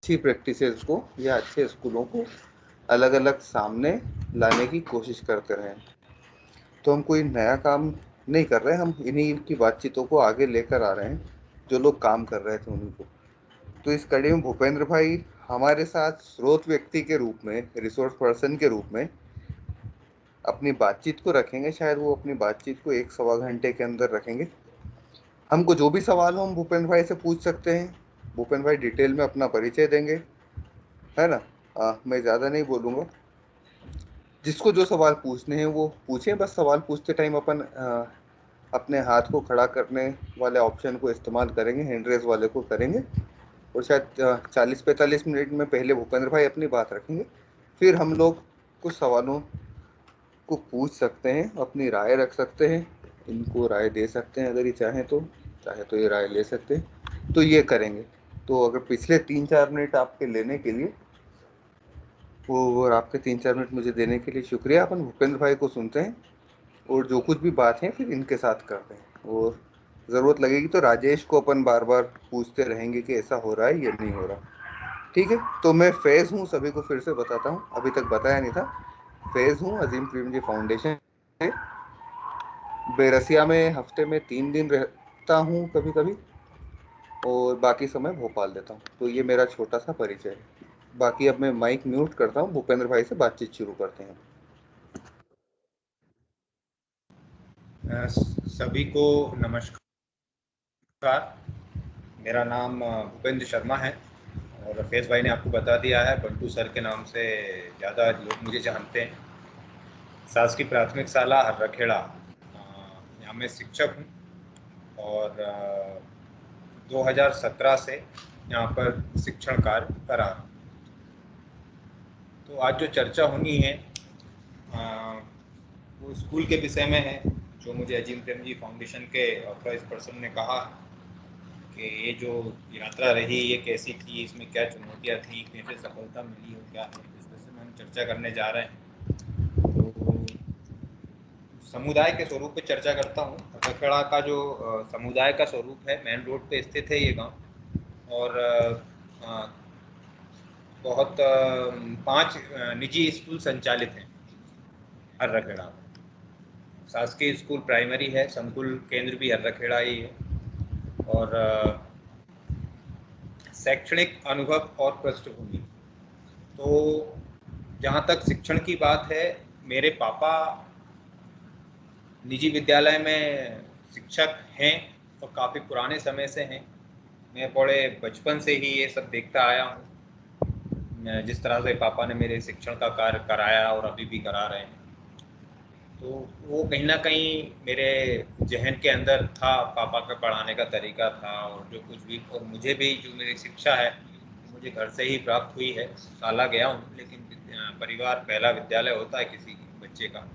अच्छी प्रैक्टिसेस को या अच्छे स्कूलों को अलग अलग सामने लाने की कोशिश करते रहें। तो हम कोई नया काम नहीं कर रहे, हम इन्हीं की बातचीतों को आगे लेकर आ रहे हैं, जो लोग काम कर रहे थे उन्हीं को। तो इस कड़ी में भूपेंद्र भाई हमारे साथ स्रोत व्यक्ति के रूप में, रिसोर्स पर्सन के रूप में अपनी बातचीत को रखेंगे। शायद वो अपनी बातचीत को 1 सवा घंटे के अंदर रखेंगे। हमको जो भी सवाल हो हम भूपेंद्र भाई से पूछ सकते हैं। भूपेंद्र भाई डिटेल में अपना परिचय देंगे, है ना। मैं ज़्यादा नहीं बोलूँगा। जिसको जो सवाल पूछने हैं वो पूछें। बस सवाल पूछते टाइम अपन अपने हाथ को खड़ा करने वाले ऑप्शन को इस्तेमाल करेंगे, हैंड रेज वाले को करेंगे। और शायद 40-45 मिनट में पहले भूपेंद्र भाई अपनी बात रखेंगे, फिर हम लोग कुछ सवालों को पूछ सकते हैं, अपनी राय रख सकते हैं, इनको राय दे सकते हैं अगर ये चाहे तो ये राय ले सकते हैं। तो ये करेंगे। तो अगर पिछले 3-4 मिनट आपके लेने के लिए वो, और आपके 3-4 मिनट मुझे देने के लिए शुक्रिया। अपन भूपेंद्र भाई को सुनते हैं और जो कुछ भी बात है फिर इनके साथ करते हैं। और ज़रूरत लगेगी तो राजेश को अपन बार बार पूछते रहेंगे कि ऐसा हो रहा है या नहीं हो रहा। ठीक है। तो मैं फैज़ हूँ, सभी को फिर से बताता हूँ, अभी तक बताया नहीं था। फैज़ हूँ, अजीम प्रेमजी फाउंडेशन है। बेरसिया में हफ्ते में 3 दिन रहता हूँ कभी कभी, और बाकी समय भोपाल देता हूँ। तो ये मेरा छोटा सा परिचय है। बाकी अब मैं माइक म्यूट करता हूँ, भूपेंद्र भाई से बातचीत शुरू करते हैं। सभी को नमस्कार। मेरा नाम भूपेंद्र शर्मा है और फैज़ भाई ने आपको बता दिया है, बंटू सर के नाम से ज़्यादा लोग मुझे जानते हैं। शासकीय प्राथमिक शाला हर्राखेड़ा, यहाँ मैं शिक्षक हूँ और 2017 से यहाँ पर शिक्षण कार्य कर रहा हूँ। तो आज जो चर्चा होनी है वो स्कूल के विषय में है, जो मुझे अजीम प्रेमजी फाउंडेशन के ऑथराइज पर्सन ने कहा कि ये जो यात्रा रही ये कैसी थी, इसमें क्या चुनौतियाँ थी, कैसे सफलता मिली और क्या है, इस विषय में हम चर्चा करने जा रहे हैं। तो समुदाय के स्वरूप पे चर्चा करता हूँ। हर्राखेड़ा का जो समुदाय का स्वरूप है, मेन रोड पे स्थित है ये गांव। और बहुत 5 निजी स्कूल संचालित हैं हर्राखेड़ा में। शासकीय स्कूल प्राइमरी है, संकुल केंद्र भी हर्राखेड़ा ही है। और शैक्षणिक अनुभव और पृष्ठभूमि, तो जहाँ तक शिक्षण की बात है, मेरे पापा निजी विद्यालय में शिक्षक हैं और काफ़ी पुराने समय से हैं। मैं बड़े बचपन से ही ये सब देखता आया हूँ, जिस तरह से पापा ने मेरे शिक्षण का कार्य कराया और अभी भी करा रहे हैं। तो वो कहीं ना कहीं मेरे जहन के अंदर था, पापा का पढ़ाने का तरीका था और जो कुछ भी। और मुझे भी जो मेरी शिक्षा है मुझे घर से ही प्राप्त हुई है। शाला गया हूँ, लेकिन परिवार पहला विद्यालय होता है किसी बच्चे का।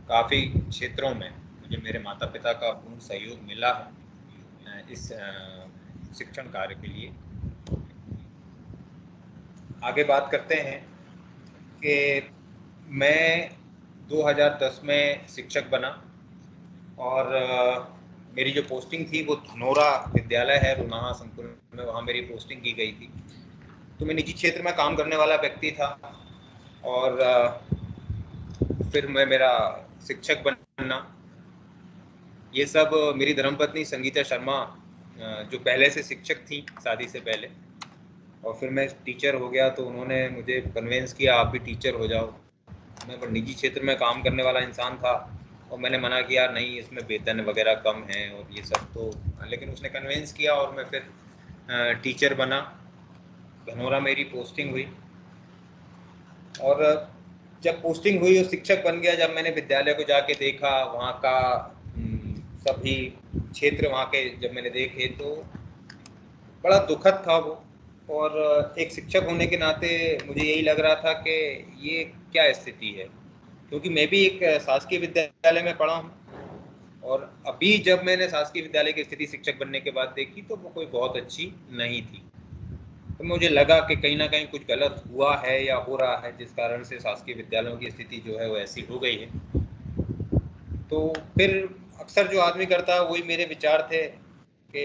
काफ़ी क्षेत्रों में मुझे मेरे माता पिता का पूर्ण सहयोग मिला है इस शिक्षण कार्य के लिए। आगे बात करते हैं कि मैं 2010 में शिक्षक बना और मेरी जो पोस्टिंग थी वो धनोरा विद्यालय है रोनाहा संकुल में, वहाँ मेरी पोस्टिंग की गई थी। तो मैं निजी क्षेत्र में काम करने वाला व्यक्ति था और फिर मैं मेरा शिक्षक बनना, ये सब मेरी धर्मपत्नी संगीता शर्मा जो पहले से शिक्षक थी शादी से पहले, और फिर मैं टीचर हो गया तो उन्होंने मुझे कन्वेंस किया आप भी टीचर हो जाओ। मैं निजी क्षेत्र में काम करने वाला इंसान था और मैंने मना किया नहीं, इसमें वेतन वगैरह कम है और ये सब। तो लेकिन उसने कन्वेंस किया और मैं फिर टीचर बना। धनोरा मेरी पोस्टिंग हुई और जब पोस्टिंग हुई और शिक्षक बन गया, जब मैंने विद्यालय को जाके देखा, वहाँ का सभी क्षेत्र वहाँ के जब मैंने देखे तो बड़ा दुखद था वो। और एक शिक्षक होने के नाते मुझे यही लग रहा था कि ये क्या स्थिति है, क्योंकि मैं भी एक शासकीय विद्यालय में पढ़ा हूँ। और अभी जब मैंने शासकीय विद्यालय की स्थिति शिक्षक बनने के बाद देखी तो वो कोई बहुत अच्छी नहीं थी। तो मुझे लगा कि कहीं ना कहीं कुछ गलत हुआ है या हो रहा है, जिस कारण से शासकीय विद्यालयों की स्थिति जो है वो ऐसी हो गई है। तो फिर अक्सर जो आदमी करता है वही मेरे विचार थे कि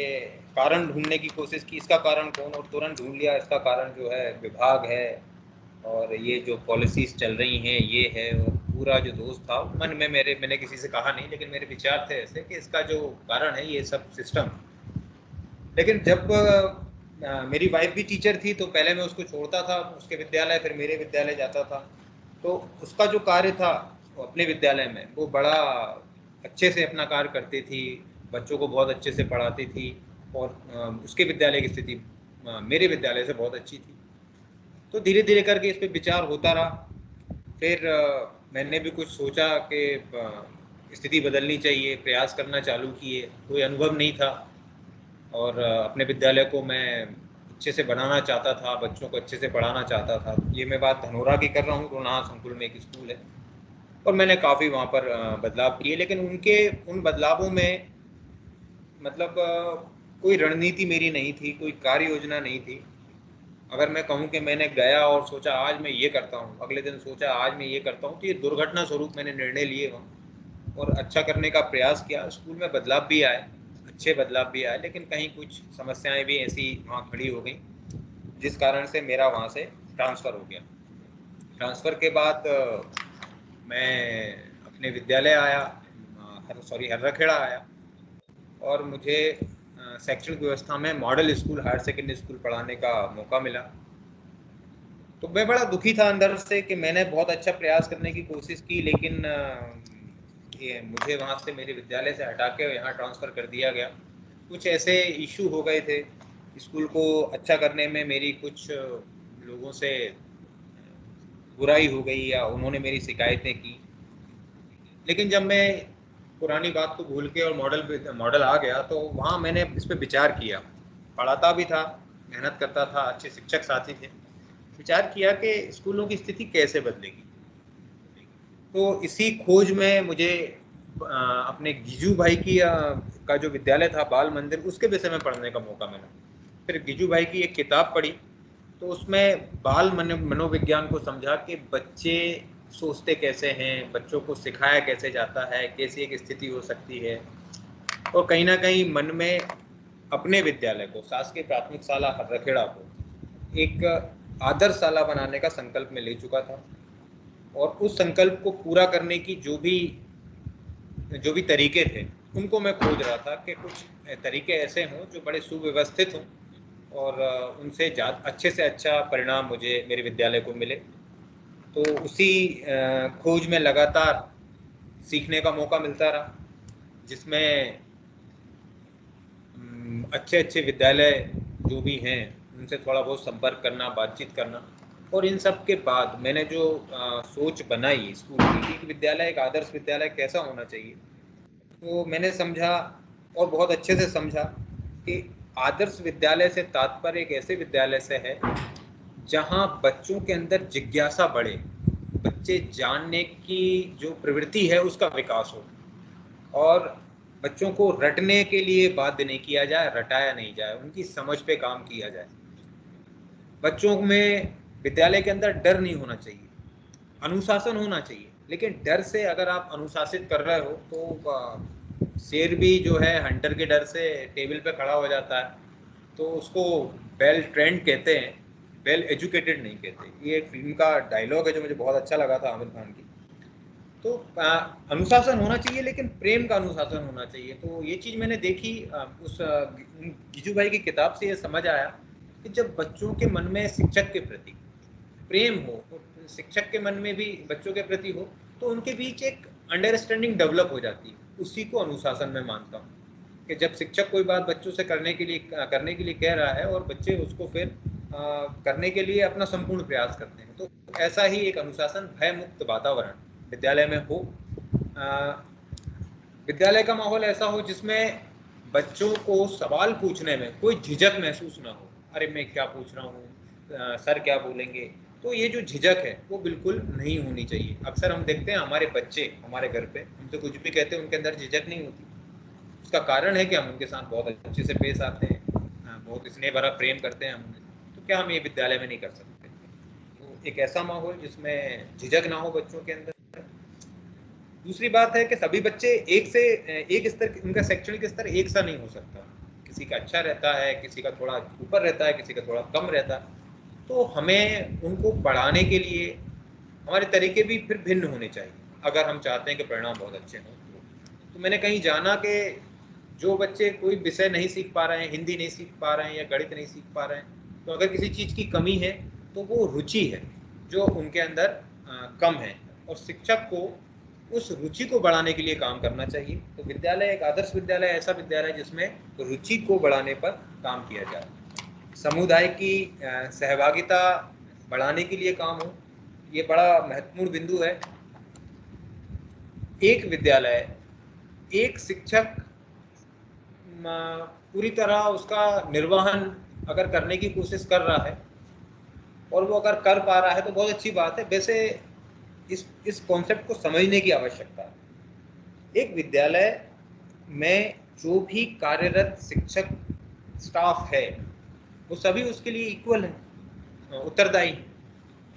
कारण ढूंढने की कोशिश की, इसका कारण कौन, और तुरंत ढूंढ लिया इसका कारण जो है विभाग है और ये जो पॉलिसीज चल रही हैं ये है। और पूरा जो दोस्त था मन में मैंने किसी से कहा नहीं, लेकिन मेरे विचार थे ऐसे कि इसका जो कारण है ये सब सिस्टम। लेकिन जब मेरी वाइफ भी टीचर थी तो पहले मैं उसको छोड़ता था उसके विद्यालय, फिर मेरे विद्यालय जाता था। तो उसका जो कार्य था अपने विद्यालय में वो बड़ा अच्छे से अपना कार्य करती थी, बच्चों को बहुत अच्छे से पढ़ाती थी। और उसके विद्यालय की स्थिति मेरे विद्यालय से बहुत अच्छी थी। तो धीरे धीरे करके इस पर विचार होता रहा। फिर मैंने भी कुछ सोचा कि स्थिति बदलनी चाहिए, प्रयास करना चालू किए। कोई अनुभव नहीं था और अपने विद्यालय को मैं अच्छे से बनाना चाहता था, बच्चों को अच्छे से पढ़ाना चाहता था। ये मैं बात धनोरा की कर रहा हूँ, रोनाहा संकुल में एक स्कूल है और मैंने काफ़ी वहाँ पर बदलाव किए। लेकिन उनके उन बदलावों में मतलब कोई रणनीति मेरी नहीं थी, कोई कार्य योजना नहीं थी। अगर मैं कहूँ कि मैंने गया और सोचा आज मैं ये करता हूँ, अगले दिन सोचा आज मैं ये करता हूँ, तो ये दुर्घटना स्वरूप मैंने निर्णय लिए वहाँ और अच्छा करने का प्रयास किया। स्कूल में बदलाव भी आए, अच्छे बदलाव भी आए, लेकिन कहीं कुछ समस्याएं भी ऐसी वहाँ खड़ी हो गई जिस कारण से मेरा वहाँ से ट्रांसफ़र हो गया। ट्रांसफ़र के बाद मैं अपने विद्यालय आया, हर्राखेड़ा आया और मुझे शैक्षणिक व्यवस्था में model school, higher secondary school पढ़ाने का मौका मिला। तो मैं बड़ा दुखी था अंदर से कि मैंने बहुत अच्छा प्रयास करने की कोशिश की, लेकिन ये मुझे वहाँ से मेरे विद्यालय से हटा के यहाँ ट्रांसफ़र कर दिया गया। कुछ ऐसे इशू हो गए थे स्कूल को अच्छा करने में, मेरी कुछ लोगों से बुराई हो गई या उन्होंने मेरी शिकायतें की। लेकिन जब मैं पुरानी बात को भूल के और मॉडल आ गया तो वहाँ मैंने इस पर विचार किया। पढ़ाता भी था, मेहनत करता था, अच्छे शिक्षक साथी थे। विचार किया कि स्कूलों की स्थिति कैसे बदलेगी। तो इसी खोज में मुझे अपने गिजू भाई की का जो विद्यालय था बाल मंदिर, उसके विषय में पढ़ने का मौका मिला। फिर गिजू भाई की एक किताब पढ़ी तो उसमें बाल मनोविज्ञान को समझा कि बच्चे सोचते कैसे हैं, बच्चों को सिखाया कैसे जाता है, कैसी एक स्थिति हो सकती है। और कहीं ना कहीं मन में अपने विद्यालय को, शासकीय प्राथमिक शाला हर्राखेड़ा को एक आदर्श शाला बनाने का संकल्प में ले चुका था। और उस संकल्प को पूरा करने की जो भी तरीके थे उनको मैं खोज रहा था कि कुछ तरीके ऐसे हों जो बड़े सुव्यवस्थित हों और उनसे अच्छे से अच्छा परिणाम मुझे मेरे विद्यालय को मिले। तो उसी खोज में लगातार सीखने का मौका मिलता रहा, जिसमें अच्छे अच्छे विद्यालय जो भी हैं उनसे थोड़ा बहुत संपर्क करना, बातचीत करना। और इन सब के बाद मैंने जो सोच बनाई स्कूल की कि विद्यालय एक आदर्श विद्यालय कैसा होना चाहिए, तो मैंने समझा और बहुत अच्छे से समझा कि आदर्श विद्यालय से तात्पर्य एक ऐसे विद्यालय से है जहां बच्चों के अंदर जिज्ञासा बढ़े, बच्चे जानने की जो प्रवृत्ति है उसका विकास हो और बच्चों को रटने के लिए बाध्य नहीं किया जाए, रटाया नहीं जाए, उनकी समझ पे काम किया जाए। बच्चों में विद्यालय के अंदर डर नहीं होना चाहिए, अनुशासन होना चाहिए। लेकिन डर से अगर आप अनुशासित कर रहे हो तो शेर भी जो है हंटर के डर से टेबल पे खड़ा हो जाता है, तो उसको वेल ट्रेंड कहते हैं, वेल एजुकेटेड नहीं कहते। ये एक फिल्म का डायलॉग है जो मुझे बहुत अच्छा लगा था आमिर खान की। तो अनुशासन होना चाहिए, लेकिन प्रेम का अनुशासन होना चाहिए। तो ये चीज़ मैंने देखी उस गिजू भाई की किताब से। ये समझ आया कि जब बच्चों के मन में शिक्षक के प्रति प्रेम हो, तो शिक्षक के मन में भी बच्चों के प्रति हो, तो उनके बीच एक अंडरस्टैंडिंग डेवलप हो जाती है। उसी को अनुशासन में मानता हूँ कि जब शिक्षक कोई बात बच्चों से करने के लिए कह रहा है और बच्चे उसको फिर करने के लिए अपना संपूर्ण प्रयास करते हैं, तो ऐसा ही एक अनुशासन, भय मुक्त वातावरण विद्यालय में हो। विद्यालय का माहौल ऐसा हो जिसमें बच्चों को सवाल पूछने में कोई झिझक महसूस ना हो। अरे मैं क्या पूछ रहा हूँ, सर क्या बोलेंगे। तो ये जो झिझक है वो बिल्कुल नहीं होनी चाहिए। अक्सर हम देखते हैं हमारे बच्चे हमारे घर पे हमसे कुछ भी कहते हैं, उनके अंदर झिझक नहीं होती। उसका कारण है कि हम उनके साथ बहुत अच्छे से पेश आते हैं, बहुत स्नेह भरा प्रेम करते हैं हम उन्हें। तो क्या हम ये विद्यालय में नहीं कर सकते? तो एक ऐसा माहौल जिसमें झिझक ना हो बच्चों के अंदर। दूसरी बात है कि सभी बच्चे एक स्तर, उनका शैक्षणिक स्तर एक सा नहीं हो सकता। किसी का अच्छा रहता है, किसी का थोड़ा ऊपर रहता है, किसी का थोड़ा कम रहता है। तो हमें उनको बढ़ाने के लिए हमारे तरीके भी फिर भिन्न होने चाहिए, अगर हम चाहते हैं कि परिणाम बहुत अच्छे हों। तो मैंने कहीं जाना कि जो बच्चे कोई विषय नहीं सीख पा रहे हैं, हिंदी नहीं सीख पा रहे हैं या गणित नहीं सीख पा रहे हैं, तो अगर किसी चीज़ की कमी है तो वो रुचि है जो उनके अंदर कम है, और शिक्षक को उस रुचि को बढ़ाने के लिए काम करना चाहिए। तो विद्यालय, एक आदर्श विद्यालय ऐसा विद्यालय जिसमें रुचि को बढ़ाने पर काम किया जाए, समुदाय की सहभागिता बढ़ाने के लिए काम हो, ये बड़ा महत्वपूर्ण बिंदु है। एक विद्यालय, एक शिक्षक पूरी तरह उसका निर्वहन अगर करने की कोशिश कर रहा है और वो अगर कर पा रहा है तो बहुत अच्छी बात है। वैसे इस कॉन्सेप्ट को समझने की आवश्यकता है। एक विद्यालय में जो भी कार्यरत शिक्षक स्टाफ है वो सभी उसके लिए इक्वल है, उत्तरदायी,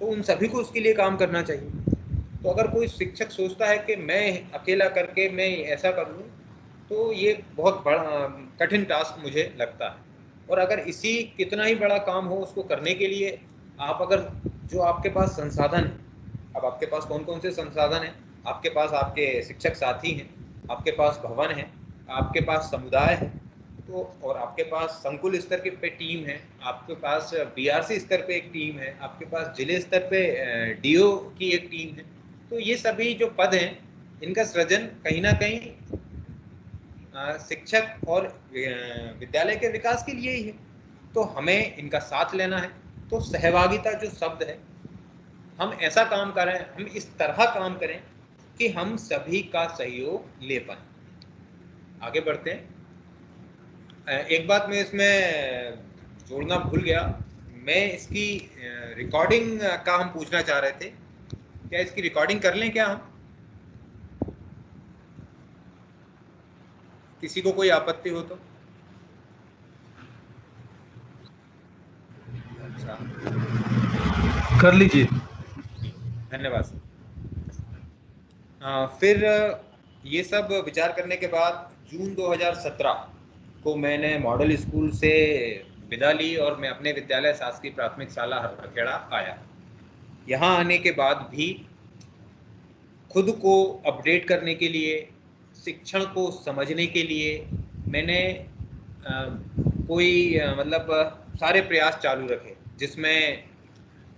तो उन सभी को उसके लिए काम करना चाहिए। तो अगर कोई शिक्षक सोचता है कि मैं अकेला करके मैं ऐसा कर लूँ, तो ये बहुत बड़ा कठिन टास्क मुझे लगता है। और अगर इसी कितना ही बड़ा काम हो उसको करने के लिए आप अगर जो आपके पास संसाधन है, अब आपके पास कौन कौन से संसाधन हैं? आपके पास आपके शिक्षक साथी हैं, आपके पास भवन है, आपके पास समुदाय है, तो और आपके पास संकुल स्तर के पे टीम है, आपके पास बीआरसी स्तर पे एक टीम है, आपके पास जिले स्तर पे डीओ की एक टीम है। तो ये सभी जो पद हैं इनका सृजन कहीं ना कहीं शिक्षक और विद्यालय के विकास के लिए ही है। तो हमें इनका साथ लेना है। तो सहभागिता जो शब्द है, हम ऐसा काम करें, हम इस तरह काम करें कि हम सभी का सहयोग ले पाए। आगे बढ़ते हैं। एक बात मैं इसमें जोड़ना भूल गया, मैं इसकी रिकॉर्डिंग का हम पूछना चाह रहे थे, क्या इसकी रिकॉर्डिंग कर लें क्या हम? किसी को कोई आपत्ति हो तो? अच्छा, कर लीजिए। धन्यवाद सर। फिर ये सब विचार करने के बाद जून 2017 को मैंने मॉडल स्कूल से विदा ली और मैं अपने विद्यालय शासकीय प्राथमिक शाला हरखेड़ा आया। यहाँ आने के बाद भी खुद को अपडेट करने के लिए, शिक्षण को समझने के लिए मैंने मतलब सारे प्रयास चालू रखे, जिसमें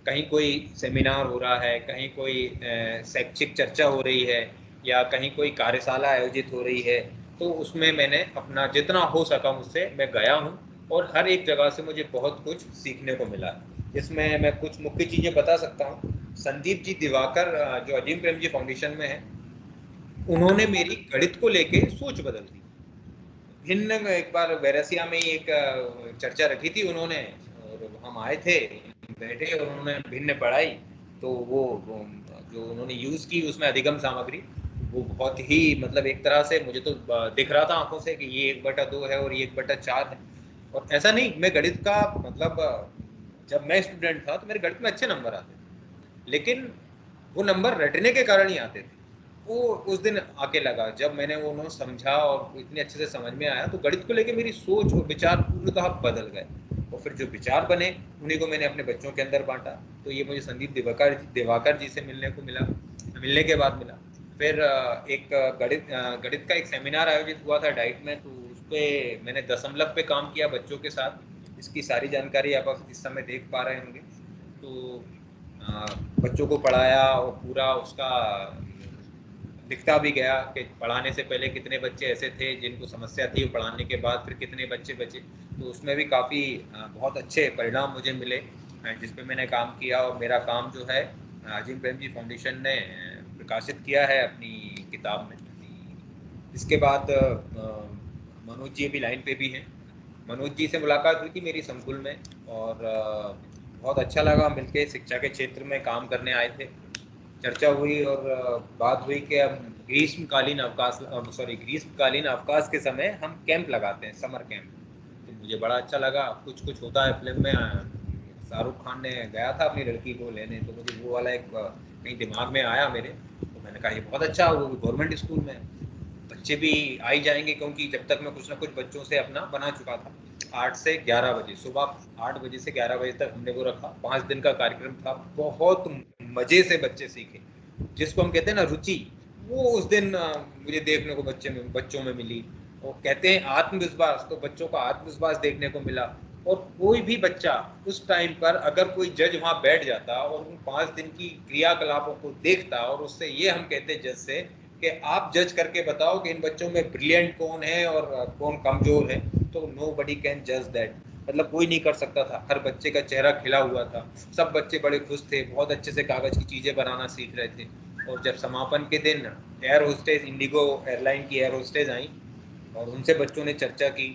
कहीं कोई सेमिनार हो रहा है, कहीं कोई शैक्षिक चर्चा हो रही है, या कहीं कोई कार्यशाला आयोजित हो रही है, तो उसमें मैंने अपना जितना हो सका मुझसे मैं गया हूँ, और हर एक जगह से मुझे बहुत कुछ सीखने को मिला। इसमें मैं कुछ मुख्य चीज़ें बता सकता हूँ। संदीप जी दिवाकर जो अजीम प्रेम जी फाउंडेशन में है, उन्होंने मेरी गणित को लेके सोच बदल दी। भिन्न, एक बार बैरसिया में ही एक चर्चा रखी थी उन्होंने, और हम आए थे, बैठे और उन्होंने भिन्न पढ़ाई, तो वो जो उन्होंने यूज़ की उसमें अधिगम सामग्री, वो बहुत ही मतलब एक तरह से मुझे तो दिख रहा था आंखों से कि ये 1/2 है और ये 1/4 है। और ऐसा नहीं, मैं गणित का मतलब जब मैं स्टूडेंट था तो मेरे गणित में अच्छे नंबर आते थे, लेकिन वो नंबर रटने के कारण ही आते थे। वो उस दिन आके लगा जब मैंने वो उन्होंने समझा और इतने अच्छे से समझ में आया, तो गणित को लेके मेरी सोच और विचार पूर्णतः बदल गए, और फिर जो विचार बने उन्हीं को मैंने अपने बच्चों के अंदर बांटा। तो ये मुझे संदीप दिवाकर जी से मिलने के बाद मिला। फिर एक गणित का एक सेमिनार आयोजित हुआ था डाइट में, तो उस पर मैंने दशमलव पे काम किया बच्चों के साथ। इसकी सारी जानकारी आप इस समय देख पा रहे होंगे। तो बच्चों को पढ़ाया और पूरा उसका लिखता भी गया कि पढ़ाने से पहले कितने बच्चे ऐसे थे जिनको समस्या थी, पढ़ाने के बाद फिर कितने बच्चे बचे। तो उसमें भी काफ़ी बहुत अच्छे परिणाम मुझे मिले, जिस पे मैंने काम किया, और मेरा काम जो है अजीम प्रेम जी फाउंडेशन ने प्रकाशित किया है अपनी किताब में। इसके बाद मनोज जी अभी लाइन पे भी हैं। मनोज जी से मुलाकात हुई थी मेरी संकुल में, और बहुत अच्छा लगा मिलके। शिक्षा के क्षेत्र में काम करने आए थे, चर्चा हुई और बात हुई कि हम ग्रीष्मकालीन अवकाश के समय हम कैंप लगाते हैं, समर कैंप। तो मुझे बड़ा अच्छा लगा। कुछ कुछ होता है फिल्म में, शाहरुख खान ने गया था अपनी लड़की को लेने, तो मुझे वो वाला एक कहीं दिमाग में आया मेरे, तो मैंने कहा ये बहुत अच्छा, वो गवर्नमेंट स्कूल में। बच्चे भी आ ही जाएंगे, क्योंकि जब तक मैं कुछ ना कुछ बच्चों से अपना बना चुका था। 8 से 11 बजे, सुबह 8 बजे से 11 बजे तक हमने वो रखा। 5 दिन का कार्यक्रम था। बहुत मजे से बच्चे सीखे, जिसको हम कहते हैं ना रुचि, वो उस दिन मुझे देखने को बच्चों में मिली। और कहते हैं आत्मविश्वास, तो बच्चों का आत्मविश्वास देखने को मिला। और कोई भी बच्चा उस टाइम पर अगर कोई जज वहां बैठ जाता और उन 5 दिन की क्रियाकलापों को देखता, और उससे ये हम कहते जज से कि आप जज करके बताओ कि इन बच्चों में ब्रिलियंट कौन है और कौन कमजोर है, तो नो बडी कैन जज दैट। मतलब कोई नहीं कर सकता था। हर बच्चे का चेहरा खिला हुआ था, सब बच्चे बड़े खुश थे, बहुत अच्छे से कागज की चीजें बनाना सीख रहे थे। और जब समापन के दिन एयर होस्टेस, इंडिगो एयरलाइन की एयर होस्टेस आई और उनसे बच्चों ने चर्चा की।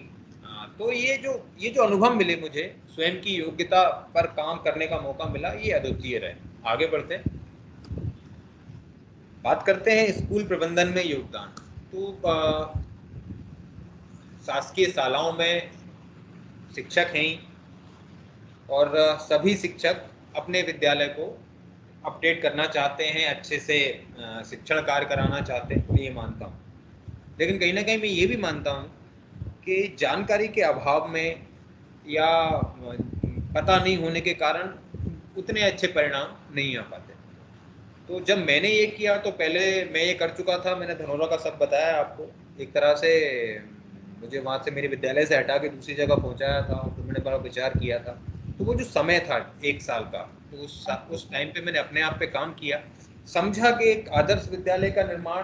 तो ये जो अनुभव मिले मुझे, स्वयं की योग्यता पर काम करने का मौका मिला, ये अद्वितीय रहे। आगे बढ़ते हैं, बात करते हैं स्कूल प्रबंधन में योगदान। तो शासकीय शालाओं में शिक्षक हैं, और सभी शिक्षक अपने विद्यालय को अपडेट करना चाहते हैं, अच्छे से शिक्षण कार्य कराना चाहते हैं, मैं ये मानता हूँ। लेकिन कहीं ना कहीं मैं ये भी मानता हूँ कि जानकारी के अभाव में या पता नहीं होने के कारण उतने अच्छे परिणाम नहीं आ पाते। तो जब मैंने ये किया, तो पहले मैं ये कर चुका था, मैंने धनौरा का सब बताया आपको। एक तरह से मुझे वहाँ से मेरे विद्यालय से हटा के दूसरी जगह पहुँचाया था, तो मैंने बड़ा विचार किया था। तो वो जो समय था 1 साल का, तो उस टाइम पे मैंने अपने आप पे काम किया, समझा कि एक आदर्श विद्यालय का निर्माण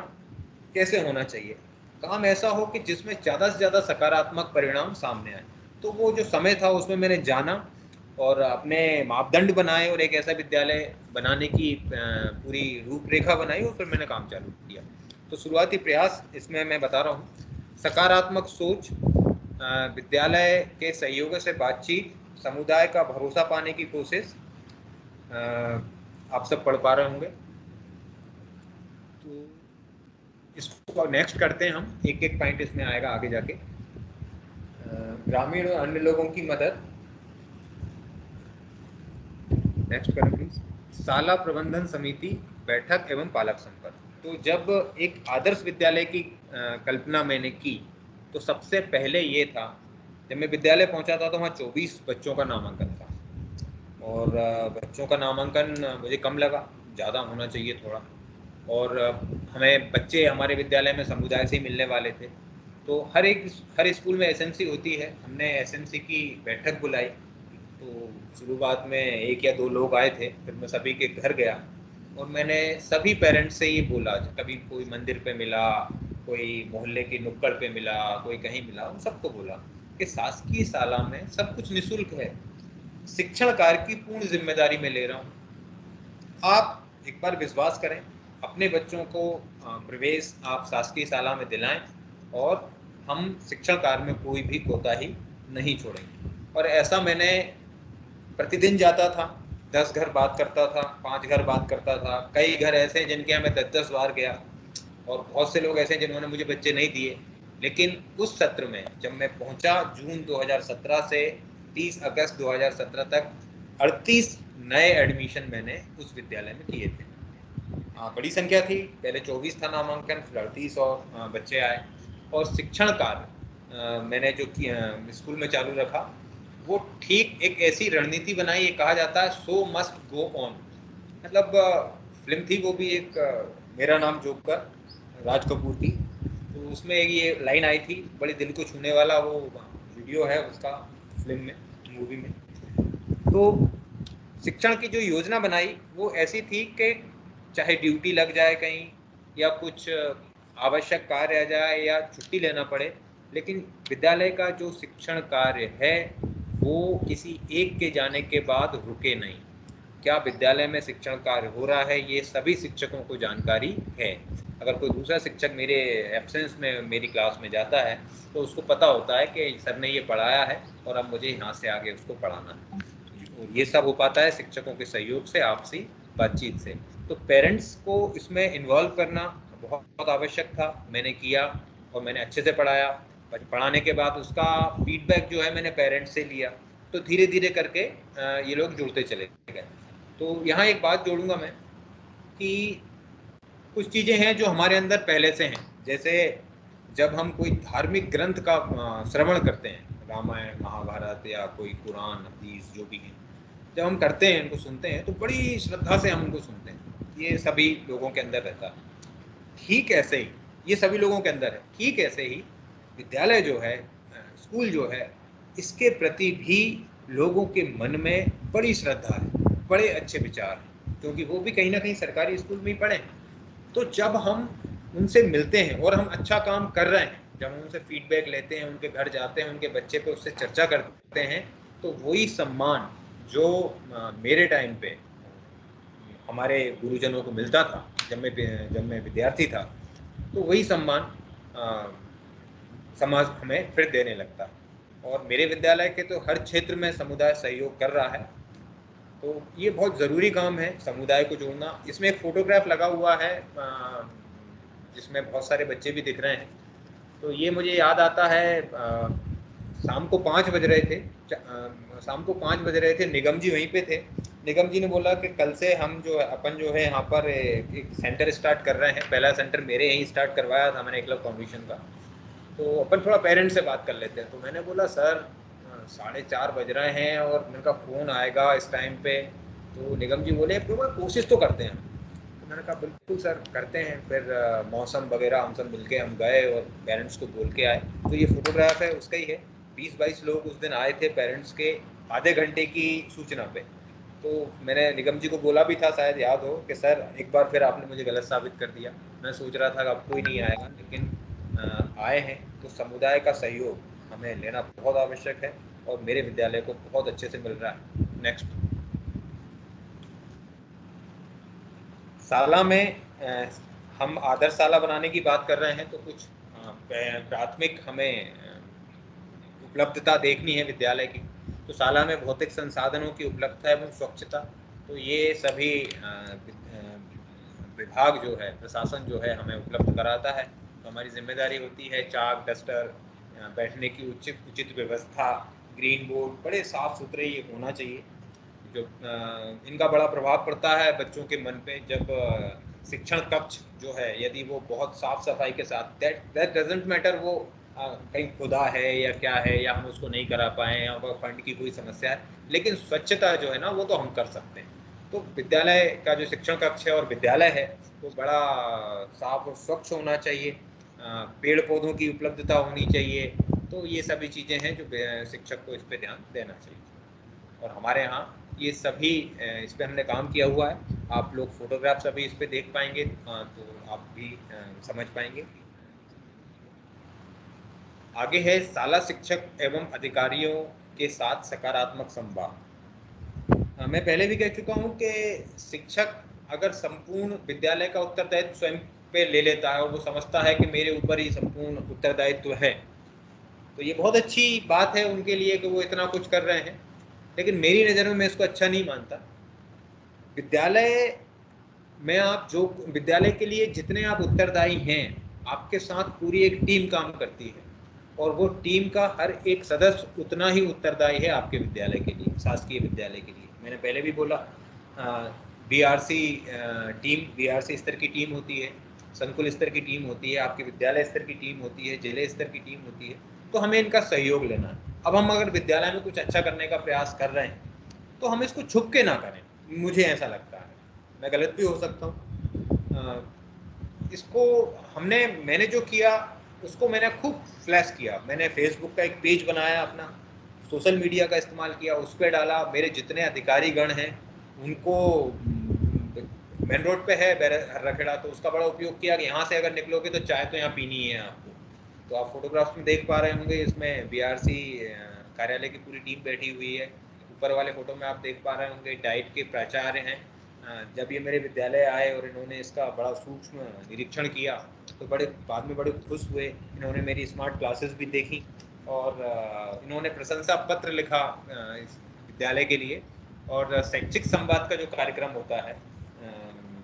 कैसे होना चाहिए। काम ऐसा हो कि जिसमें ज़्यादा से ज़्यादा सकारात्मक परिणाम सामने आए। तो वो जो समय था उसमें मैंने जाना और अपने मापदंड बनाए और एक ऐसा विद्यालय बनाने की पूरी रूपरेखा बनाई, और फिर मैंने काम चालू किया। तो शुरुआती प्रयास इसमें मैं बता रहा हूँ: सकारात्मक सोच, विद्यालय के सहयोग से बातचीत, समुदाय का भरोसा पाने की कोशिश। आप सब पढ़ पा रहे होंगे, तो इसको नेक्स्ट करते हैं हम। एक एक पॉइंट इसमें आएगा आगे जाके। ग्रामीण और अन्य लोगों की मदद, नेक्स्ट करें प्लीज। शाला प्रबंधन समिति बैठक एवं पालक संपर्क। तो जब एक आदर्श विद्यालय की कल्पना मैंने की, तो सबसे पहले ये था, जब मैं विद्यालय पहुंचा था तो वहाँ 24 बच्चों का नामांकन था। और बच्चों का नामांकन मुझे कम लगा, ज़्यादा होना चाहिए थोड़ा। और हमें बच्चे हमारे विद्यालय में समुदाय से ही मिलने वाले थे। तो हर स्कूल में एसएमसी होती है। हमने एसएमसी की बैठक बुलाई। तो शुरुआत में 1 या 2 लोग आए थे, फिर मैं सभी के घर गया और मैंने सभी पेरेंट्स से ये बोला। कभी कोई मंदिर पे मिला, कोई मोहल्ले की नुक्कड़ पे मिला, कोई कहीं मिला, उन सबको बोला कि शासकीय शाला में सब कुछ निःशुल्क है, शिक्षण कार्य की पूर्ण जिम्मेदारी मैं ले रहा हूँ। आप एक बार विश्वास करें, अपने बच्चों को प्रवेश आप शासकीय शाला में दिलाएं, और हम शिक्षण कार्य में कोई भी कोताही नहीं छोड़ेंगे। और ऐसा मैंने प्रतिदिन जाता था, 10 घर बात करता था, 5 घर बात करता था। कई घर ऐसे हैं जिनके यहाँ मैं 10-10 बार गया, और बहुत से लोग ऐसे हैं जिन्होंने मुझे बच्चे नहीं दिए। लेकिन उस सत्र में जब मैं पहुंचा, जून 2017 से 30 अगस्त 2017 तक 38 नए एडमिशन मैंने उस विद्यालय में किए थे। बड़ी संख्या थी, पहले 24 था नामांकन, फिर 38 और बच्चे आए। और शिक्षण कार्य मैंने जो स्कूल में चालू रखा, वो ठीक एक ऐसी रणनीति बनाई, ये कहा जाता है सो मस्ट गो ऑन। मतलब फिल्म थी वो भी एक, मेरा नाम जोकर, राज कपूर की। तो उसमें ये लाइन आई थी, बड़ी दिल को छूने वाला वो वीडियो है उसका, फिल्म में, मूवी में। तो शिक्षण की जो योजना बनाई वो ऐसी थी कि चाहे ड्यूटी लग जाए कहीं, या कुछ आवश्यक कार्य आ जाए, या छुट्टी लेना पड़े, लेकिन विद्यालय का जो शिक्षण कार्य है वो किसी एक के जाने के बाद रुके नहीं। क्या विद्यालय में शिक्षण कार्य हो रहा है, ये सभी शिक्षकों को जानकारी है। अगर कोई दूसरा शिक्षक मेरे एब्सेंस में मेरी क्लास में जाता है, तो उसको पता होता है कि सर ने ये पढ़ाया है और अब मुझे यहाँ से आगे उसको पढ़ाना है। और ये सब हो पाता है शिक्षकों के सहयोग से, आपसी बातचीत से। तो पेरेंट्स को इसमें इन्वॉल्व करना बहुत आवश्यक था, मैंने किया और मैंने अच्छे से पढ़ाया। पढ़ाने के बाद उसका फीडबैक जो है मैंने पेरेंट्स से लिया, तो धीरे धीरे करके ये लोग जुड़ते चले गए। तो यहाँ एक बात जोड़ूंगा मैं, कि कुछ चीज़ें हैं जो हमारे अंदर पहले से हैं। जैसे जब हम कोई धार्मिक ग्रंथ का श्रवण करते हैं, रामायण महाभारत या कोई कुरान हदीस जो भी है, जब हम करते हैं, इनको सुनते हैं, तो बड़ी श्रद्धा से हम उनको सुनते हैं। ये सभी लोगों के अंदर रहता है। ठीक ऐसे ही ये सभी लोगों के अंदर है, ठीक ऐसे ही विद्यालय जो है, स्कूल जो है, इसके प्रति भी लोगों के मन में बड़ी श्रद्धा है, बड़े अच्छे विचार हैं, क्योंकि वो भी कहीं ना कहीं सरकारी स्कूल में ही पढ़े हैं। तो जब हम उनसे मिलते हैं और हम अच्छा काम कर रहे हैं, जब हम उनसे फीडबैक लेते हैं, उनके घर जाते हैं, उनके बच्चे पे उससे चर्चा करते हैं, तो वही सम्मान जो मेरे टाइम पे हमारे गुरुजनों को मिलता था जब मैं विद्यार्थी था, तो वही सम्मान समाज हमें फिर देने लगता। और मेरे विद्यालय के तो हर क्षेत्र में समुदाय सहयोग कर रहा है, तो ये बहुत ज़रूरी काम है समुदाय को जोड़ना। इसमें एक फोटोग्राफ लगा हुआ है जिसमें बहुत सारे बच्चे भी दिख रहे हैं। तो ये मुझे याद आता है, शाम को 5 बज रहे थे, शाम को 5 बज रहे थे, निगम जी वहीं पे थे। निगम जी ने बोला कि कल से हम जो है अपन जो है यहाँ पर एक सेंटर स्टार्ट कर रहे हैं। पहला सेंटर मेरे यहीं स्टार्ट करवाया था मैंने एकलव्य फाउंडेशन का, तो अपन थोड़ा पेरेंट्स से बात कर लेते हैं। तो मैंने बोला सर 4:30 बज रहे हैं और मेरा फ़ोन आएगा इस टाइम पे। तो निगम जी बोले कोशिश तो करते हैं। तो मैंने कहा बिल्कुल सर करते हैं। फिर मौसम वगैरह हम सब मिलके हम गए और पेरेंट्स को बोल के आए। तो ये फोटोग्राफ है उसका ही है। 20-22 लोग उस दिन आए थे पेरेंट्स के आधे घंटे की सूचना पे। तो मैंने निगम जी को बोला भी था, शायद याद हो, कि सर एक बार फिर आपने मुझे गलत साबित कर दिया। मैं सोच रहा था कि अब कोई नहीं आएगा, लेकिन आए हैं। तो समुदाय का सहयोग हमें लेना बहुत आवश्यक है और मेरे विद्यालय को बहुत अच्छे से मिल रहा है। नेक्स्ट, शाला में हम आदर्श शाला बनाने की बात कर रहे हैं, तो कुछ प्राथमिक हमें उपलब्धता देखनी है विद्यालय की। तो शाला में भौतिक संसाधनों की उपलब्धता एवं स्वच्छता, तो ये सभी विभाग जो है, प्रशासन जो है, हमें उपलब्ध कराता है। तो हमारी जिम्मेदारी होती है चाक डस्टर, बैठने की उचित व्यवस्था, ग्रीन बोर्ड, बड़े साफ सुथरे ये होना चाहिए। जो इनका बड़ा प्रभाव पड़ता है बच्चों के मन पे। जब शिक्षण कक्ष जो है, यदि वो बहुत साफ सफाई के साथ, दैट डजंट मैटर वो कहीं खुदा है या क्या है, या हम उसको नहीं करा पाए, या फंड की कोई समस्या है, लेकिन स्वच्छता जो है ना, वो तो हम कर सकते हैं। तो विद्यालय का जो शिक्षण कक्ष है और विद्यालय है, वो बड़ा साफ और स्वच्छ होना चाहिए। पेड़ पौधों की उपलब्धता होनी चाहिए। तो ये सभी चीज़ें हैं जो शिक्षक को इस पर ध्यान देना चाहिए। और हमारे यहाँ ये सभी इस पर हमने काम किया हुआ है। आप लोग फोटोग्राफ्स अभी इस पर देख पाएंगे, तो आप भी समझ पाएंगे। आगे है शाला शिक्षक एवं अधिकारियों के साथ सकारात्मक संवाद। मैं पहले भी कह चुका हूँ कि शिक्षक अगर संपूर्ण विद्यालय का उत्तरदायित्व स्वयं पे ले लेता है और वो समझता है कि मेरे ऊपर ही संपूर्ण उत्तरदायित्व है, तो ये बहुत अच्छी बात है उनके लिए कि वो इतना कुछ कर रहे हैं। लेकिन मेरी नज़र में मैं इसको अच्छा नहीं मानता। विद्यालय में आप जो विद्यालय के लिए जितने आप उत्तरदायी हैं, आपके साथ पूरी एक टीम काम करती है, और वो टीम का हर एक सदस्य उतना ही उत्तरदायी है आपके विद्यालय के लिए, शासकीय विद्यालय के लिए। मैंने पहले भी बोला, बीआरसी टीम, बीआरसी स्तर की टीम होती है, संकुल स्तर की टीम होती है, आपके विद्यालय स्तर की टीम होती है, जिले स्तर की टीम होती है। तो हमें इनका सहयोग लेना है। अब हम अगर विद्यालय में कुछ अच्छा करने का प्रयास कर रहे हैं, तो हम इसको छुप के ना करें, मुझे ऐसा लगता है। मैं गलत भी हो सकता हूँ। इसको मैंने जो किया उसको मैंने खूब फ्लैश किया। मैंने फेसबुक का एक पेज बनाया, अपना सोशल मीडिया का इस्तेमाल किया, उस पर डाला। मेरे जितने अधिकारी गण हैं उनको, मेन रोड पे है हर्राखेड़ा, तो उसका बड़ा उपयोग किया कि यहाँ से अगर निकलोगे तो चाय तो यहाँ पीनी है आपको। तो आप फोटोग्राफ्स में देख पा रहे होंगे, इसमें बीआरसी कार्यालय की पूरी टीम बैठी हुई है। ऊपर वाले फोटो में आप देख पा रहे होंगे डाइट के प्राचार्य हैं। जब ये मेरे विद्यालय आए और इन्होंने इसका बड़ा सूक्ष्म निरीक्षण किया, तो बाद में बड़े खुश हुए। इन्होंने मेरी स्मार्ट क्लासेस भी देखी और इन्होंने प्रशंसा पत्र लिखा इस विद्यालय के लिए। और शैक्षिक संवाद का जो कार्यक्रम होता है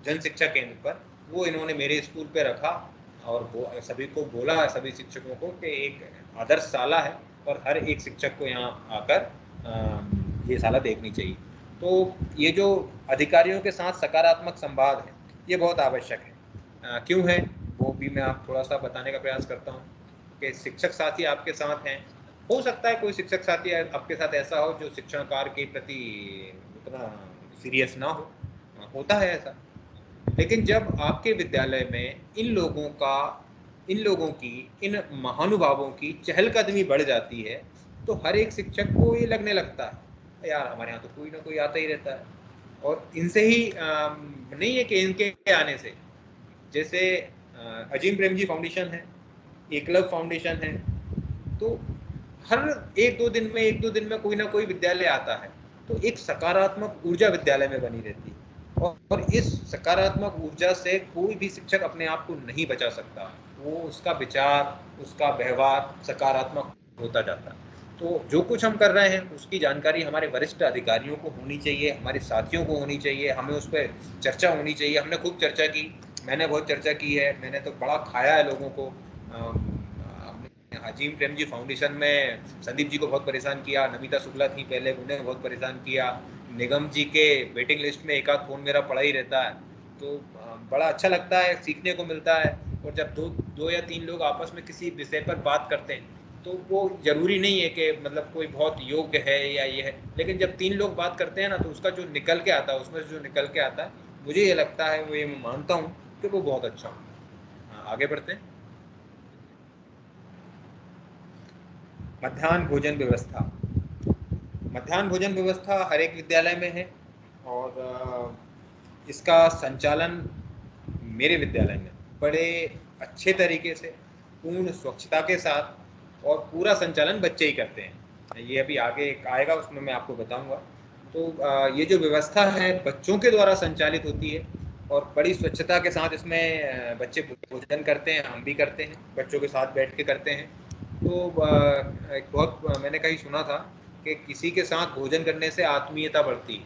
जन शिक्षा केंद्र पर, वो इन्होंने मेरे स्कूल पे रखा और सभी को बोला, सभी शिक्षकों को, कि एक आदर्श शाला है और हर एक शिक्षक को यहाँ आकर ये शाला देखनी चाहिए। तो ये जो अधिकारियों के साथ सकारात्मक संवाद है, ये बहुत आवश्यक है। क्यों है वो भी मैं आप थोड़ा सा बताने का प्रयास करता हूँ। आपके शिक्षक साथी आपके साथ हैं। हो सकता है कोई शिक्षक साथी आपके साथ ऐसा हो जो शिक्षण कार्य के प्रति उतना सीरियस ना हो, होता है ऐसा। लेकिन जब आपके विद्यालय में इन लोगों की, इन महानुभावों की चहलकदमी बढ़ जाती है, तो हर एक शिक्षक को ये लगने लगता है यार हमारे यहाँ तो कोई ना कोई आता ही रहता है। और इनसे ही नहीं है कि इनके आने से, जैसे अजीम प्रेमजी फाउंडेशन है, एकलव फाउंडेशन है, तो हर एक दो दिन में कोई ना कोई विद्यालय आता है, तो एक सकारात्मक ऊर्जा विद्यालय में बनी रहती है। और इस सकारात्मक ऊर्जा से कोई भी शिक्षक अपने आप को नहीं बचा सकता, वो उसका विचार, उसका व्यवहार सकारात्मक होता जाता है। तो जो कुछ हम कर रहे हैं उसकी जानकारी हमारे वरिष्ठ अधिकारियों को होनी चाहिए, हमारे साथियों को होनी चाहिए, हमें उस पर चर्चा होनी चाहिए। हमने खूब चर्चा की, मैंने बहुत चर्चा की है, मैंने तो बड़ा खाया है लोगों को। अजीम प्रेमजी फाउंडेशन में संदीप जी को बहुत परेशान किया, नमिता शुक्ला थी पहले, उन्हें बहुत परेशान किया, निगम जी के वेटिंग लिस्ट में एक आध फोन मेरा पड़ा ही रहता है। तो बड़ा अच्छा लगता है, सीखने को मिलता है। और जब दो या तीन लोग आपस में किसी विषय पर बात करते हैं, तो वो जरूरी नहीं है कि मतलब कोई बहुत योग्य है या ये है, लेकिन जब तीन लोग बात करते हैं ना, तो उसका जो निकल के आता है, उसमें से जो निकल के आता है, मुझे ये लगता है, वो ये मैं मानता हूँ कि वो बहुत अच्छा हो। आगे बढ़ते हैं। मध्याह्न भोजन व्यवस्था। मध्याह्न भोजन व्यवस्था हर एक विद्यालय में है, और इसका संचालन मेरे विद्यालय में बड़े अच्छे तरीके से, पूर्ण स्वच्छता के साथ, और पूरा संचालन बच्चे ही करते हैं। ये अभी आगे एक आएगा, उसमें मैं आपको बताऊंगा। तो ये जो व्यवस्था है बच्चों के द्वारा संचालित होती है, और बड़ी स्वच्छता के साथ इसमें बच्चे भोजन करते हैं, हम भी करते हैं, बच्चों के साथ बैठ के करते हैं। तो एक बहुत मैंने कहीं सुना था कि किसी के साथ भोजन करने से आत्मीयता बढ़ती है।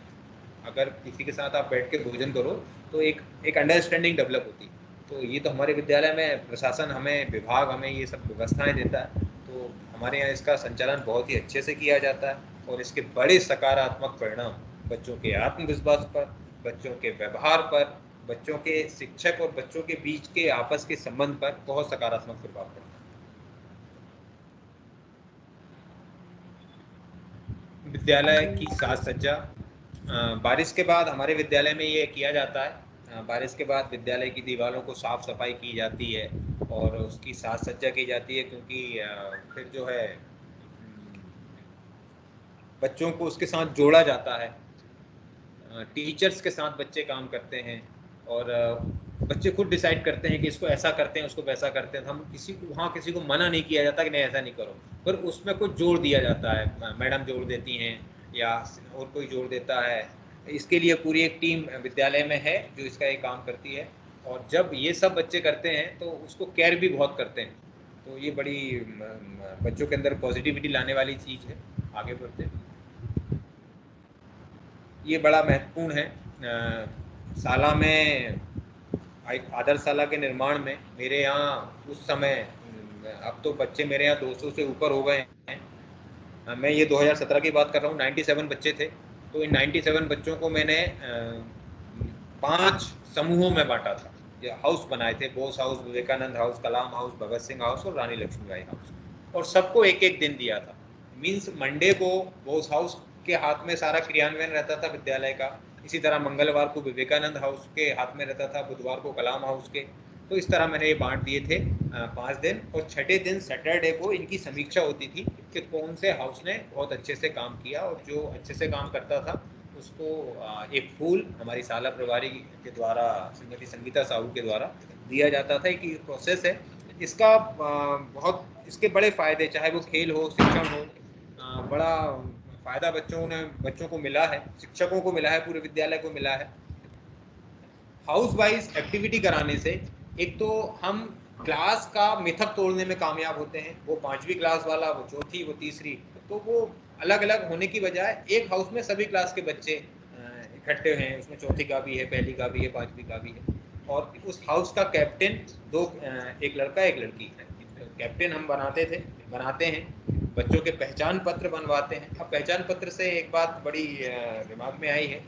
अगर किसी के साथ आप बैठ के भोजन करो तो एक अंडरस्टैंडिंग डेवलप होती है। तो ये तो हमारे विद्यालय में प्रशासन हमें, विभाग हमें ये सब व्यवस्थाएं देता है, तो हमारे यहाँ इसका संचालन बहुत ही अच्छे से किया जाता है, और इसके बड़े सकारात्मक परिणाम बच्चों के आत्मविश्वास पर, बच्चों के व्यवहार पर, बच्चों के शिक्षक और बच्चों के बीच के आपस के संबंध पर बहुत सकारात्मक प्रभाव पड़ता है। विद्यालय की साज सज्जा। बारिश के बाद हमारे विद्यालय में ये किया जाता है, बारिश के बाद विद्यालय की दीवारों को साफ सफाई की जाती है और उसकी साज सज्जा की जाती है, क्योंकि फिर जो है बच्चों को उसके साथ जोड़ा जाता है। टीचर्स के साथ बच्चे काम करते हैं, और बच्चे खुद डिसाइड करते हैं कि इसको ऐसा करते हैं, उसको वैसा करते हैं। हम किसी को मना नहीं किया जाता कि नहीं ऐसा नहीं करो, पर उसमें कुछ जोड़ दिया जाता है, मैडम जोड़ देती हैं या और कोई जोड़ देता है। इसके लिए पूरी एक टीम विद्यालय में है जो इसका एक काम करती है, और जब ये सब बच्चे करते हैं तो उसको केयर भी बहुत करते हैं। तो ये बड़ी बच्चों के अंदर पॉजिटिविटी लाने वाली चीज़ है। आगे बढ़ते हैं। ये बड़ा महत्वपूर्ण है। शाला में, आदर्श शाला के निर्माण में मेरे यहाँ उस समय, अब तो बच्चे मेरे यहाँ 200 से ऊपर हो गए हैं। मैं ये 2017 की बात कर रहा हूँ, 97 बच्चे थे। तो इन 97 बच्चों को मैंने 5 समूहों में बांटा था। ये हाउस बनाए थे, बोस हाउस, विवेकानंद हाउस, कलाम हाउस, भगत सिंह हाउस और रानी लक्ष्मीबाई हाउस, और सबको एक एक दिन दिया था। मीन्स मंडे को बोस हाउस के हाथ में सारा क्रियान्वयन रहता था विद्यालय का, इसी तरह मंगलवार को विवेकानंद हाउस के हाथ में रहता था, बुधवार को कलाम हाउस के। तो इस तरह मैंने ये बांट दिए थे 5 दिन, और छठे दिन सैटरडे को इनकी समीक्षा होती थी कि कौन से हाउस ने बहुत अच्छे से काम किया, और जो अच्छे से काम करता था उसको एक फूल हमारी शाला प्रभारी के द्वारा, श्रीमती संगीता साहू के द्वारा दिया जाता था। कि प्रोसेस है इसका, बहुत इसके बड़े फायदे, चाहे वो खेल हो, शिक्षण हो, बड़ा फायदा बच्चों को मिला है, शिक्षकों को मिला है, पूरे विद्यालय को मिला है। हाउस वाइज एक्टिविटी कराने से एक तो हम क्लास का मिथक तोड़ने में कामयाब होते हैं। वो 5वीं क्लास वाला, वो चौथी, वो तीसरी, तो वो अलग अलग होने की बजाय एक हाउस में सभी क्लास के बच्चे इकट्ठे हैं। उसमें चौथी का भी है, पहली का भी है, 5वीं का भी है। और उस हाउस का कैप्टन एक लड़का एक लड़की है। कैप्टन हम बनाते हैं, बच्चों के पहचान पत्र बनवाते हैं। अब पहचान पत्र से एक बात बड़ी दिमाग में आई है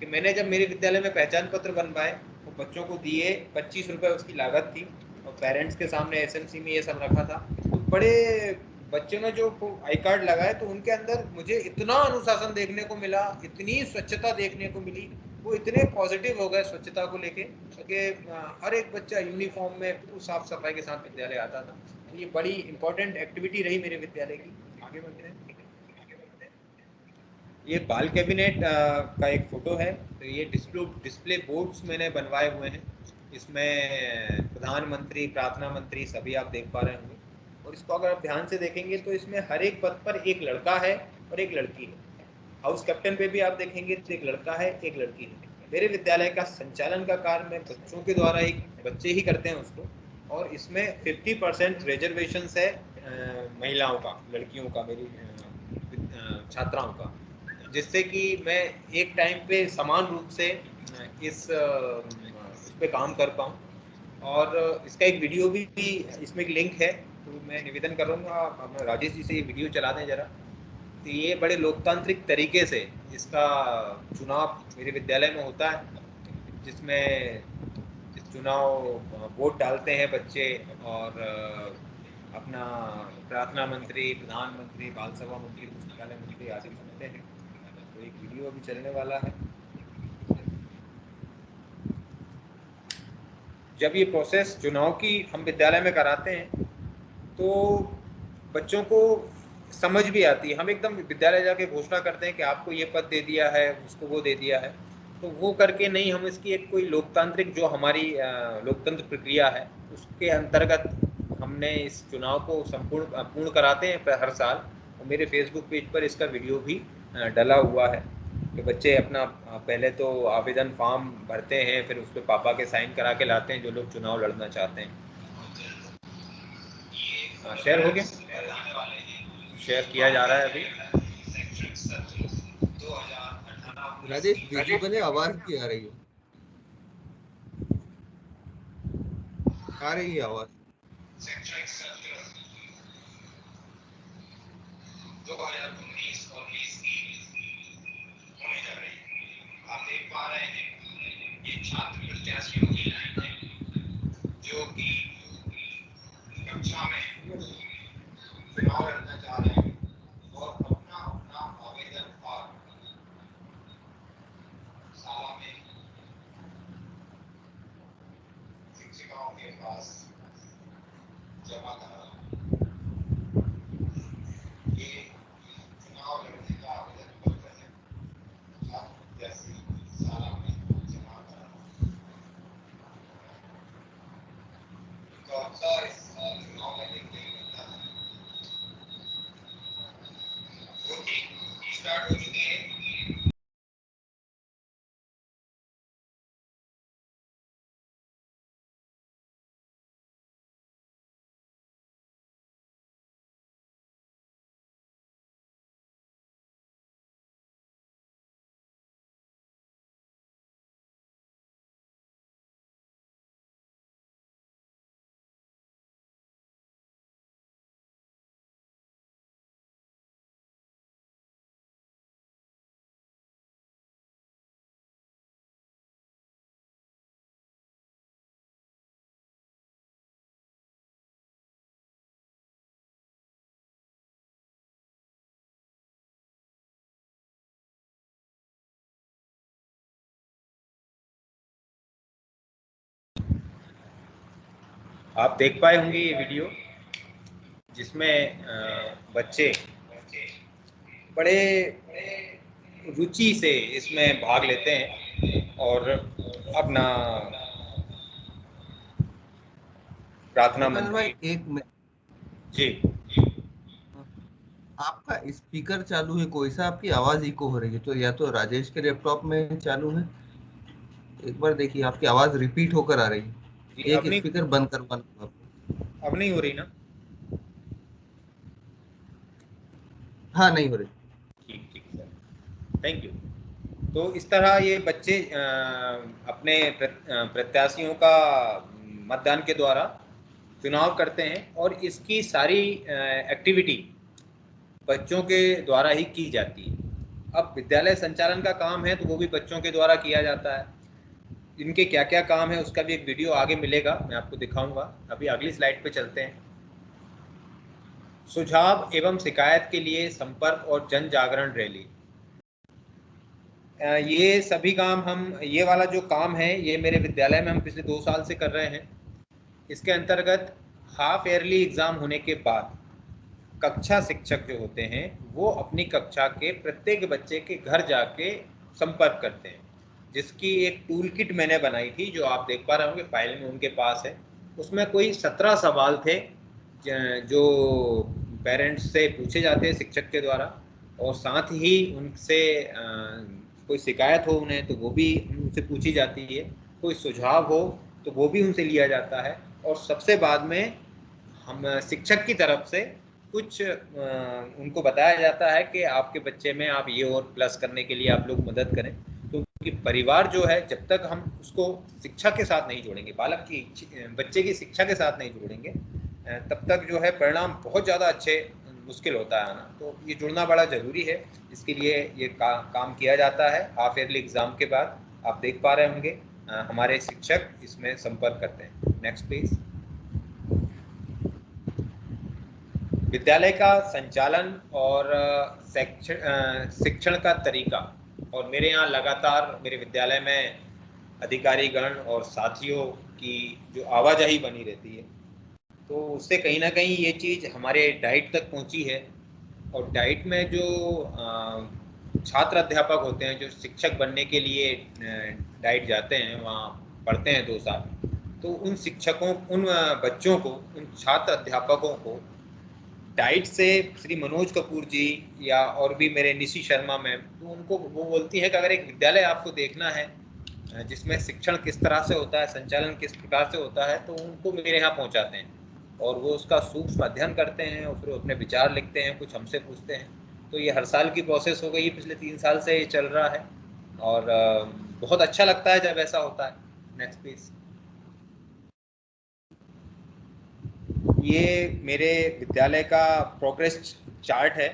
कि मैंने जब मेरे विद्यालय में पहचान पत्र बनवाए, वो बच्चों को दिए, 25 रुपये उसकी लागत थी, और पेरेंट्स के सामने एसएमसी में ये सब रखा था। तो बड़े बच्चों ने जो आई कार्ड लगाए तो उनके अंदर मुझे इतना अनुशासन देखने को मिला, इतनी स्वच्छता देखने को मिली, वो इतने पॉजिटिव हो गए स्वच्छता को लेके कि हर एक बच्चा यूनिफॉर्म में पूरी साफ सफाई के साथ विद्यालय आता था। तो ये बड़ी इंपॉर्टेंट एक्टिविटी रही मेरे विद्यालय की। आगे बढ़ते हैं। ये बाल कैबिनेट का एक फ़ोटो है। तो ये डिस्प्ले बोर्ड्स मैंने बनवाए हुए हैं। इसमें प्रधानमंत्री, प्रार्थना मंत्री सभी आप देख पा रहे होंगे। और इसको अगर आप ध्यान से देखेंगे तो इसमें हर एक पद पर एक लड़का है और एक लड़की है। हाउस कैप्टन पे भी आप देखेंगे तो एक लड़का है, एक लड़की है। मेरे विद्यालय का संचालन का कार्य मैं बच्चों के द्वारा ही, बच्चे ही करते हैं उसको। और इसमें 50% रिजर्वेशन है महिलाओं का, लड़कियों का, मेरी छात्राओं का, जिससे कि मैं एक टाइम पे समान रूप से इस पे काम कर पाऊँ। और इसका एक वीडियो भी इसमें एक लिंक है, तो मैं निवेदन करूँगा राजेश जी से ये वीडियो चला दें ज़रा। तो ये बड़े लोकतांत्रिक तरीके से इसका चुनाव मेरे विद्यालय में होता है, जिसमें चुनाव वोट डालते हैं बच्चे और अपना प्रार्थना मंत्री, प्रधानमंत्री, बाल सभा मंत्री, पुस्तकालय मंत्री आदि चुनते हैं। तो एक वीडियो अभी चलने वाला है। जब ये प्रोसेस चुनाव की हम विद्यालय में कराते हैं तो बच्चों को समझ भी आती है। हम एकदम विद्यालय जाके घोषणा करते हैं कि आपको ये पद दे दिया है, उसको वो दे दिया है, तो वो करके नहीं, हम इसकी एक कोई लोकतांत्रिक जो हमारी लोकतंत्र प्रक्रिया है उसके अंतर्गत हमने इस चुनाव को पूर्ण कराते हैं हर साल। और मेरे फेसबुक पेज पर इसका वीडियो भी डला हुआ है कि बच्चे अपना पहले तो आवेदन फॉर्म भरते हैं, फिर उस पर पापा के साइन करा के लाते हैं जो लोग चुनाव लड़ना चाहते हैं। शेयर हो गया, शेयर किया जा रहा है अभी। राजेश विजिबल है, आवाज भी आ रही है? आ रही है आवाज? 2019 और 20 की होने जा रही है। आप देख पा रहे हैं ये छात्र प्रत्याशियों की लाइन है जो कि कक्षा में चुनाव लड़ना चाह रहे हैं और अपना अपना आवेदन फॉर्म शाला में शिक्षिकाओं के पास जमा करा। ये चुनाव लड़ने का आवेदन पत्र है, छात्र प्रत्याशी शाला में जमा करा। तो अक्सर इस चुनाव में देखने को मिलता है। वोटिंग स्टार्ट हो चुकी है। आप देख पाए होंगे ये वीडियो जिसमें बच्चे बड़े रुचि से इसमें भाग लेते हैं और अपना प्रार्थना प्रकाश भाई मंत्री। एक मिनट, जी आपका स्पीकर चालू है कोई सा? आपकी आवाज इको हो रही है, तो या तो राजेश के लैपटॉप में चालू है, एक बार देखिए, आपकी आवाज रिपीट होकर आ रही है। जी, एक स्पीकर बंद करवाना होगा आपको। अब नहीं हो रही ना? हाँ, नहीं हो रही। ठीक ठीक सर, थैंक यू। तो इस तरह ये बच्चे अपने प्रत्याशियों का मतदान के द्वारा चुनाव करते हैं और इसकी सारी एक्टिविटी बच्चों के द्वारा ही की जाती है। अब विद्यालय संचालन का काम है तो वो भी बच्चों के द्वारा किया जाता है। इनके क्या क्या काम है उसका भी एक वीडियो आगे मिलेगा, मैं आपको दिखाऊंगा। अभी अगली स्लाइड पे चलते हैं। सुझाव एवं शिकायत के लिए संपर्क और जन जागरण रैली। ये सभी काम ये वाला जो काम है ये मेरे विद्यालय में हम पिछले 2 साल से कर रहे हैं। इसके अंतर्गत हाफ ईयरली एग्ज़ाम होने के बाद कक्षा शिक्षक जो होते हैं वो अपनी कक्षा के प्रत्येक बच्चे के घर जाके संपर्क करते हैं, जिसकी एक टूल किट मैंने बनाई थी जो आप देख पा रहे होंगे, फाइल में उनके पास है। उसमें कोई 17 सवाल थे जो पेरेंट्स से पूछे जाते हैं शिक्षक के द्वारा, और साथ ही उनसे कोई शिकायत हो उन्हें तो वो भी उनसे पूछी जाती है, कोई सुझाव हो तो वो भी उनसे लिया जाता है, और सबसे बाद में हम शिक्षक की तरफ से कुछ उनको बताया जाता है कि आपके बच्चे में आप ये और प्लस करने के लिए आप लोग मदद करें। क्योंकि परिवार जो है जब तक हम उसको शिक्षा के साथ नहीं जोड़ेंगे, बालक की बच्चे की शिक्षा के साथ नहीं जोड़ेंगे, तब तक जो है परिणाम बहुत ज़्यादा अच्छे मुश्किल होता है आना। तो ये जुड़ना बड़ा ज़रूरी है, इसके लिए ये काम किया जाता है। हाफ ईयरली एग्ज़ाम के बाद आप देख पा रहे होंगे हमारे शिक्षक इसमें संपर्क करते हैं। Next please. विद्यालय का संचालन और शिक्षण का तरीका, और मेरे यहाँ लगातार मेरे विद्यालय में अधिकारीगण और साथियों की जो आवाजाही बनी रहती है, तो उससे कहीं ना कहीं ये चीज़ हमारे डाइट तक पहुँची है। और डाइट में जो छात्र अध्यापक होते हैं जो शिक्षक बनने के लिए डाइट जाते हैं, वहाँ पढ़ते हैं 2 साल, तो उन शिक्षकों, उन बच्चों को, उन छात्र अध्यापकों को डाइट से श्री मनोज कपूर जी या और भी मेरे निशी शर्मा मैम, तो उनको वो बोलती है कि अगर एक विद्यालय आपको देखना है जिसमें शिक्षण किस तरह से होता है, संचालन किस प्रकार से होता है, तो उनको मेरे यहाँ पहुँचाते हैं और वो उसका सूक्ष्म अध्ययन करते हैं और फिर अपने विचार लिखते हैं, कुछ हमसे पूछते हैं। तो ये हर साल की प्रोसेस हो गई, पिछले 3 साल से ये चल रहा है और बहुत अच्छा लगता है जब ऐसा होता है। Next please. ये मेरे विद्यालय का प्रोग्रेस चार्ट है।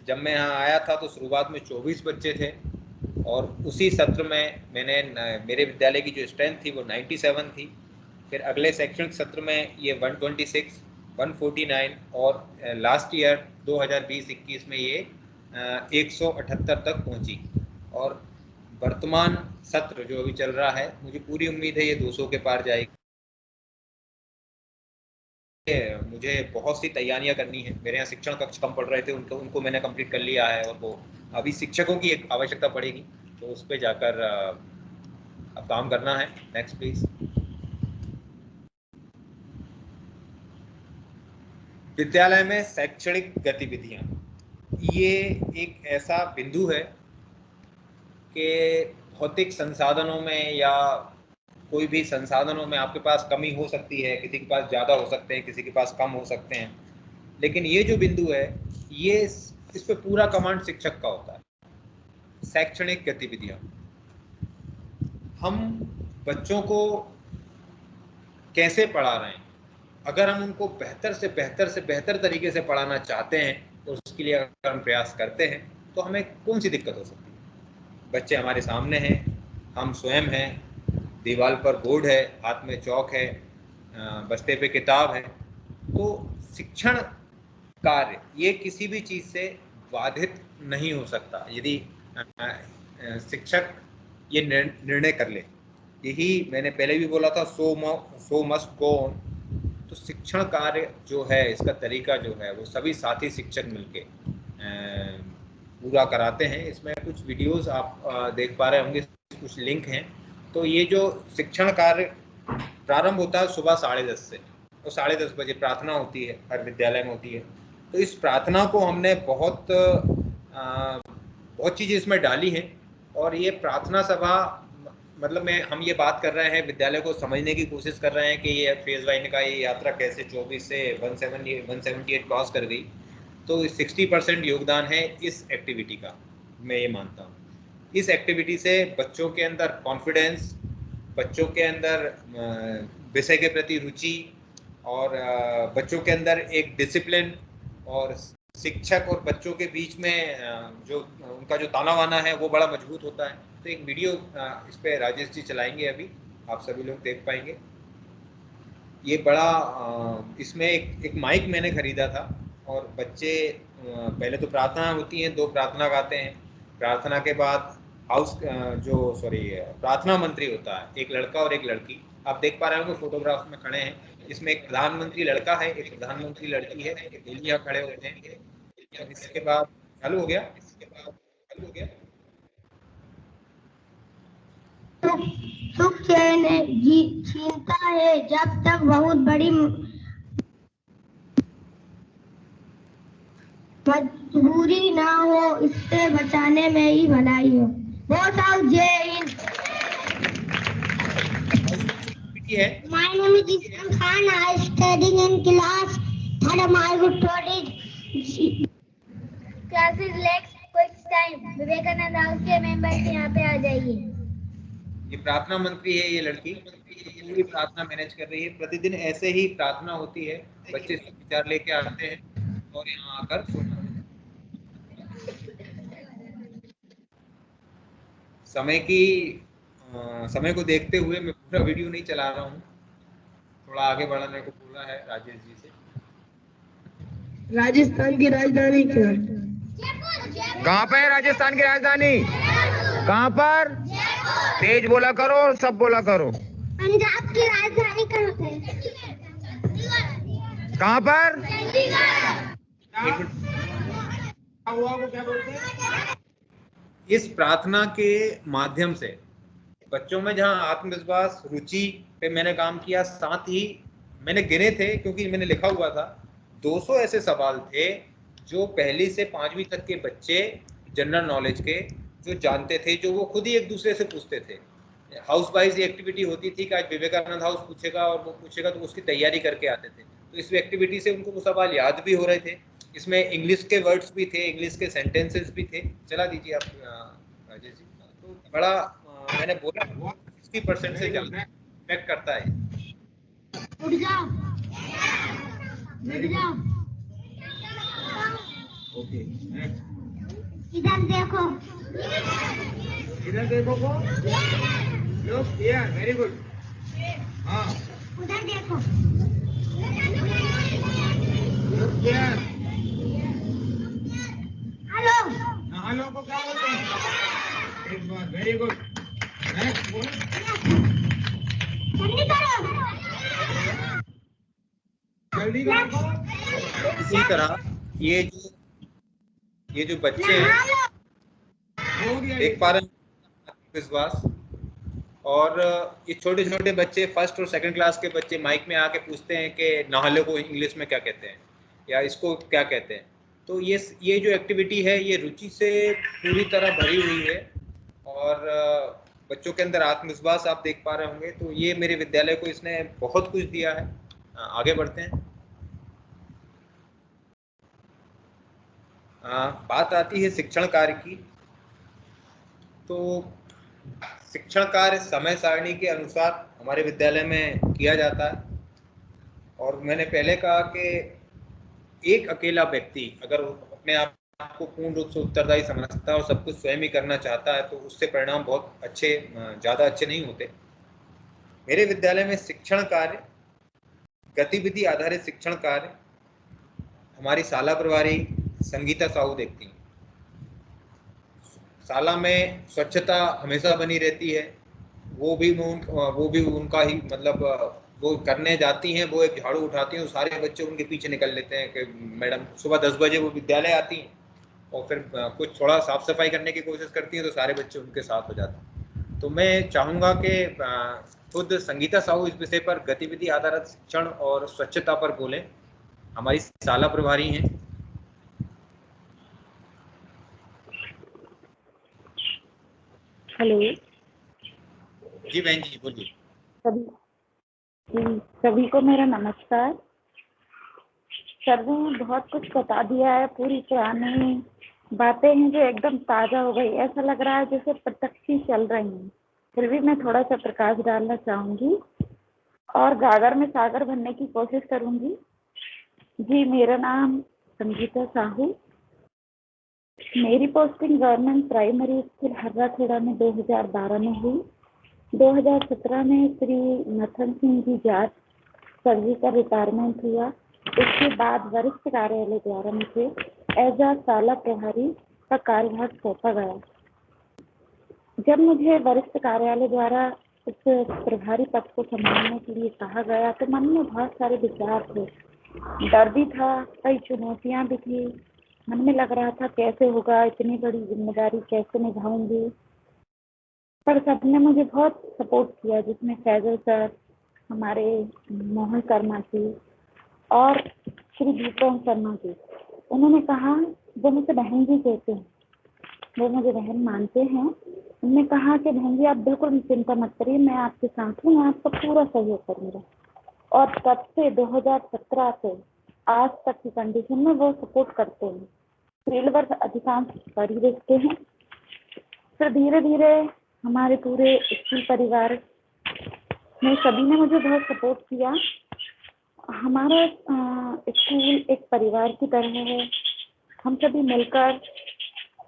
जब मैं यहाँ आया था तो शुरुआत में 24 बच्चे थे और उसी सत्र में मेरे विद्यालय की जो स्ट्रेंथ थी वो 97 थी। फिर अगले शैक्षणिक सत्र में ये 126, 149 और लास्ट ईयर 2020-21 में ये 178 तक पहुँची। और वर्तमान सत्र जो अभी चल रहा है, मुझे पूरी उम्मीद है ये 200 के पार जाएगी। मुझे बहुत सी तैयारियां करनी है। मेरे यहाँ शिक्षण कक्ष कम पढ़ रहे थे, उनको मैंने कंप्लीट कर लिया है और वो अभी शिक्षकों की एक आवश्यकता पड़ेगी, तो उस पर जाकर अब काम करना है। Next please. विद्यालय में शैक्षणिक गतिविधियां, ये एक ऐसा बिंदु है कि भौतिक संसाधनों में या कोई भी संसाधनों में आपके पास कमी हो सकती है, किसी के पास ज़्यादा हो सकते हैं, किसी के पास कम हो सकते हैं, लेकिन ये जो बिंदु है ये इस पे पूरा कमांड शिक्षक का होता है। शैक्षणिक गतिविधियां, हम बच्चों को कैसे पढ़ा रहे हैं, अगर हम उनको बेहतर से बेहतर तरीके से पढ़ाना चाहते हैं तो उसके लिए अगर हम प्रयास करते हैं तो हमें कौन सी दिक्कत हो सकती है। बच्चे हमारे सामने हैं, हम स्वयं हैं, दीवार पर बोर्ड है, हाथ में चौक है, बस्ते पे किताब है, तो शिक्षण कार्य ये किसी भी चीज़ से बाधित नहीं हो सकता यदि शिक्षक ये निर्णय कर ले। यही मैंने पहले भी बोला था, सो मस्ट गो ऑन। तो शिक्षण कार्य जो है, इसका तरीका जो है वो सभी साथी शिक्षक मिलके पूरा कराते हैं। इसमें कुछ वीडियोस आप देख पा रहे होंगे, कुछ लिंक हैं। तो ये जो शिक्षण कार्य प्रारंभ होता है सुबह 10:30 से, और 10:30 बजे प्रार्थना होती है, हर विद्यालय में होती है। तो इस प्रार्थना को हमने बहुत चीज़ें इसमें डाली हैं, और ये प्रार्थना सभा मतलब हम ये बात कर रहे हैं, विद्यालय को समझने की कोशिश कर रहे हैं कि ये फेज 1 का ये यात्रा कैसे 24 से 178 क्रॉस कर गई। तो 60% योगदान है इस एक्टिविटी का, मैं ये मानता हूँ। इस एक्टिविटी से बच्चों के अंदर कॉन्फिडेंस, बच्चों के अंदर विषय के प्रति रुचि, और बच्चों के अंदर एक डिसिप्लिन, और शिक्षक और बच्चों के बीच में जो उनका जो ताना वाना है वो बड़ा मजबूत होता है। तो एक वीडियो इस पे राजेश जी चलाएंगे, अभी आप सभी लोग देख पाएंगे। ये बड़ा इसमें एक माइक मैंने खरीदा था और बच्चे पहले तो प्रार्थना होती है, 2 प्रार्थना गाते हैं। प्रार्थना के बाद प्रार्थना मंत्री होता है, एक लड़का और एक लड़की। आप देख पा रहे होंगे फोटोग्राफ में खड़े हैं, इसमें एक प्रधानमंत्री लड़का है, एक प्रधानमंत्री लड़की है, ये खड़े होते हैं। और इसके बाद चालू हो गया। सुख चैन छीनता है जब तक बहुत बड़ी मजबूरी ना हो, इससे बचाने में ही भलाई हो। बहुत आउट जय Hind. My name is Islam Khan. I am studying in class third. I would study classes next quick time. Vivekananda house के मेंबर्स यहाँ पे आ जाइए। ये प्रार्थना मंत्री है, ये लड़की पूरी प्रार्थना मैनेज कर रही है। प्रतिदिन ऐसे ही प्रार्थना होती है, बच्चे विचार लेके आते हैं और यहाँ आकर सुनते हैं। समय को देखते हुए मैं पूरा वीडियो नहीं चला रहा हूँ, थोड़ा आगे बढ़ाने को बोला है राजेश जी से। राजस्थान की राजधानी क्या? कहाँ पे है राजस्थान की राजधानी? कहाँ पर? तेज बोला करो, सब बोला करो। पंजाब की राजधानी कहाँ पे? कहाँ पर? इस प्रार्थना के माध्यम से बच्चों में जहाँ आत्मविश्वास, रुचि पे मैंने काम किया, साथ ही मैंने गिने थे क्योंकि मैंने लिखा हुआ था 200 ऐसे सवाल थे जो पहली से 5वीं तक के बच्चे जनरल नॉलेज के जो जानते थे, जो वो खुद ही एक दूसरे से पूछते थे। हाउस वाइज ये एक्टिविटी होती थी कि आज विवेकानंद हाउस पूछेगा और वो पूछेगा, तो उसकी तैयारी करके आते थे। तो इस एक्टिविटी से उनको वो सवाल याद भी हो रहे थे। इसमें इंग्लिश के वर्ड्स भी थे, इंग्लिश के सेंटेंसेस भी थे। चला दीजिए आप राजेश जी। तो बड़ा मैंने बोला 60% से ज़्यादा इफेक्ट करता है। उठ जाओ, उठ जाओ। ओके, इधर देखो, इधर देखो को। Look here, very good. हाँ, उधर देखो। Look here. हेलो। हेलो को क्या बोलते हैं? एक बार, वेरी गुड। नेक्स्ट बोलो। जल्दी करो। जल्दी करो। इसी तरह ये जो बच्चे हैं देख पा रहे हैं विश्वास, और ये छोटे छोटे बच्चे फर्स्ट और सेकंड क्लास के बच्चे माइक में आके पूछते हैं कि नहाले को इंग्लिश में क्या कहते हैं या इसको क्या कहते हैं। तो ये जो एक्टिविटी है ये रुचि से पूरी तरह भरी हुई है और बच्चों के अंदर आत्मविश्वास आप देख पा रहे होंगे। तो ये मेरे विद्यालय को इसने बहुत कुछ दिया है। आगे बढ़ते हैं। बात आती है शिक्षण कार्य की। तो शिक्षण कार्य समय सारणी के अनुसार हमारे विद्यालय में किया जाता है और मैंने पहले कहा कि एक अकेला व्यक्ति अगर अपने आप को पूर्ण रूप से उत्तरदायी समझता है और सब कुछ स्वयं ही करना चाहता है तो उससे परिणाम बहुत अच्छे, ज़्यादा अच्छे नहीं होते। मेरे विद्यालय में शिक्षण कार्य, गतिविधि आधारित शिक्षण कार्य हमारी शाला प्रभारी संगीता साहू देखती हैं। शाला में स्वच्छता हमेशा बनी रहती है, वो भी उनका ही मतलब वो करने जाती हैं, वो एक झाड़ू उठाती हैं तो सारे बच्चे उनके पीछे निकल लेते हैं कि मैडम। सुबह 10 बजे वो विद्यालय आती हैं और फिर कुछ थोड़ा साफ सफाई करने की कोशिश करती हैं तो सारे बच्चे उनके साथ हो जाते हैं। तो मैं चाहूँगा कि खुद संगीता साहू इस विषय पर गतिविधि आधारित शिक्षण और स्वच्छता पर बोलें। हमारी शाला प्रभारी हैं। हेलो जी बहन जी बोलिए। सभी को मेरा नमस्कार। सर ने बहुत कुछ बता दिया है, पूरी पुरानी बातें हैं जो एकदम ताज़ा हो गई। ऐसा लग रहा है जैसे प्रत्यक्ष ही चल रही हैं। फिर भी मैं थोड़ा सा प्रकाश डालना चाहूँगी और गागर में सागर भरने की कोशिश करूँगी। जी, मेरा नाम संगीता साहू। मेरी पोस्टिंग गवर्नमेंट प्राइमरी स्कूल हर्राखेड़ा में 2012 में हुई। 2017 में श्री नथन सिंह जी जाट सर जी का रिटायरमेंट हुआ। इसके बाद वरिष्ठ कार्यालय द्वारा मुझे एज अ शाला प्रभारी का कार्यभार सौंपा गया। जब मुझे वरिष्ठ कार्यालय द्वारा इस प्रभारी पद को संभालने के लिए कहा गया तो मन में बहुत सारे विचार थे, डर भी था, कई चुनौतियां भी थी। मन में लग रहा था कैसे होगा, इतनी बड़ी जिम्मेदारी कैसे निभाऊंगी। पर सबने मुझे बहुत सपोर्ट किया, जिसमें फैजल सर, हमारे मोहन शर्मा जी और श्री दीपक शर्मा जी। उन्होंने कहा, वो मुझे बहन जी कहते हैं, वो मुझे बहन मानते हैं। उन्होंने कहा कि बहन जी आप बिल्कुल चिंता मत करिए, मैं आपके साथ हूँ, मैं आपका पूरा सहयोग करूँगा। और तब से 2017 से आज तक की कंडीशन में वो सपोर्ट करते हैं। फील्ड वर्क अधिकांश कर ही देखते हैं। फिर धीरे धीरे हमारे पूरे स्कूल परिवार में सभी ने मुझे बहुत सपोर्ट किया। हमारा स्कूल एक परिवार की तरह है। हम सभी मिलकर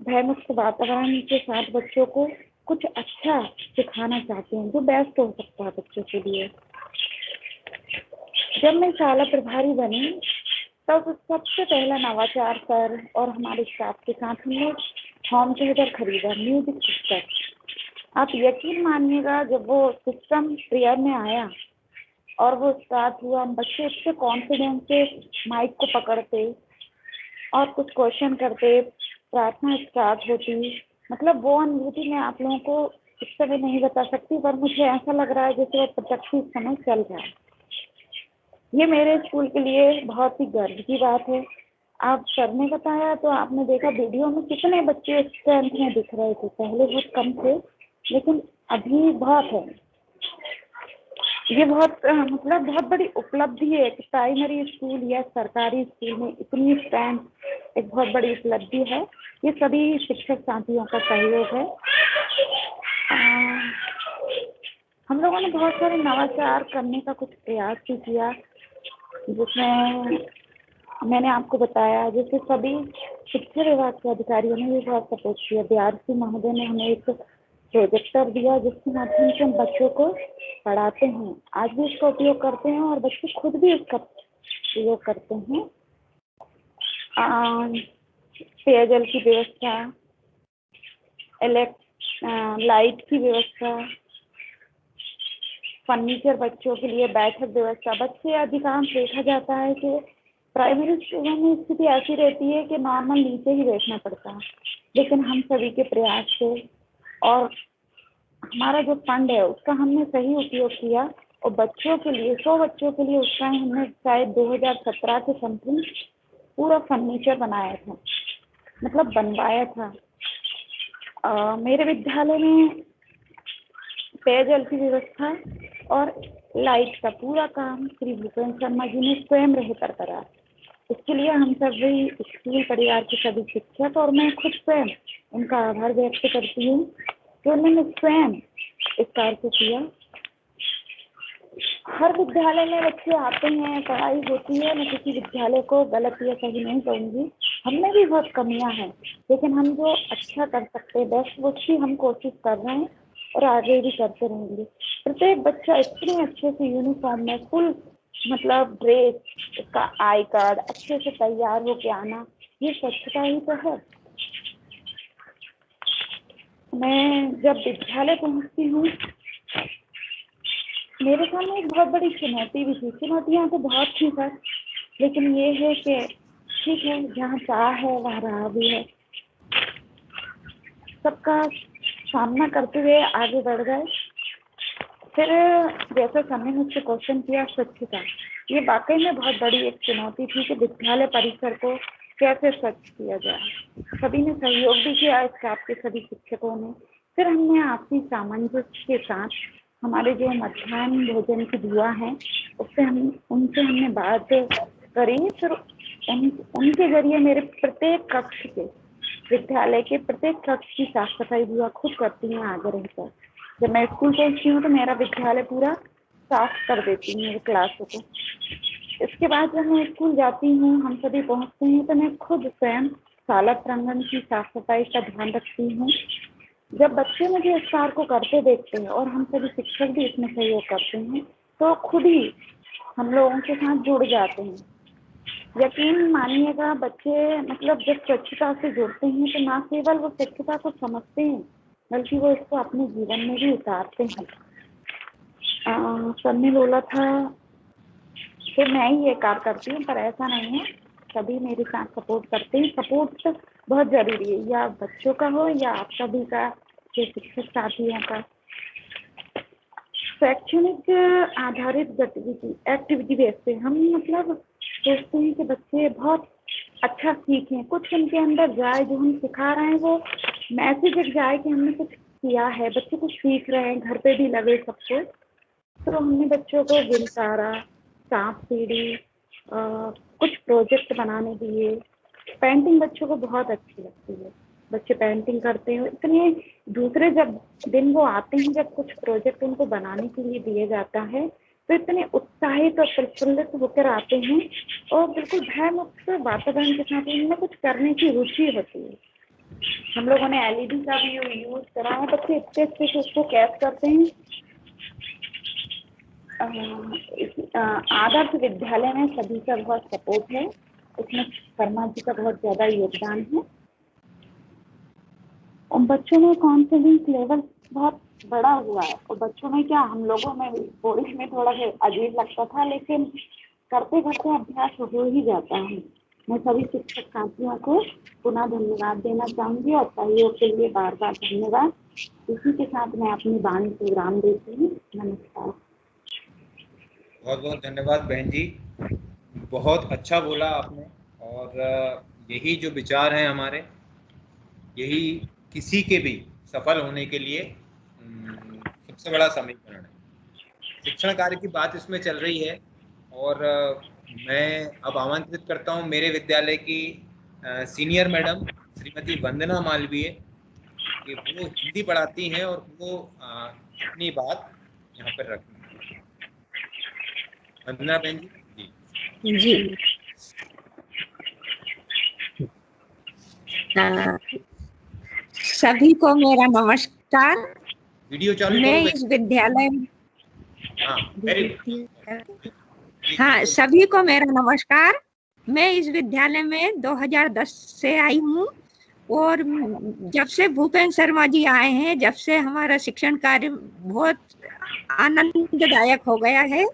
भयमुक्त वातावरण के साथ बच्चों को कुछ अच्छा सिखाना चाहते हैं, जो बेस्ट हो सकता है बच्चों के लिए। जब मैं शाला प्रभारी बनी तब सबसे पहला नवाचार सर और हमारे स्टाफ के साथ हमने होम थिएटर खरीदा, म्यूजिक सिस्टम। आप यकीन मानिएगा, जब वो सिस्टम प्रेयर में आया और वो स्टार्ट हुआ, बच्चे इतने कॉन्फिडेंस से माइक को पकड़ते और कुछ क्वेश्चन करते, प्रार्थना स्टार्ट होती। मतलब वो अनुभूति मैं आप लोगों को इस समय नहीं बता सकती, पर मुझे ऐसा लग रहा है जैसे वो प्रत्यक्ष इस समय चल रहा है। ये मेरे स्कूल के लिए बहुत ही गर्व की बात है। आप सर ने बताया तो आपने देखा वीडियो में कितने बच्चे स्ट्रेंथ में दिख रहे थे, पहले बहुत कम थे लेकिन अभी बहुत है। ये बहुत मतलब बहुत बड़ी उपलब्धि है कि प्राइमरी स्कूल या सरकारी स्कूल में इतनी स्ट्रेंथ एक बहुत बड़ी उपलब्धि है। ये सभी शिक्षक साथियों का सहयोग है। हम लोगों ने बहुत सारे नवाचार करने का कुछ प्रयास भी किया, जिसमें मैंने आपको बताया, जैसे सभी शिक्षा विभाग के अधिकारियों ने भी बहुत सपोर्ट किया। बीआरसी महोदय ने हमें एक प्रोजेक्टर दिया, जिसके माध्यम से हम बच्चों को पढ़ाते हैं। आज भी इसका उपयोग करते हैं और बच्चे खुद भी इसका उपयोग करते हैं। पेयजल की व्यवस्था, लाइट की व्यवस्था, फर्नीचर, बच्चों के लिए बैठक व्यवस्था। बच्चे अधिकांश देखा जाता है कि प्राइमरी स्कूलों में स्थिति ऐसी रहती है कि नॉर्मल नीचे ही बैठना पड़ता है, लेकिन हम सभी के प्रयास से और हमारा जो फंड है उसका हमने सही उपयोग किया और बच्चों के लिए 100 बच्चों के लिए उस टाइम हमने शायद 2017 के समथिंग पूरा फर्नीचर बनाया था, मतलब बनवाया था। मेरे विद्यालय में पेयजल की व्यवस्था और लाइट का पूरा काम श्री भूपेन्द्र शर्मा जी ने स्वयं रहकर करा। इसके लिए हम सभी स्कूल परिवार के सभी शिक्षक और मैं खुद स्वयं उनका आभार व्यक्त करती हूँ कि उन्होंने स्वयं इस कार्य को किया। हर विद्यालय में बच्चे आते हैं, पढ़ाई होती है, मैं किसी विद्यालय को गलत या सही नहीं कहूँगी, हमने भी बहुत कमियां हैं, लेकिन हम जो अच्छा कर सकते हैं बेस्ट उसकी हम कोशिश कर रहे हैं और आगे भी करते रहेंगे। प्रत्येक बच्चा इतने अच्छे से यूनिफॉर्म में फुल मतलब ड्रेस, उसका आई कार्ड अच्छे से तैयार होके आना, ये स्वच्छता ही तो है। मैं जब विद्यालय पहुंचती हूँ मेरे सामने एक बहुत बड़ी चुनौती भी थी। चुनौतियाँ तो बहुत थी सर, लेकिन ये है कि ठीक है, जहाँ चाह है वहाँ राह भी है। सबका सामना करते हुए आगे बढ़ गए। फिर जैसे सर ने मुझसे क्वेश्चन किया स्वच्छता, ये वाकई में बहुत बड़ी एक चुनौती थी कि विद्यालय परिसर को कैसे स्वच्छ किया जाए। सभी ने सहयोग भी किया, स्टाफ के सभी शिक्षकों ने। फिर हमने आपसी सामंजस्य के साथ हमारे जो मध्याह्न भोजन की दुआ हैं उससे उनसे हमने बात करी। फिर उनके जरिए मेरे प्रत्येक कक्ष के, विद्यालय के प्रत्येक कक्ष की साफ सफाई दुआ खुद करती हैं आगे रहकर। जब मैं स्कूल पहुंचती हूँ तो मेरा विद्यालय पूरा साफ कर देती हूँ मेरे क्लासों को। इसके बाद जब मैं स्कूल जाती हूँ, हम सभी पहुँचते हैं, तो मैं खुद स्वयं शाला प्रांगण की साफ सफाई का ध्यान रखती हूँ। जब बच्चे मुझे इस कार्य को करते देखते हैं और हम सभी शिक्षक भी इसमें सहयोग करते हैं तो खुद ही हम लोगों के साथ जुड़ जाते हैं। यकीन मानिएगा, बच्चे मतलब जब स्वच्छता से जुड़ते हैं तो ना केवल वो स्वच्छता को समझते हैं बल्कि वो इसको अपने जीवन में भी उतारते हैं। सर ने बोला था कि मैं ही ये कार्य करती हूँ, पर ऐसा नहीं है, सभी मेरे साथ सपोर्ट करते हैं। सपोर्ट बहुत ज़रूरी है, या बच्चों का हो या आप सभी का, के शिक्षक साथियों का। शैक्षणिक आधारित गतिविधि एक्टिविटी बेस पे हम मतलब सोचते हैं कि बच्चे बहुत अच्छा सीखें, कुछ उनके अंदर जाए, जो हम सिखा रहे हैं वो मैसेज एक जाए कि हमने कुछ किया है, बच्चे कुछ सीख रहे हैं, घर पे भी लगे सबको। तो हमने बच्चों को गिरतारा, सांप सीढ़ी, कुछ प्रोजेक्ट बनाने दिए। पेंटिंग बच्चों को बहुत अच्छी लगती है, बच्चे पेंटिंग करते हैं। इतने दूसरे जब दिन वो आते हैं, जब कुछ प्रोजेक्ट उनको बनाने के लिए दिया जाता है तो इतने उत्साहित और प्रफुल्लित होकर आते हैं और बिल्कुल भय मुक्त वातावरण के साथ उनमें कुछ करने की रुचि होती है। हम लोगों ने LED का भी यूज करा है, बच्चे इतने अच्छे से उसको कैच करते हैं। आदर्श विद्यालय में सभी का बहुत सपोर्ट है, उसमें शर्मा जी का बहुत ज़्यादा योगदान है। और बच्चों में कॉन्फिडेंस लेवल बहुत बड़ा हुआ है। और बच्चों में क्या, हम लोगों में थोड़ी में थोड़ा अजीब लगता था, लेकिन करते करते अभ्यास हो ही जाता है। मैं सभी शिक्षक साथियों को पुनः धन्यवाद देना चाहूँगी और सहयोग के लिए बार बार धन्यवाद। इसी के साथ मैं अपनी वाणी को विराम देती हूँ। नमस्कार। बहुत बहुत धन्यवाद बहन जी, बहुत अच्छा बोला आपने। और यही जो विचार हैं हमारे, यही किसी के भी सफल होने के लिए सबसे बड़ा समीकरण है। शिक्षण कार्य की बात इसमें चल रही है और मैं अब आमंत्रित करता हूं मेरे विद्यालय की सीनियर मैडम श्रीमती वंदना मालवीय कि वो हिंदी पढ़ाती हैं और वो अपनी बात यहाँ पर रखें। वंदना बहन जी। जी सभी को मेरा नमस्कार। वीडियो चालू मैं करो। इस विद्यालय हाँ, हाँ, सभी को मेरा नमस्कार। मैं इस विद्यालय में 2010 से आई हूँ और जब से भूपेन शर्मा जी आए हैं, जब से हमारा शिक्षण कार्य बहुत आनंददायक हो गया है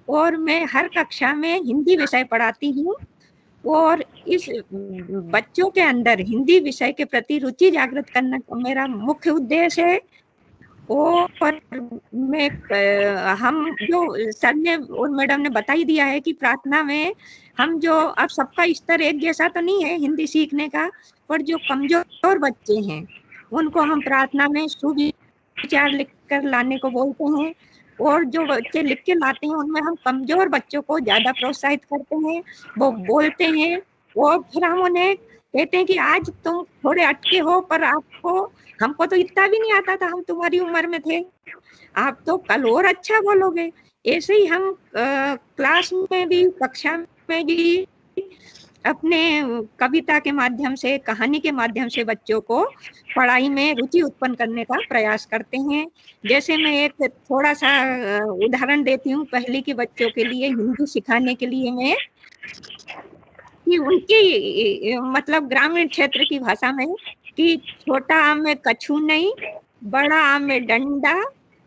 और मैं हर कक्षा में हिंदी विषय पढ़ाती हूँ और इस बच्चों के अंदर हिंदी विषय के प्रति रुचि जागृत करना मेरा मुख्य उद्देश्य है। और मैं हम जो सर ने और मैडम ने बता ही दिया है कि प्रार्थना में हम जो, अब सबका स्तर एक जैसा तो नहीं है हिंदी सीखने का, पर जो कमजोर बच्चे हैं उनको हम प्रार्थना में सुविचार लिख कर लाने को बोलते हैं और जो बच्चे लिख के लाते हैं उनमें हम कमजोर बच्चों को ज्यादा प्रोत्साहित करते हैं, वो बोलते हैं और फिर हम उन्हें कहते हैं कि आज तुम थोड़े अटके हो, पर आपको, हमको तो इतना भी नहीं आता था, हम तुम्हारी उम्र में थे, आप तो कल और अच्छा बोलोगे। ऐसे ही हम क्लास में भी, कक्षा में भी अपने कविता के माध्यम से, कहानी के माध्यम से बच्चों को पढ़ाई में रुचि उत्पन्न करने का प्रयास करते हैं। जैसे मैं एक थोड़ा सा उदाहरण देती हूँ पहले के बच्चों के लिए हिंदी सिखाने के लिए, मैं कि उनकी मतलब ग्रामीण क्षेत्र की भाषा में कि छोटा आम में कछू नहीं, बड़ा आम में डंडा,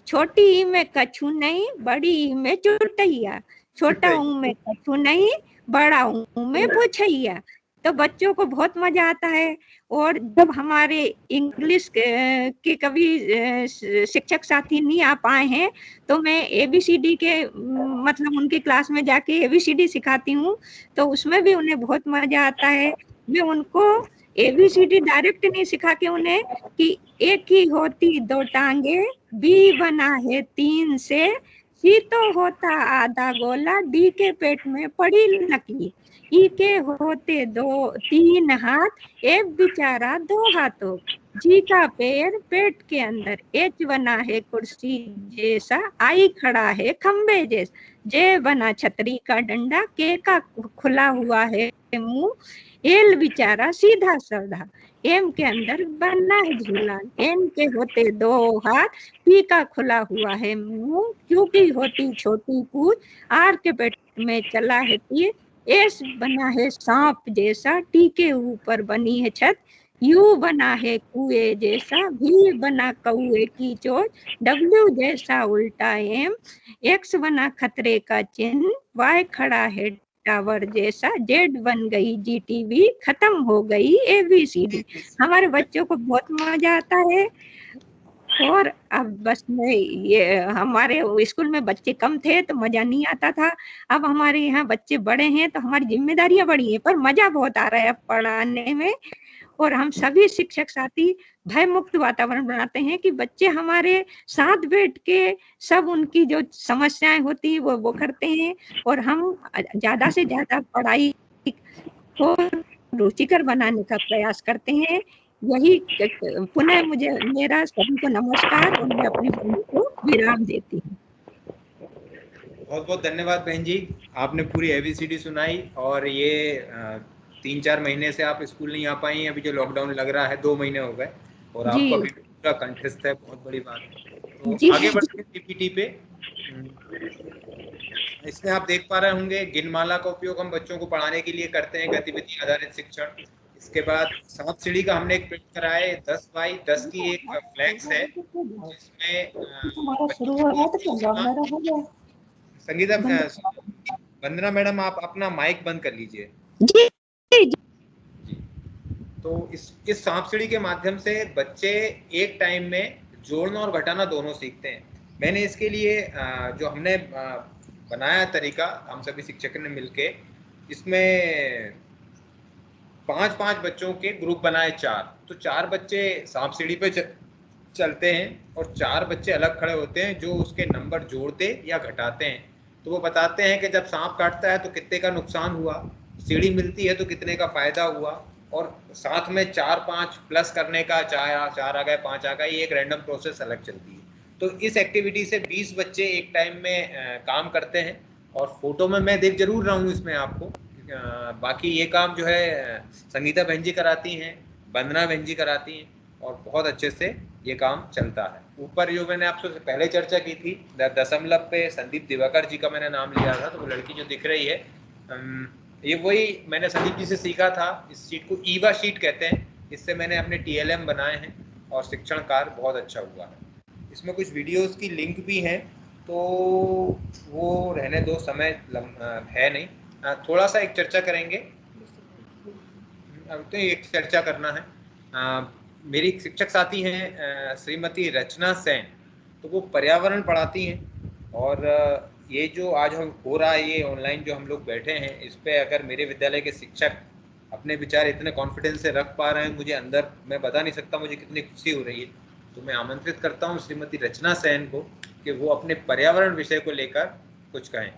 छोटी ई में कछू नहीं, बड़ी ई में चुटैया, छोटा ऊ में कछू नहीं, बड़ा ऊ में पूछैया। तो बच्चों को बहुत मजा आता है। और जब हमारे इंग्लिश के कभी शिक्षक साथी नहीं आ पाए हैं तो मैं ABCD के मतलब उनकी क्लास में जाके ABCD सिखाती हूँ, तो उसमें भी उन्हें बहुत मजा आता है। मैं उनको ABCD डायरेक्ट नहीं सिखा के उन्हें कि एक ही होती दो टांगे, बी बना है 3 से, सी तो होता आधा गोला, डी के पेट में पड़ी नकली, ई के होते 3 हाथ, एफ बेचारा 2 हाथों, जी का पैर पेट के अंदर, एच बना है कुर्सी जैसा, आई खड़ा है खंबे जैसा, जे बना छतरी का डंडा, के का खुला हुआ है मुंह, एल बेचारा सीधा साधा, एम के अंदर बना है झूला, एन के होते 2 हाथ, पी का खुला हुआ है मुंह, क्यू की होती छोटी पूछ, आर के पेट में चला है तीर, एस बना है सांप जैसा, टी के ऊपर बनी है छत, यू बना है कुएं जैसा, भी बना कौए की चोच, डब्ल्यू जैसा उल्टा एम, एक्स बना खतरे का चिन्ह, वाई खड़ा है टावर जैसा, जेड बन गई जीटीवी, खत्म हो गई एबीसीडी। हमारे बच्चों को बहुत मजा आता है। और अब बस मैं ये, हमारे स्कूल में बच्चे कम थे तो मजा नहीं आता था, अब हमारे यहाँ बच्चे बड़े हैं तो हमारी जिम्मेदारियां बढ़ी हैं, पर मजा बहुत आ रहा है अब पढ़ाने में। और हम सभी शिक्षक साथी भय मुक्त वातावरण बनाते हैं कि बच्चे हमारे साथ बैठ के सब उनकी जो समस्याएं होती है वो करते हैं, और हम ज्यादा से ज्यादा पढ़ाई को रुचिकर बनाने का प्रयास करते हैं। यही पुनः मुझे मेरा सभी को नमस्कार, और मैं अपनी वाणी को विराम देती हूँ। बहुत बहुत धन्यवाद बहन जी, आपने पूरी एबीसीडी सुनाई। और ये 3-4 महीने से आप स्कूल नहीं आ पाई हैं, अभी जो लॉकडाउन लग रहा है 2 महीने हो गए, और आपको अभी पूरा कंठस्थ है, बहुत बड़ी बात है। तो आगे बढ़ते हैं पीपीटी पे। इसमें आप देख पा रहे होंगे गिनमाला का उपयोग हम बच्चों को पढ़ाने के लिए करते हैं, गतिविधि आधारित शिक्षण। इसके बाद सांप सीढ़ी का हमने एक प्रिंट करा है, 10 बाई 10 की एक फ्लैक्स है, जिसमें संगीता, वंदना मैडम आप अपना माइक बंद कर लीजिए जी। तो इस सांप सीढ़ी के माध्यम से बच्चे एक टाइम में जोड़ना और घटाना दोनों सीखते हैं। मैंने इसके लिए जो हमने बनाया तरीका, हम सभी शिक्षकों ने मिलके, इसमें 5-5 बच्चों के ग्रुप बनाए 4, तो 4 बच्चे सांप सीढ़ी पे चलते हैं और 4 बच्चे अलग खड़े होते हैं जो उसके नंबर जोड़ते या घटाते हैं। तो वो बताते हैं कि जब सांप काटता है तो कितने का नुकसान हुआ, सीढ़ी मिलती है तो कितने का फायदा हुआ, और साथ में 4-5 प्लस करने का, 4 आ गए 5 आ गए, ये एक रैंडम प्रोसेस अलग चलती है। तो इस एक्टिविटी से 20 बच्चे एक टाइम में काम करते हैं, और फोटो में मैं देख जरूर रहा हूँ इसमें आपको। बाकी ये काम जो है संगीता बहन जी कराती हैं, वंदना बहन जी कराती हैं, और बहुत अच्छे से ये काम चलता है। ऊपर जो मैंने आपसे पहले चर्चा की थी, दशमलव पे संदीप दिवाकर जी का मैंने नाम लिया था, तो वो लड़की जो दिख रही है, ये वही मैंने संदीप जी से सीखा था। इस शीट को ईवा शीट कहते हैं, इससे मैंने अपने TLM बनाए हैं और शिक्षण कार्य बहुत अच्छा हुआ है। इसमें कुछ वीडियोस की लिंक भी हैं, तो वो रहने दो, समय है नहीं, थोड़ा सा एक चर्चा करेंगे। अब तो एक चर्चा करना है। मेरी शिक्षक साथी हैं श्रीमती रचना सेन, तो वो पर्यावरण पढ़ाती हैं, और ये जो आज हम हो रहा है, ये ऑनलाइन जो हम लोग बैठे हैं, इस पे अगर मेरे विद्यालय के शिक्षक अपने विचार इतने कॉन्फिडेंस से रख पा रहे हैं, मुझे अंदर, मैं बता नहीं सकता मुझे कितनी खुशी हो रही है। तो मैं आमंत्रित करता हूँ श्रीमती रचना सेन को कि वो अपने पर्यावरण विषय को लेकर कुछ कहें।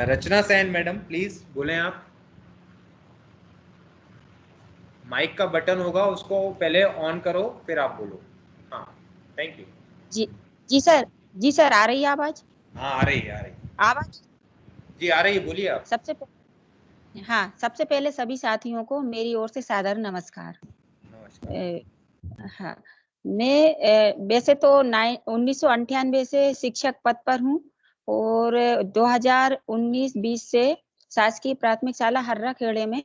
रचना सेन मैडम प्लीज बोलें आप। माइक का बटन होगा, उसको पहले ऑन करो फिर आप बोलो। हाँ, थैंक यू। जी सर आ रही है आवाज? हाँ आ रही है आवाज जी, आ रही है, बोलिए आप। सबसे पहले सभी साथियों को मेरी ओर से सादर नमस्कार। हाँ, मैं वैसे तो 1998 से शिक्षक पद पर हूँ, और 2019-20 से शासकीय प्राथमिक शाला हर्रा खेड़े में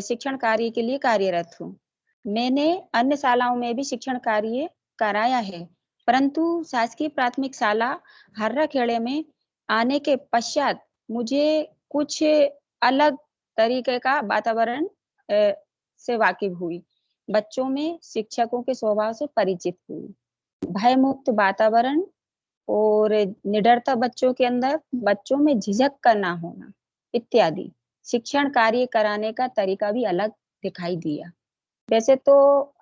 शिक्षण कार्य के लिए कार्यरत हूँ। मैंने अन्य शालाओं में भी शिक्षण कार्य कराया है, परंतु शासकीय प्राथमिक शाला हर्रा खेड़े में आने के पश्चात मुझे कुछ अलग तरीके का वातावरण से वाकिफ हुई, बच्चों में शिक्षकों के स्वभाव से परिचित हुई, भय मुक्त वातावरण और निडरता बच्चों के अंदर, बच्चों में झिझक का ना होना इत्यादि, शिक्षण कार्य कराने का तरीका भी अलग दिखाई दिया। वैसे तो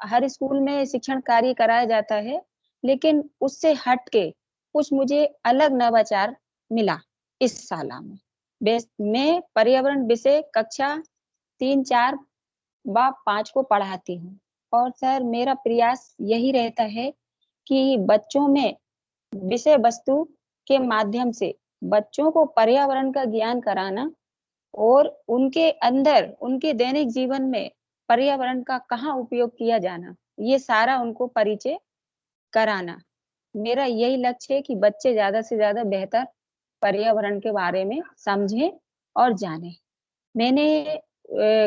हर स्कूल में शिक्षण कार्य कराया जाता है, लेकिन उससे हट के कुछ मुझे अलग नवाचार मिला इस शाला में। मैं पर्यावरण विषय कक्षा 3, 4 व 5 को पढ़ाती हूँ, और सर मेरा प्रयास यही रहता है कि बच्चों में विषय वस्तु के माध्यम से बच्चों को पर्यावरण का ज्ञान कराना, और उनके अंदर उनके दैनिक जीवन में पर्यावरण का कहाँ उपयोग किया जाना, ये सारा उनको परिचय कराना। मेरा यही लक्ष्य है कि बच्चे ज़्यादा से ज़्यादा बेहतर पर्यावरण के बारे में समझें और जानें। मैंने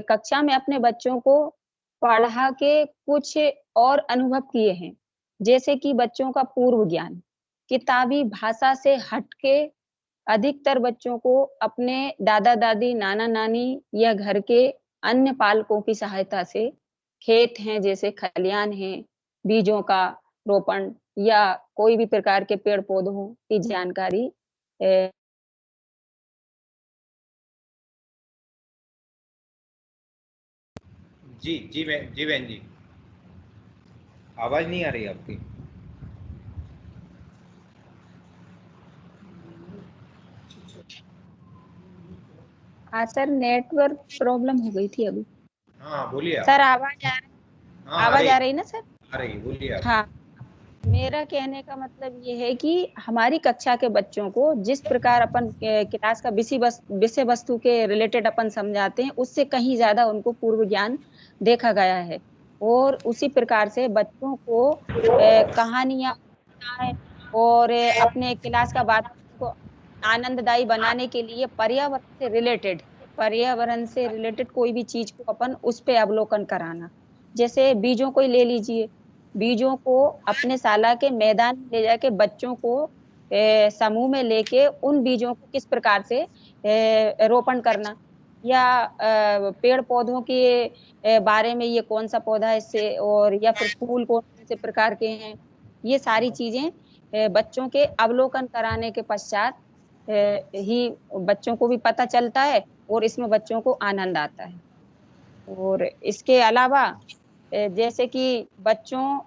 कक्षा में अपने बच्चों को पढ़ा के कुछ और अनुभव किए हैं, जैसे कि बच्चों का पूर्व ज्ञान, किताबी भाषा से हट के अधिकतर बच्चों को अपने दादा-दादी, नाना-नानी या घर के अन्य पालकों की सहायता से खेत हैं जैसे खलिहान हैं, बीजों का रोपण या कोई भी प्रकार के पेड़-पौधों की जानकारी अ, जी बहन जी, आवाज नहीं आ रही आपकी। हाँ सर, नेटवर्क प्रॉब्लम हो गई थी अभी। हाँ बोलिए आप। सर आवाज हाँ आ रही ना सर? आ रही, बोलिए आप। हाँ, मेरा कहने का मतलब ये है कि हमारी कक्षा के बच्चों को जिस प्रकार अपन क्लास का विषय वस्तु के रिलेटेड अपन समझाते हैं, उससे कहीं ज्यादा उनको पूर्व ज्ञान देखा गया है। और उसी प्रकार से बच्चों को कहानियां और अपने क्लास का वातावरण को आनंददायी बनाने के लिए पर्यावरण से रिलेटेड कोई भी चीज को अपन उस पे अवलोकन कराना। जैसे बीजों को ही ले लीजिए, बीजों को अपने शाला के मैदान में ले जाके बच्चों को समूह में लेके उन बीजों को किस प्रकार से रोपण करना, या पेड़ पौधों के बारे में ये कौन सा पौधा है इससे, और या फिर फूल कौन से प्रकार के हैं, ये सारी चीजें बच्चों के अवलोकन कराने के पश्चात ही बच्चों को भी पता चलता है और इसमें बच्चों को आनंद आता है। और इसके अलावा जैसे कि बच्चों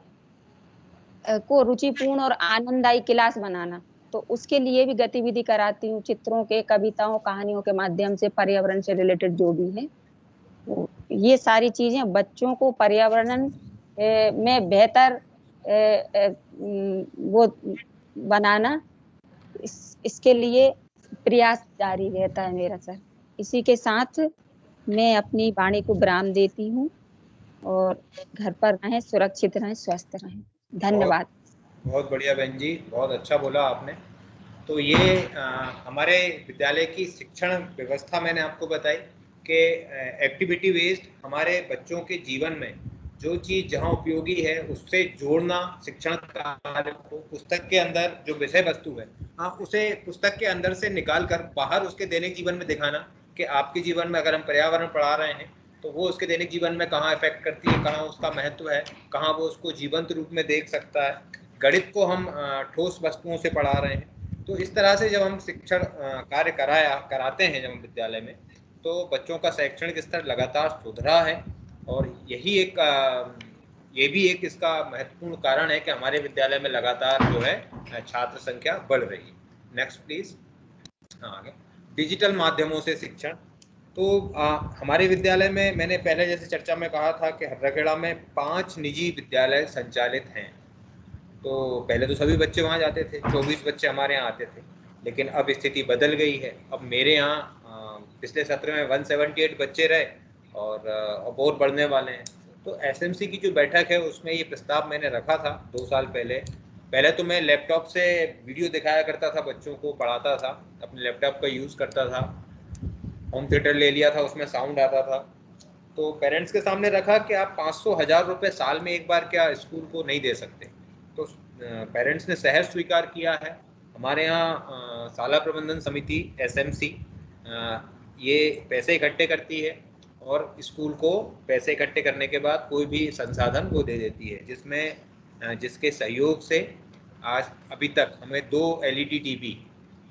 को रुचिपूर्ण और आनंददायी क्लास बनाना, तो उसके लिए भी गतिविधि कराती हूँ, चित्रों के, कविताओं, कहानियों के माध्यम से पर्यावरण से रिलेटेड जो भी है। तो ये सारी चीजें बच्चों को पर्यावरण में बेहतर वो बनाना, इसके लिए प्रयास जारी रहता है मेरा सर। इसी के साथ मैं अपनी वाणी को विराम देती हूँ और घर पर रहें, सुरक्षित रहें, स्वस्थ रहें। धन्यवाद। बहुत बढ़िया बहन जी, बहुत अच्छा बोला आपने। तो ये हमारे विद्यालय की शिक्षण व्यवस्था मैंने आपको बताई कि एक्टिविटी बेस्ड हमारे बच्चों के जीवन में जो चीज़ जहाँ उपयोगी है उससे जोड़ना, शिक्षण कार्य को पुस्तक के अंदर जो विषय वस्तु है, हाँ, उसे पुस्तक के अंदर से निकाल कर बाहर उसके दैनिक जीवन में दिखाना कि आपके जीवन में अगर हम पर्यावरण पढ़ा रहे हैं तो वो उसके दैनिक जीवन में कहाँ इफेक्ट करती है, कहाँ उसका महत्व है, कहाँ वो उसको जीवंत रूप में देख सकता है। गणित को हम ठोस वस्तुओं से पढ़ा रहे हैं। तो इस तरह से जब हम शिक्षण कार्य कराते हैं जब हम विद्यालय में, तो बच्चों का शैक्षणिक स्तर लगातार सुधरा है। और यही ये भी एक इसका महत्वपूर्ण कारण है कि हमारे विद्यालय में लगातार जो है छात्र संख्या बढ़ रही है। Next please. हाँ, आगे डिजिटल माध्यमों से शिक्षण। तो हमारे विद्यालय में मैंने पहले जैसे चर्चा में कहा था कि हर्राखेड़ा में 5 निजी विद्यालय संचालित हैं। तो पहले तो सभी बच्चे वहाँ जाते थे, 24 बच्चे हमारे यहाँ आते थे, लेकिन अब स्थिति बदल गई है। अब मेरे यहाँ पिछले सत्र में 178 बच्चे रहे और और बढ़ने वाले हैं। तो एसएमसी की जो बैठक है उसमें ये प्रस्ताव मैंने रखा था 2 साल पहले तो मैं लैपटॉप से वीडियो दिखाया करता था, बच्चों को पढ़ाता था, अपने लैपटॉप का यूज़ करता था, होम थिएटर ले लिया था, उसमें साउंड आता था। तो पेरेंट्स के सामने रखा कि आप 500,000 रुपये साल में एक बार क्या स्कूल को नहीं दे सकते। तो पेरेंट्स ने सहर्ष स्वीकार किया है। हमारे यहाँ शाला प्रबंधन समिति एसएमसी ये पैसे इकट्ठे करती है और स्कूल को पैसे इकट्ठे करने के बाद कोई भी संसाधन वो दे देती है, जिसके सहयोग से आज अभी तक हमें 2 LED टीवी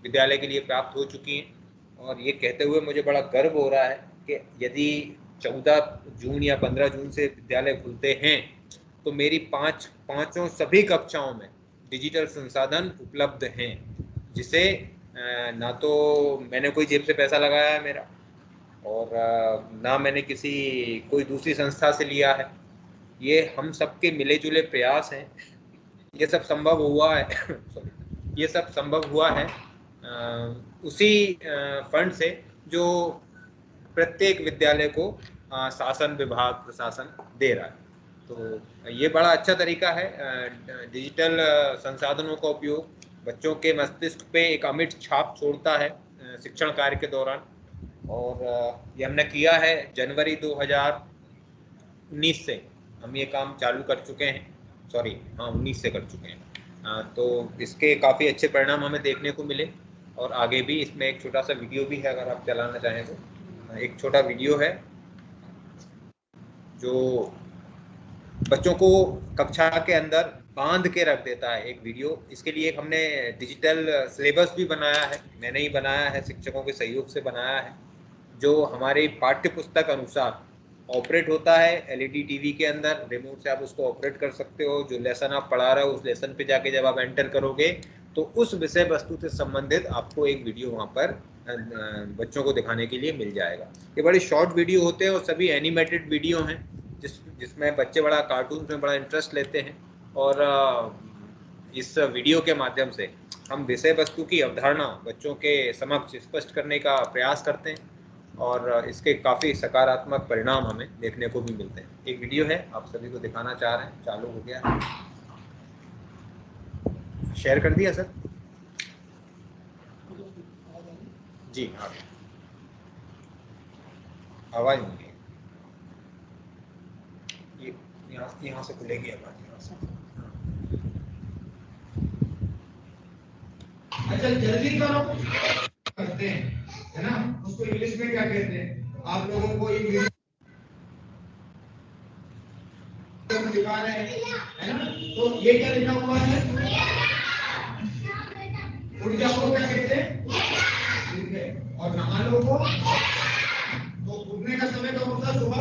विद्यालय के लिए प्राप्त हो चुकी हैं। और ये कहते हुए मुझे बड़ा गर्व हो रहा है कि यदि 14 जून या 15 जून से विद्यालय खुलते हैं तो मेरी पाँचों सभी कक्षाओं में डिजिटल संसाधन उपलब्ध हैं, जिसे ना तो मैंने कोई जेब से पैसा लगाया है मेरा और ना मैंने कोई दूसरी संस्था से लिया है। ये हम सबके मिले जुले प्रयास हैं। ये सब संभव हुआ है ये सब संभव हुआ है उसी फंड से जो प्रत्येक विद्यालय को शासन विभाग प्रशासन दे रहा है। तो ये बड़ा अच्छा तरीका है। डिजिटल संसाधनों का उपयोग बच्चों के मस्तिष्क पे एक अमिट छाप छोड़ता है शिक्षण कार्य के दौरान। और ये हमने किया है जनवरी 2019 से हम ये काम चालू कर चुके हैं। 19 से कर चुके हैं। तो इसके काफ़ी अच्छे परिणाम हमें देखने को मिले। और आगे भी इसमें एक छोटा सा वीडियो भी है, अगर आप चलाना चाहें तो। एक छोटा वीडियो है जो बच्चों को कक्षा के अंदर बांध के रख देता है। एक वीडियो, इसके लिए हमने डिजिटल सिलेबस भी बनाया है, मैंने ही बनाया है, शिक्षकों के सहयोग से बनाया है, जो हमारे पाठ्य पुस्तक अनुसार ऑपरेट होता है। एलईडी टीवी के अंदर रिमोट से आप उसको ऑपरेट कर सकते हो। जो लेसन आप पढ़ा रहे हो उस लेसन पे जाके जब आप एंटर करोगे तो उस विषय वस्तु से संबंधित आपको एक वीडियो वहाँ पर बच्चों को दिखाने के लिए मिल जाएगा। ये बड़े शॉर्ट वीडियो होते हैं और सभी एनिमेटेड वीडियो हैं, जिसमें बच्चे बड़ा कार्टून में बड़ा इंटरेस्ट लेते हैं। और इस वीडियो के माध्यम से हम विषय वस्तु की अवधारणा बच्चों के समक्ष स्पष्ट करने का प्रयास करते हैं और इसके काफ़ी सकारात्मक परिणाम हमें देखने को भी मिलते हैं। एक वीडियो है, आप सभी को दिखाना चाह रहे हैं। चालू हो गया, शेयर कर दिया सर जी? हाँ, आवाज़ नहीं है, ये यहाँ से खुलेगी आवाज़ यहाँ से। अच्छा जल्दी करो करते हैं, है ना? उसको इंग्लिश में क्या कहते हैं? आप लोगों को ये दिखा रहे हैं, है ना? तो ये क्या लिखा हुआ है? ऊर्जा को क्या कहते हैं? और नहानो को? तो उठने का समय कब होता है? सुबह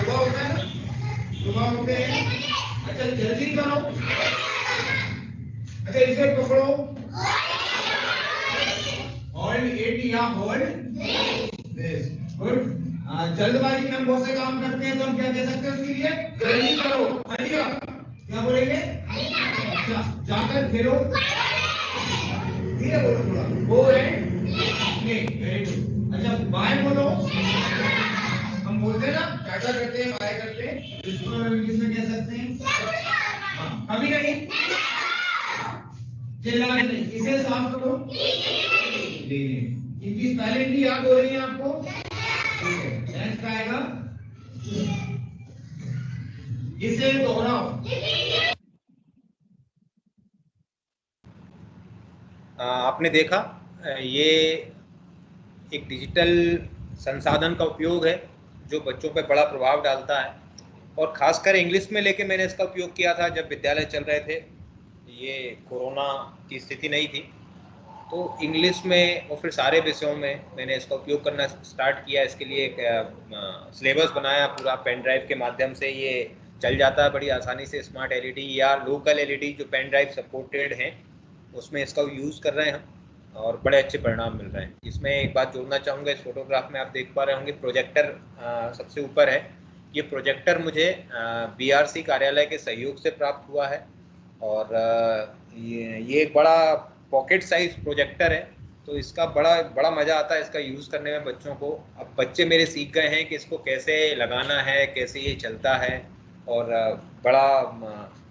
होता है ना? सुबह उठते हैं। अच्छा जल्दी करो। अच्छा इसे पकड़ो। होल्ड इट या होल्ड दिस। गुड। जल्दबाजी में हम बहुत से काम करते हैं तो हम क्या कह सकते हैं उसके लिए? जल्दी करो। हरिया क्या बोलेंगे? अच्छा जाकर फिरो, धीरे बोलो थोड़ा। गो एंड नहीं, वेरी गुड। अच्छा बाय बोलो। हम बोलते हैं ना टाटा करते हैं, बाय करते हैं, इसको हम इंग्लिश में कह सकते हैं अभी नहीं चिल्लाना नहीं। इसे साफ करो। इनकी स्पेलिंग भी याद हो रही है आपको? ठीक है, नेक्स्ट आएगा इसे दोहराओ। आपने देखा, ये एक डिजिटल संसाधन का उपयोग है जो बच्चों पर बड़ा प्रभाव डालता है। और खासकर इंग्लिश में लेके मैंने इसका उपयोग किया था जब विद्यालय चल रहे थे। ये कोरोना की स्थिति नहीं थी तो इंग्लिश में और फिर सारे विषयों में मैंने इसका उपयोग करना स्टार्ट किया। इसके लिए एक सिलेबस बनाया पूरा, पेन ड्राइव के माध्यम से ये चल जाता है बड़ी आसानी से। स्मार्ट एलईडी या लोकल एलईडी जो पेन ड्राइव सपोर्टेड हैं उसमें इसका यूज़ कर रहे हैं हम और बड़े अच्छे परिणाम मिल रहे हैं। इसमें एक बात जोड़ना चाहूँगा, इस फोटोग्राफ में आप देख पा रहे होंगे प्रोजेक्टर सबसे ऊपर है। ये प्रोजेक्टर मुझे बीआरसी कार्यालय के सहयोग से प्राप्त हुआ है और ये एक बड़ा पॉकेट साइज प्रोजेक्टर है तो इसका बड़ा मज़ा आता है इसका यूज़ करने में बच्चों को। अब बच्चे मेरे सीख गए हैं कि इसको कैसे लगाना है, कैसे ये चलता है और बड़ा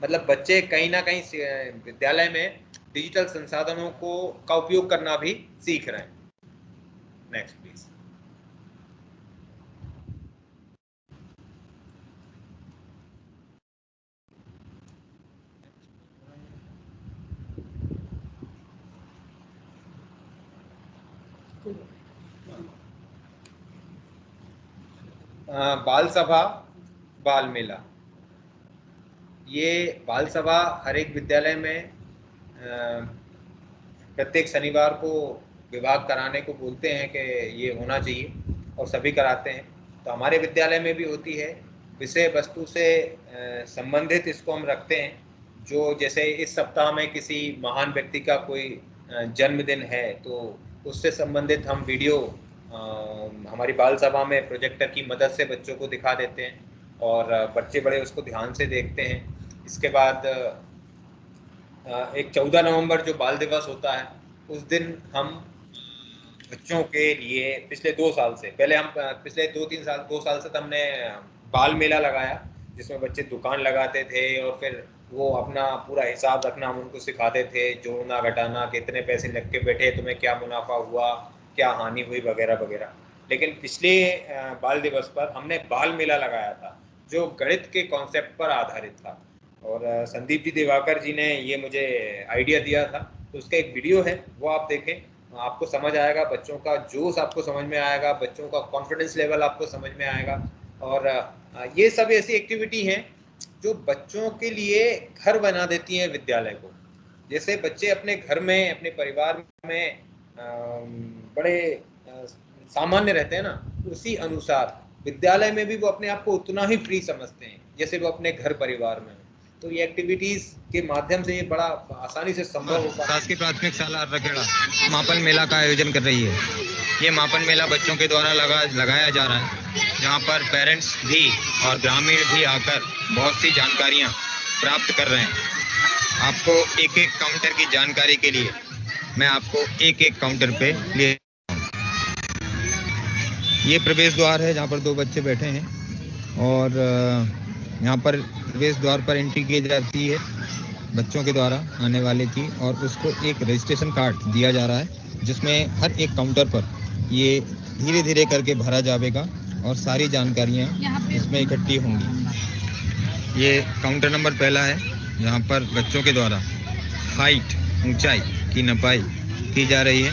मतलब बच्चे कहीं ना कहीं विद्यालय में डिजिटल संसाधनों का उपयोग करना भी सीख रहे हैं। Next please. बाल सभा बाल मेला, ये बाल सभा हर एक विद्यालय में प्रत्येक शनिवार को विभाग कराने को बोलते हैं कि ये होना चाहिए और सभी कराते हैं। तो हमारे विद्यालय में भी होती है। विषय वस्तु से संबंधित इसको हम रखते हैं। जो जैसे इस सप्ताह में किसी महान व्यक्ति का कोई जन्मदिन है तो उससे संबंधित हम वीडियो हमारी बाल सभा में प्रोजेक्टर की मदद से बच्चों को दिखा देते हैं और बच्चे बड़े उसको ध्यान से देखते हैं। इसके बाद एक 14 नवंबर जो बाल दिवस होता है उस दिन हम बच्चों के लिए पिछले 2 साल से, पहले हम पिछले 2 साल से तो हमने बाल मेला लगाया, जिसमें बच्चे दुकान लगाते थे और फिर वो अपना पूरा हिसाब रखना हम उनको सिखाते थे, जोड़ना घटाना, कितने पैसे लग के बैठे, तुम्हें क्या मुनाफा हुआ, क्या हानि हुई, वगैरह वगैरह। लेकिन पिछले बाल दिवस पर हमने बाल मेला लगाया था, जो गणित के कॉन्सेप्ट पर आधारित था। और संदीप जी दिवाकर जी ने ये मुझे आइडिया दिया था, तो उसका एक वीडियो है, वो आप देखें, आपको समझ आएगा, बच्चों का जोश आपको समझ में आएगा, बच्चों का कॉन्फिडेंस लेवल आपको समझ में आएगा। और ये सब ऐसी एक्टिविटी हैं जो बच्चों के लिए घर बना देती हैं विद्यालय को। जैसे बच्चे अपने घर में, अपने परिवार में बड़े सामान्य रहते हैं ना, उसी अनुसार विद्यालय में भी वो अपने आप को उतना ही फ्री समझते हैं जैसे वो अपने घर परिवार में। तो ये एक्टिविटीज के माध्यम से ये बड़ा आसानी से संभव होगा। शासकीय प्राथमिक शाला हर्रखेड़ा मापन मेला का आयोजन कर रही है। ये मापन मेला बच्चों के द्वारा लगाया जा रहा है, जहाँ पर पेरेंट्स भी और ग्रामीण भी आकर बहुत सी जानकारियाँ प्राप्त कर रहे हैं। आपको एक एक काउंटर की जानकारी के लिए मैं आपको एक एक काउंटर पे ले, ये प्रवेश द्वार है जहाँ पर 2 बच्चे बैठे हैं और यहाँ पर प्रवेश द्वार पर एंट्री की जाती है बच्चों के द्वारा आने वाले की, और उसको एक रजिस्ट्रेशन कार्ड दिया जा रहा है जिसमें हर एक काउंटर पर ये धीरे धीरे करके भरा जाएगा और सारी जानकारियाँ इसमें इकट्ठी होंगी। ये काउंटर नंबर पहला है जहाँ पर बच्चों के द्वारा हाइट, ऊंचाई की नपाई की जा रही है,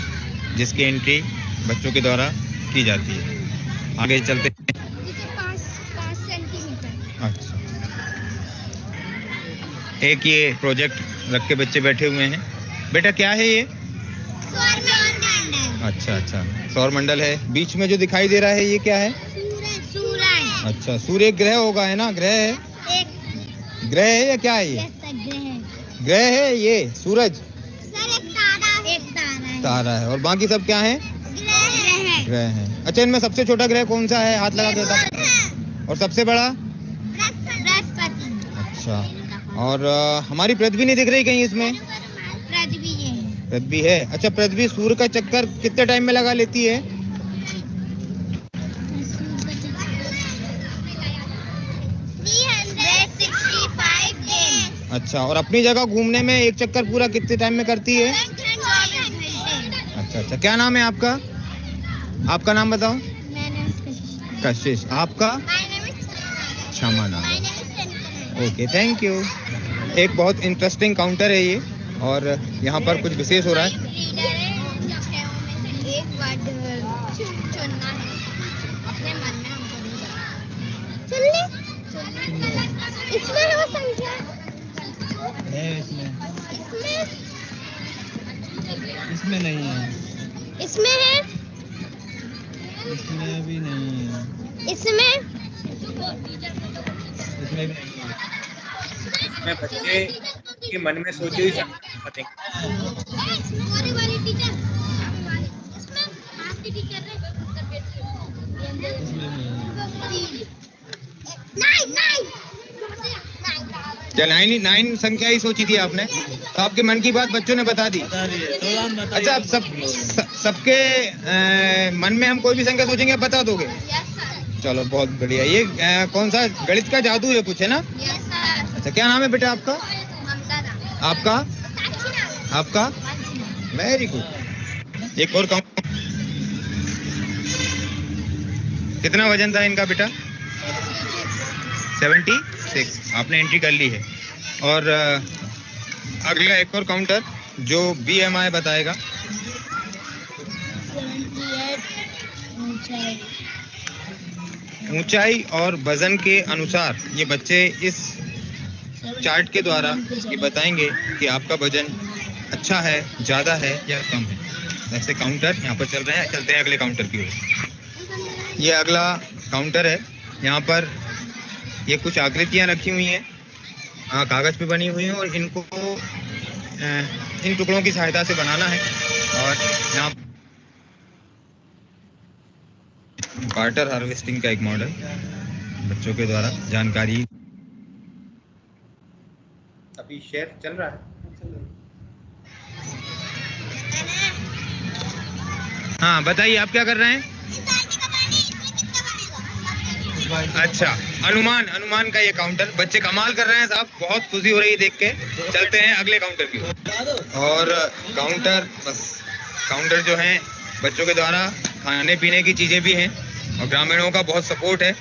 जिसकी एंट्री बच्चों के द्वारा की जाती है। आगे चलते हैं। 5 सेंटीमीटर। अच्छा, एक ये प्रोजेक्ट रख के बच्चे बैठे हुए हैं। बेटा क्या है ये? अच्छा अच्छा, सौर मंडल है। बीच में जो दिखाई दे रहा है ये क्या है? सूरज। अच्छा, सूर्य ग्रह होगा, है ना? ग्रह है, ग्रह है या क्या है ये? ग्रह है ये, सूरज तारा है, और बाकी सब क्या है? ग्रह है। अच्छा, इनमें सबसे छोटा ग्रह कौन सा है? हाथ लगा के बता। और सबसे बड़ा? बृहस्पति। अच्छा, और हमारी पृथ्वी नहीं दिख रही कहीं इसमें? पृथ्वी है। पृथ्वी है। अच्छा, पृथ्वी सूर्य का चक्कर कितने टाइम में लगा लेती है? 365 दिन। अच्छा, और अपनी जगह घूमने में एक चक्कर पूरा कितने टाइम में करती है? अच्छा अच्छा, क्या नाम है आपका? आपका नाम बताओ। कशिश। आपका? क्षमा नाम है। Okay, thank you. एक बहुत इंटरेस्टिंग काउंटर है ये, और यहाँ पर कुछ विशेष हो रहा है। इसमें है वो संख्या है, इसमें नहीं है, इसमें है, इसमें भी नहीं है, इसमें इसमें भी नहीं है। इसमें बच्चे के मन में सोची हुई संख्या देंगे। क्या 9 संख्या ही सोची थी आपने? तो आपके मन की बात बच्चों ने बता दी। अच्छा, अब सबके मन में हम कोई भी संख्या सोचेंगे, बता दोगे? चलो, बहुत बढ़िया। ये कौन सा गणित का जादू है कुछ, है ना? अच्छा, क्या नाम है बेटा आपका? आपका? आपका? Very good. एक और काउंट। कितना वजन था इनका बेटा? 76। आपने एंट्री कर ली है। और अगला एक और काउंटर जो BMI बताएगा। ऊंचाई और वजन के अनुसार ये बच्चे इस चार्ट के द्वारा ये बताएंगे कि आपका वजन अच्छा है, ज़्यादा है या कम है। ऐसे काउंटर यहाँ पर चल रहे हैं। चलते हैं अगले काउंटर की ओर। ये अगला काउंटर है। यहाँ पर ये कुछ आकृतियाँ रखी हुई हैं, कागज़ पे बनी हुई हैं, और इनको इन टुकड़ों की सहायता से बनाना है। और यहाँ वाटर हार्वेस्टिंग का एक मॉडल बच्चों के द्वारा जानकारी। अभी शेयर चल रहा है। हाँ बताइए, आप क्या कर रहे हैं? अच्छा, अनुमान का ये काउंटर, बच्चे कमाल कर रहे हैं साहब, बहुत खुशी हो रही है देख के। चलते हैं अगले काउंटर की ओर। और काउंटर जो है बच्चों के द्वारा खाने पीने की चीजें भी हैं और ग्रामीणों का बहुत सपोर्ट है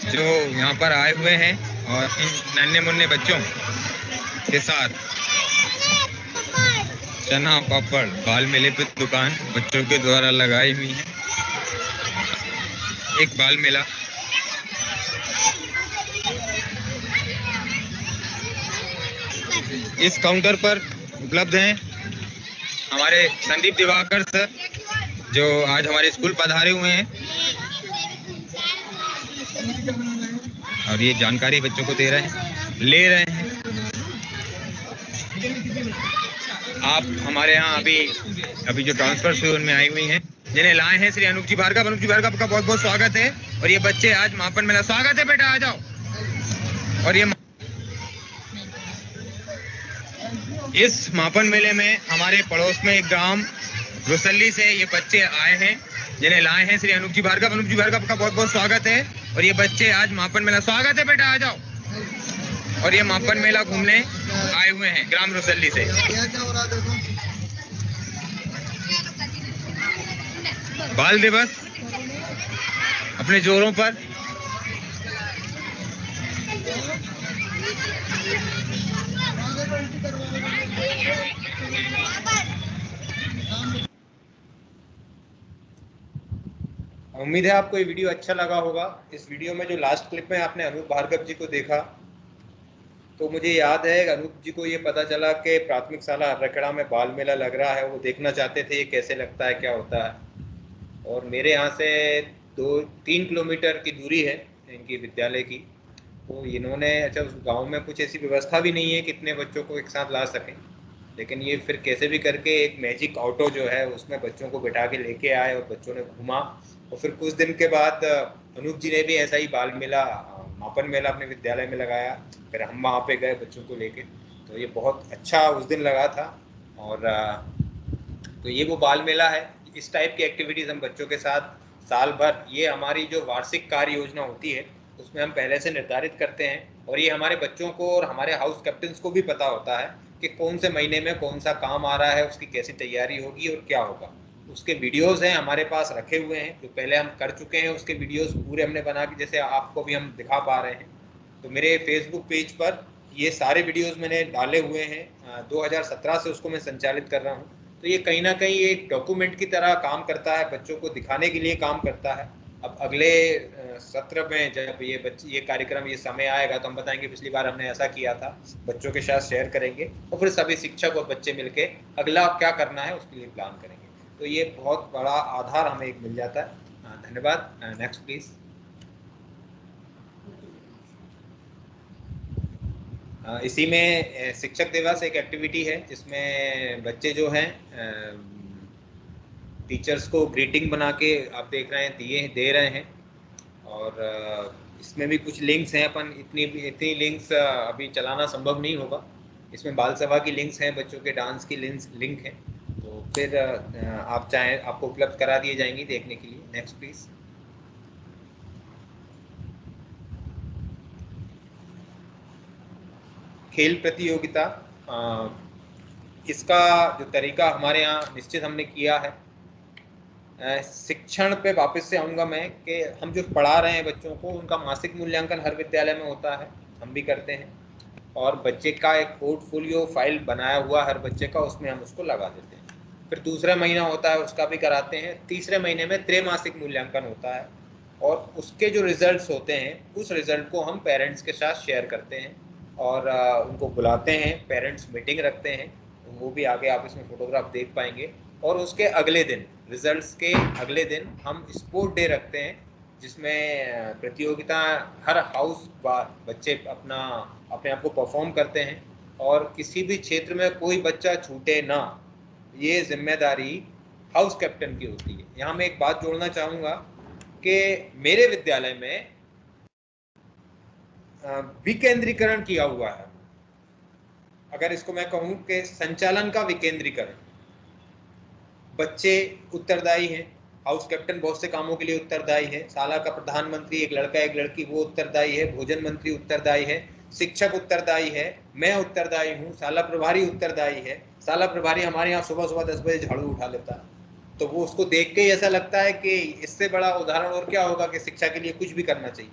जो यहाँ पर आए हुए हैं और इन नन्हे मुन्ने बच्चों के साथ चना पापड़ बाल मेले पे दुकान बच्चों के द्वारा लगाई हुई है। एक बाल मेला इस काउंटर पर उपलब्ध हैं हमारे संदीप दिवाकर सर जो आज हमारे स्कूल पधारे हुए हैं और ये जानकारी बच्चों को दे रहे हैं, ले रहे हैं। आप हमारे यहाँ अभी जो ट्रांसफर जोन में आई हुई हैं जिन्हें लाए हैं श्री अनूप जी भार्गव का बहुत बहुत स्वागत है। और ये बच्चे आज मापन मेला, स्वागत है बेटा, आ जाओ। और ये इस मापन मेले में हमारे पड़ोस में एक गांव रुसल्ली से ये बच्चे आए हैं जिन्हें लाए हैं श्री अनूप जी भार्गव का बहुत बहुत स्वागत है। और ये बच्चे आज मापन मेला, स्वागत है बेटा, आ जाओ। और ये मापन मेला घूमने आए हुए हैं ग्राम रुसल्ली से। बाल दिवस अपने जोरों पर। उम्मीद है आपको ये वीडियो अच्छा लगा होगा। इस वीडियो में जो लास्ट क्लिप में आपने अनूप भार्गव जी को देखा तो मुझे याद है अनूप जी को ये पता चला कि प्राथमिक शाला हर्रखेड़ा में बाल मेला लग रहा है, वो देखना चाहते थे ये कैसे लगता है, क्या होता है। और मेरे यहाँ से 2-3 किलोमीटर की दूरी है इनकी विद्यालय की। तो इन्होंने अच्छा उस गांव में कुछ ऐसी व्यवस्था भी नहीं है कितने बच्चों को एक साथ ला सकें, लेकिन ये फिर कैसे भी करके एक मैजिक ऑटो जो है उसमें बच्चों को बिठा के लेके आए और बच्चों ने घूमा। और फिर कुछ दिन के बाद अनूप जी ने भी ऐसा ही बाल मेला, मापन मेला अपने विद्यालय में लगाया। फिर हम वहाँ पे गए बच्चों को लेके, तो ये बहुत अच्छा उस दिन लगा था। और तो ये वो बाल मेला है। इस टाइप की एक्टिविटीज़ हम बच्चों के साथ साल भर, ये हमारी जो वार्षिक कार्य योजना होती है उसमें हम पहले से निर्धारित करते हैं। और ये हमारे बच्चों को और हमारे हाउस कैप्टन्स को भी पता होता है कि कौन से महीने में कौन सा काम आ रहा है, उसकी कैसी तैयारी होगी और क्या होगा। उसके वीडियोस हैं हमारे पास रखे हुए हैं, जो पहले हम कर चुके हैं उसके वीडियोस पूरे हमने बना के जैसे आपको भी हम दिखा पा रहे हैं। तो मेरे फेसबुक पेज पर ये सारे वीडियोस मैंने डाले हुए हैं। 2017 से उसको मैं संचालित कर रहा हूँ। तो ये कहीं ना कहीं एक डॉक्यूमेंट की तरह काम करता है, बच्चों को दिखाने के लिए काम करता है। अब अगले सत्र में जब ये कार्यक्रम ये समय आएगा तो हम बताएंगे पिछली बार हमने ऐसा किया था, बच्चों के साथ शेयर करेंगे और फिर सभी शिक्षक और बच्चे मिलके अगला क्या करना है उसके लिए प्लान करेंगे। तो ये बहुत बड़ा आधार हमें एक मिल जाता है। धन्यवाद। Next please. इसी में शिक्षक दिवस एक एक्टिविटी है जिसमें बच्चे जो हैं टीचर्स को ग्रीटिंग बना के आप देख रहे हैं दे रहे हैं। और इसमें भी कुछ लिंक्स हैं, अपन इतनी लिंक्स अभी चलाना संभव नहीं होगा। इसमें बाल सभा की लिंक्स हैं, बच्चों के डांस की लिंक है, तो फिर आप चाहें आपको उपलब्ध करा दिए जाएंगी देखने के लिए। Next please. खेल प्रतियोगिता, इसका जो तरीका हमारे यहाँ निश्चित हमने किया है। शिक्षण पे वापस से आऊँगा मैं कि हम जो पढ़ा रहे हैं बच्चों को उनका मासिक मूल्यांकन हर विद्यालय में होता है, हम भी करते हैं। और बच्चे का एक पोर्टफोलियो फाइल बनाया हुआ हर बच्चे का, उसमें हम उसको लगा देते हैं। फिर दूसरा महीना होता है उसका भी कराते हैं। तीसरे महीने में त्रैमासिक मूल्यांकन होता है और उसके जो रिजल्ट्स होते हैं उस रिजल्ट को हम पेरेंट्स के साथ शेयर करते हैं और उनको बुलाते हैं, पेरेंट्स मीटिंग रखते हैं। वो भी आगे आप इसमें फोटोग्राफ देख पाएंगे। और उसके अगले दिन, रिजल्ट्स के अगले दिन हम स्पोर्ट डे रखते हैं जिसमें प्रतियोगिता हर हाउस बार बच्चे अपने आप को परफॉर्म करते हैं और किसी भी क्षेत्र में कोई बच्चा छूटे ना, ये जिम्मेदारी हाउस कैप्टन की होती है। यहाँ मैं एक बात जोड़ना चाहूँगा कि मेरे विद्यालय में विकेंद्रीकरण किया हुआ है। अगर इसको मैं कहूँ कि संचालन का विकेंद्रीकरण, बच्चे उत्तरदायी हैं, हाउस कैप्टन बहुत से कामों के लिए उत्तरदायी है, शाला का प्रधानमंत्री एक लड़का एक लड़की वो उत्तरदायी है, भोजन मंत्री उत्तरदायी है, शिक्षक उत्तरदायी है, मैं उत्तरदायी हूँ, शाला प्रभारी उत्तरदायी है। शाला प्रभारी हमारे यहाँ सुबह सुबह 10 बजे झाड़ू उठा लेता है, तो वो उसको देख के ही ऐसा लगता है कि इससे बड़ा उदाहरण और क्या होगा कि शिक्षा के लिए कुछ भी करना चाहिए।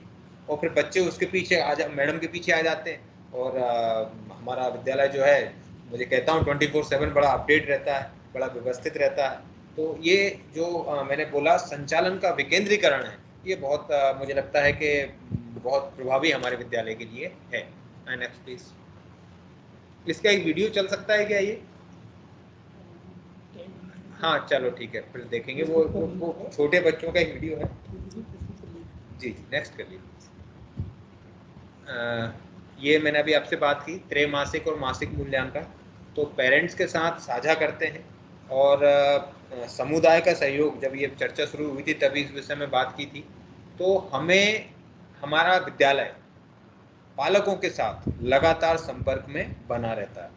और फिर बच्चे उसके पीछे मैडम के पीछे आ जाते हैं। और हमारा विद्यालय जो है, मुझे कहता हूँ 24/7 बड़ा अपडेट रहता है, बड़ा व्यवस्थित रहता है। तो ये जो मैंने बोला संचालन का विकेंद्रीकरण है, ये बहुत मुझे लगता है कि बहुत प्रभावी हमारे विद्यालय के लिए है। Next please. इसका एक वीडियो चल सकता है क्या ये? हाँ चलो ठीक है, फिर देखेंगे। वो छोटे बच्चों का एक वीडियो है। जी नेक्स्ट कर लीजिए। ये मैंने अभी आपसे बात की त्रैमासिक और मासिक मूल्यांकन, तो पेरेंट्स के साथ साझा करते हैं और समुदाय का सहयोग, जब ये चर्चा शुरू हुई थी तभी इस विषय में बात की थी। तो हमें हमारा विद्यालय पालकों के साथ लगातार संपर्क में बना रहता है।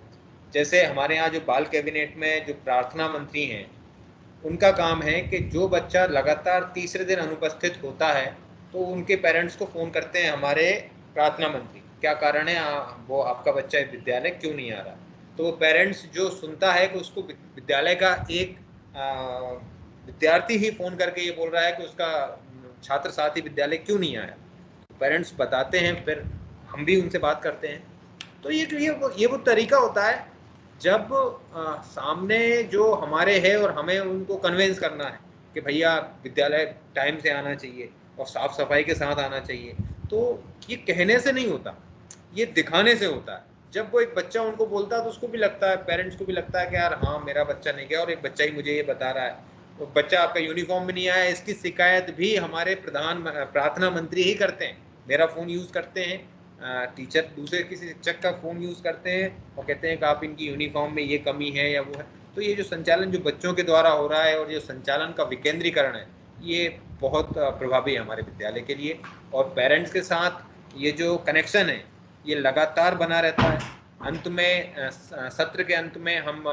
जैसे हमारे यहाँ जो बाल कैबिनेट में जो प्रार्थना मंत्री हैं, उनका काम है कि जो बच्चा लगातार तीसरे दिन अनुपस्थित होता है तो उनके पेरेंट्स को फ़ोन करते हैं हमारे प्रार्थना मंत्री, क्या कारण है, वो आपका बच्चा विद्यालय क्यों नहीं आ रहा। तो वो पेरेंट्स जो सुनता है कि उसको विद्यालय का एक विद्यार्थी ही फ़ोन करके ये बोल रहा है कि उसका छात्र साथी विद्यालय क्यों नहीं आया, पेरेंट्स बताते हैं, फिर हम भी उनसे बात करते हैं। तो ये वो तरीका होता है जब सामने जो हमारे है और हमें उनको कन्विंस करना है कि भैया विद्यालय टाइम से आना चाहिए और साफ सफाई के साथ आना चाहिए। तो ये कहने से नहीं होता, ये दिखाने से होता है। जब वो एक बच्चा उनको बोलता है तो उसको भी लगता है, पेरेंट्स को भी लगता है कि यार हाँ मेरा बच्चा नहीं गया और एक बच्चा ही मुझे ये बता रहा है, तो बच्चा आपका यूनिफॉर्म भी नहीं आया, इसकी शिकायत भी हमारे प्रार्थना मंत्री ही करते हैं। मेरा फ़ोन यूज़ करते हैं, टीचर दूसरे किसी शिक्षक का फ़ोन यूज़ करते हैं और कहते हैं कि आप इनकी यूनिफॉर्म में ये कमी है या वो है। तो ये जो संचालन जो बच्चों के द्वारा हो रहा है और जो संचालन का विकेंद्रीकरण है, ये बहुत प्रभावी है हमारे विद्यालय के लिए। और पेरेंट्स के साथ ये जो कनेक्शन है ये लगातार बना रहता है। अंत में सत्र के अंत में हम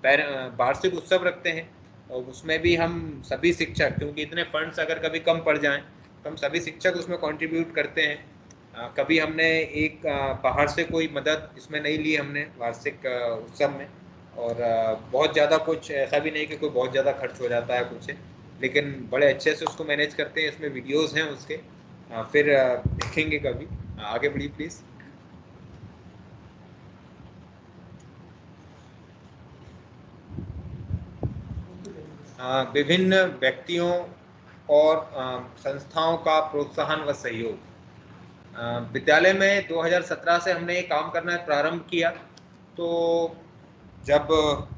वार्षिक उत्सव रखते हैं और उसमें भी हम सभी शिक्षक, क्योंकि इतने फंड्स अगर कभी कम पड़ जाएं तो हम सभी शिक्षक उसमें कंट्रीब्यूट करते हैं। कभी हमने एक बाहर से कोई मदद इसमें नहीं ली हमने वार्षिक उत्सव में, और बहुत ज़्यादा कुछ ऐसा भी नहीं कि कोई बहुत ज़्यादा खर्च हो जाता है कुछ, लेकिन बड़े अच्छे से उसको मैनेज करते हैं। इसमें वीडियोस हैं उसके, फिर देखेंगे कभी। आगे बढ़िए प्लीज़। विभिन्न व्यक्तियों और संस्थाओं का प्रोत्साहन व सहयोग। विद्यालय में 2017 से हमने ये काम करना प्रारंभ किया, तो जब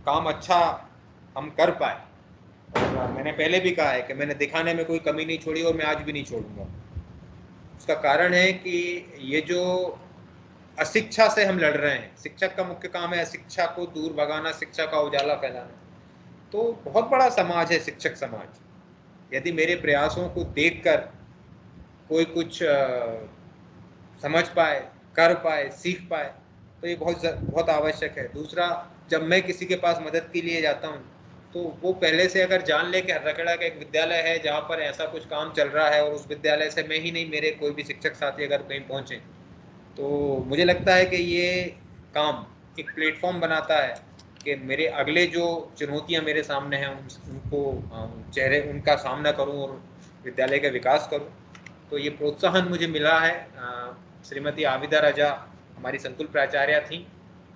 काम अच्छा हम कर पाए, और मैंने पहले भी कहा है कि मैंने दिखाने में कोई कमी नहीं छोड़ी और मैं आज भी नहीं छोड़ूंगा। उसका कारण है कि ये जो अशिक्षा से हम लड़ रहे हैं, शिक्षक का मुख्य काम है अशिक्षा को दूर भगाना, शिक्षा का उजाला फैलाना। तो बहुत बड़ा समाज है शिक्षक समाज। यदि मेरे प्रयासों को देखकर कोई कुछ समझ पाए, कर पाए, सीख पाए, तो ये बहुत आवश्यक है। दूसरा, जब मैं किसी के पास मदद के लिए जाता हूँ तो वो पहले से अगर जान ले कि हर्राखेड़ा का एक विद्यालय है जहाँ पर ऐसा कुछ काम चल रहा है और उस विद्यालय से मैं ही नहीं, मेरे कोई भी शिक्षक साथी अगर कहीं पहुँचे, तो मुझे लगता है कि ये काम एक प्लेटफॉर्म बनाता है कि मेरे अगले जो चुनौतियां मेरे सामने हैं उनको उनका सामना करूं और विद्यालय का विकास करूं। तो ये प्रोत्साहन मुझे मिला है। श्रीमती आविदा रजा हमारी संकुल प्राचार्य थी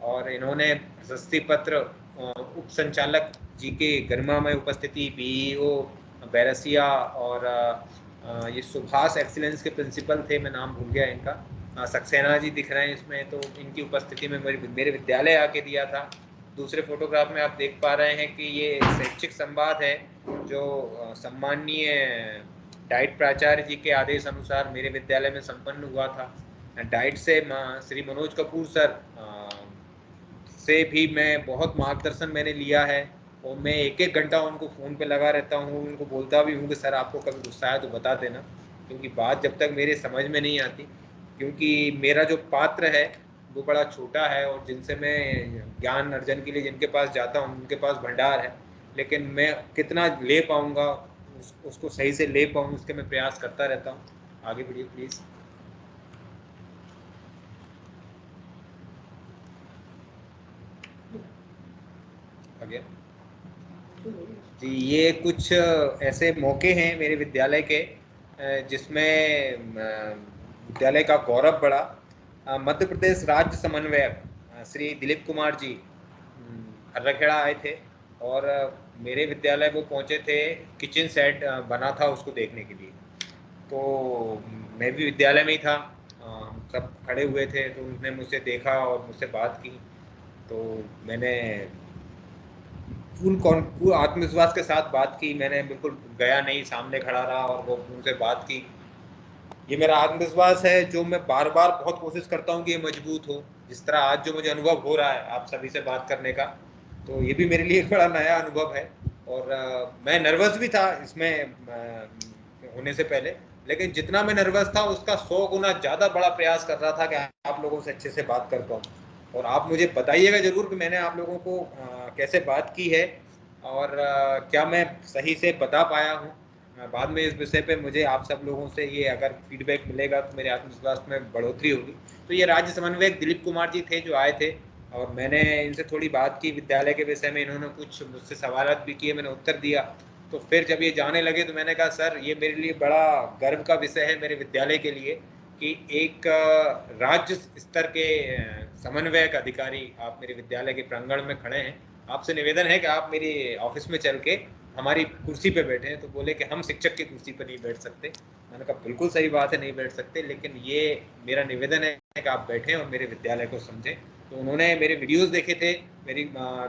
और इन्होंने प्रशस्ति पत्र उप संचालक जी के गरिमामय उपस्थिति, बीईओ बैरसिया और ये सुभाष एक्सीलेंस के प्रिंसिपल थे, मैं नाम भूल गया इनका, सक्सेना जी दिख रहे हैं इसमें, तो इनकी उपस्थिति में मेरे विद्यालय आके दिया था। दूसरे फोटोग्राफ में आप देख पा रहे हैं कि ये शैक्षिक संवाद है जो सम्माननीय डाइट प्राचार्य जी के आदेश अनुसार मेरे विद्यालय में संपन्न हुआ था। डाइट से श्री मनोज कपूर सर से भी मैं बहुत मार्गदर्शन मैंने लिया है और मैं एक एक घंटा उनको फ़ोन पे लगा रहता हूँ, उनको बोलता भी हूँ कि सर आपको कभी गुस्सा आया तो बता देना, क्योंकि बात जब तक मेरे समझ में नहीं आती, क्योंकि मेरा जो पात्र है वो बड़ा छोटा है और जिनसे मैं ज्ञान अर्जन के लिए जिनके पास जाता हूँ उनके पास भंडार है, लेकिन मैं कितना ले पाऊँगा, उसको सही से ले पाऊँ, उसके मैं प्रयास करता रहता हूँ। आगे बढ़िए प्लीज़। आगे जी, ये कुछ ऐसे मौके हैं मेरे विद्यालय के जिसमें विद्यालय का गौरव बढ़ा। मध्य प्रदेश राज्य समन्वयक श्री दिलीप कुमार जी हर्राखेड़ा आए थे और मेरे विद्यालय वो पहुंचे थे, किचन सेट बना था उसको देखने के लिए। तो मैं भी विद्यालय में ही था, सब खड़े हुए थे, तो उन्होंने मुझसे देखा और मुझसे बात की। तो मैंने फुल आत्मविश्वास के साथ बात की, मैंने बिल्कुल गया नहीं, सामने खड़ा रहा और वो उनसे बात की। ये मेरा आत्मविश्वास है जो मैं बार बार बहुत कोशिश करता हूँ कि ये मजबूत हो, जिस तरह आज जो मुझे अनुभव हो रहा है आप सभी से बात करने का, तो ये भी मेरे लिए एक बड़ा नया अनुभव है। और मैं नर्वस भी था इसमें होने से पहले, लेकिन जितना मैं नर्वस था उसका 100 गुना ज़्यादा बड़ा प्रयास कर रहा था कि आप लोगों से अच्छे से बात कर पाऊँ। और आप मुझे बताइएगा ज़रूर कि मैंने आप लोगों को कैसे बात की है और क्या मैं सही से बता पाया हूँ। बाद में इस विषय पे मुझे आप सब लोगों से ये अगर फीडबैक मिलेगा तो मेरे आत्मविश्वास में बढ़ोतरी होगी। तो ये राज्य समन्वयक दिलीप कुमार जी थे जो आए थे और मैंने इनसे थोड़ी बात की विद्यालय के विषय में, इन्होंने कुछ मुझसे सवालात भी किए, मैंने उत्तर दिया। तो फिर जब ये जाने लगे तो मैंने कहा सर ये मेरे लिए बड़ा गर्व का विषय है मेरे विद्यालय के लिए कि एक राज्य स्तर के समन्वयक अधिकारी आप मेरे विद्यालय के प्रांगण में खड़े हैं। आपसे निवेदन है कि आप मेरी ऑफिस में चल के हमारी कुर्सी पे बैठे हैं। तो बोले कि हम शिक्षक की कुर्सी पर नहीं बैठ सकते। मैंने कहा बिल्कुल सही बात है, नहीं बैठ सकते, लेकिन ये मेरा निवेदन है कि आप बैठें और मेरे विद्यालय को समझें। तो उन्होंने मेरे वीडियोस देखे थे, मेरी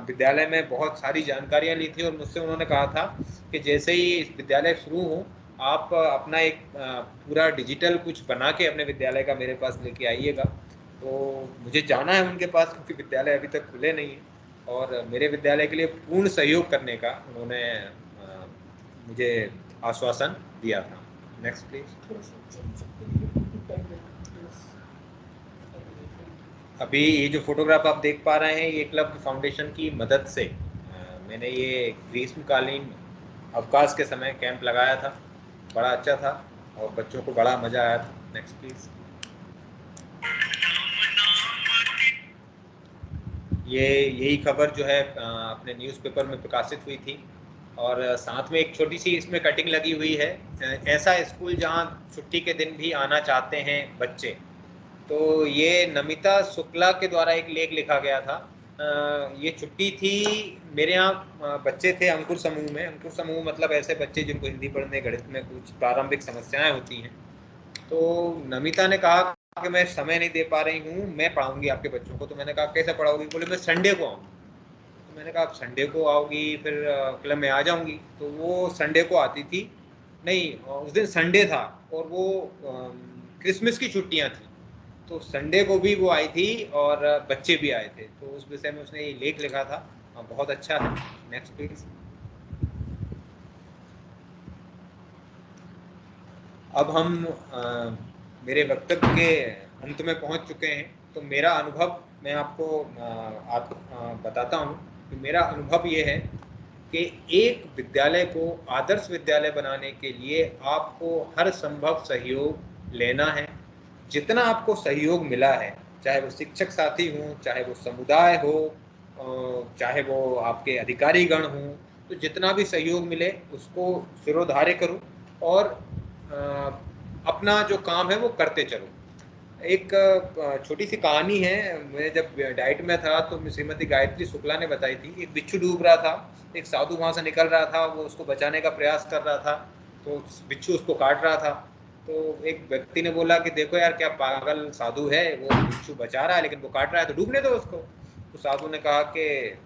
विद्यालय में बहुत सारी जानकारियां ली थी और मुझसे उन्होंने कहा था कि जैसे ही विद्यालय शुरू हो आप अपना एक पूरा डिजिटल कुछ बना के अपने विद्यालय का मेरे पास लेके आइएगा। तो मुझे जाना है उनके पास क्योंकि विद्यालय अभी तक खुले नहीं है और मेरे विद्यालय के लिए पूर्ण सहयोग करने का उन्होंने मुझे आश्वासन दिया था। Next please. अभी ये जो फोटोग्राफ आप देख पा रहे हैं ये एकलव्य फाउंडेशन की मदद से मैंने ये ग्रीष्मकालीन अवकाश के समय कैंप लगाया था, बड़ा अच्छा था और बच्चों को बड़ा मजा आया था। Next please. यही खबर जो है अपने न्यूज़पेपर में प्रकाशित हुई थी और साथ में एक छोटी सी इसमें कटिंग लगी हुई है, ऐसा स्कूल जहां छुट्टी के दिन भी आना चाहते हैं बच्चे। तो ये नमिता शुक्ला के द्वारा एक लेख लिखा गया था। ये छुट्टी थी, मेरे यहाँ बच्चे थे अंकुर समूह में। अंकुर समूह मतलब ऐसे बच्चे जिनको हिंदी पढ़ने गणित में कुछ प्रारंभिक समस्याएं होती हैं। तो नमिता ने कहा कि मैं समय नहीं दे पा रही हूँ, मैं पढ़ाऊंगी आपके बच्चों को। तो मैंने कहा कैसे पढ़ाऊंगी? बोले मैं संडे को आऊँगी। तो मैंने कहा आप संडे को आओगी, फिर क्लब में आ जाऊंगी। तो वो संडे को आती थी, नहीं उस दिन संडे था और वो क्रिसमस की छुट्टियां थी, तो संडे को भी वो आई थी और बच्चे भी आए थे। तो उस विषय में उसने ये लेख लिखा था, बहुत अच्छा है। Next please. अब हम मेरे वक्तव्य के अंत में पहुंच चुके हैं। तो मेरा अनुभव मैं आपको बताता हूं कि मेरा अनुभव ये है कि एक विद्यालय को आदर्श विद्यालय बनाने के लिए आपको हर संभव सहयोग लेना है। जितना आपको सहयोग मिला है, चाहे वो शिक्षक साथी हों, चाहे वो समुदाय हो, चाहे वो आपके अधिकारीगण हों, तो जितना भी सहयोग मिले उसको सिरोधार्य करो और अपना जो काम है वो करते चलो। एक छोटी सी कहानी है, मैं जब डाइट में था तो श्रीमती गायत्री शुक्ला ने बताई थी। एक बिच्छू डूब रहा था, एक साधु वहाँ से निकल रहा था, वो उसको बचाने का प्रयास कर रहा था, तो बिच्छू उसको काट रहा था। तो एक व्यक्ति ने बोला कि देखो यार क्या पागल साधु है, वो बिच्छू बचा रहा है लेकिन वो काट रहा है, तो डूबने दो उसको। तो साधु ने कहा कि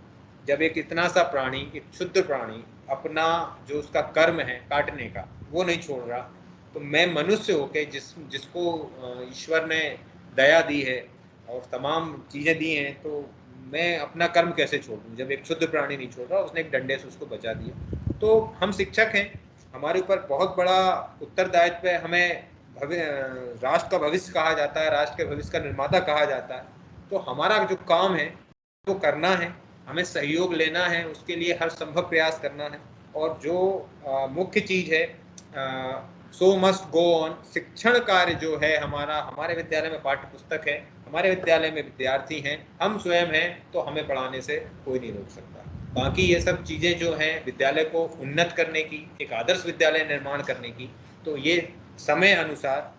जब एक इतना सा प्राणी, एक क्षुद्र प्राणी अपना जो उसका कर्म है काटने का वो नहीं छोड़ रहा, तो मैं मनुष्य होके जिसको ईश्वर ने दया दी है और तमाम चीज़ें दी हैं, तो मैं अपना कर्म कैसे छोड़ दूँ जब एक क्षुद्र प्राणी नहीं छोड़ रहा। उसने एक डंडे से उसको बचा दिया। तो हम शिक्षक हैं, हमारे ऊपर बहुत बड़ा उत्तरदायित्व है। हमें राष्ट्र का भविष्य कहा जाता है, राष्ट्र के भविष्य का निर्माता कहा जाता है। तो हमारा जो काम है वो करना है। हमें सहयोग लेना है, उसके लिए हर संभव प्रयास करना है। और जो मुख्य चीज़ है, सो मस्ट गो ऑन, शिक्षण कार्य जो है हमारा, हमारे विद्यालय में पाठ्य पुस्तक है, हमारे विद्यालय में विद्यार्थी हैं, हम स्वयं हैं, तो हमें पढ़ाने से कोई नहीं रोक सकता। बाकी ये सब चीज़ें जो हैं विद्यालय को उन्नत करने की, एक आदर्श विद्यालय निर्माण करने की, तो ये समय अनुसार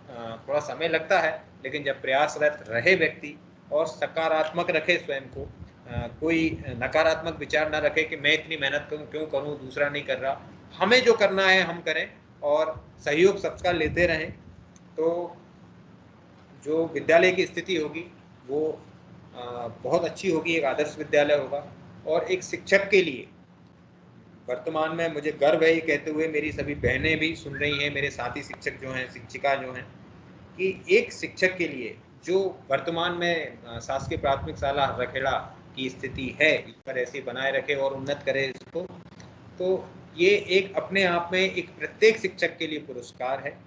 थोड़ा समय लगता है, लेकिन जब प्रयासरत रहे व्यक्ति और सकारात्मक रखे स्वयं को, कोई नकारात्मक विचार ना रखे कि मैं इतनी मेहनत करूं, क्यों करूं, दूसरा नहीं कर रहा, हमें जो करना है हम करें और सहयोग सबका लेते रहें, तो जो विद्यालय की स्थिति होगी वो बहुत अच्छी होगी, एक आदर्श विद्यालय होगा। और एक शिक्षक के लिए वर्तमान में मुझे गर्व है ये कहते हुए, मेरी सभी बहनें भी सुन रही हैं, मेरे साथी शिक्षक जो हैं, शिक्षिका जो हैं, कि एक शिक्षक के लिए जो वर्तमान में शासकीय प्राथमिक शाला हर्राखेड़ा की स्थिति है, इस पर ऐसे बनाए रखे और उन्नत करे इसको, तो ये एक अपने आप में एक प्रत्येक शिक्षक के लिए पुरस्कार है।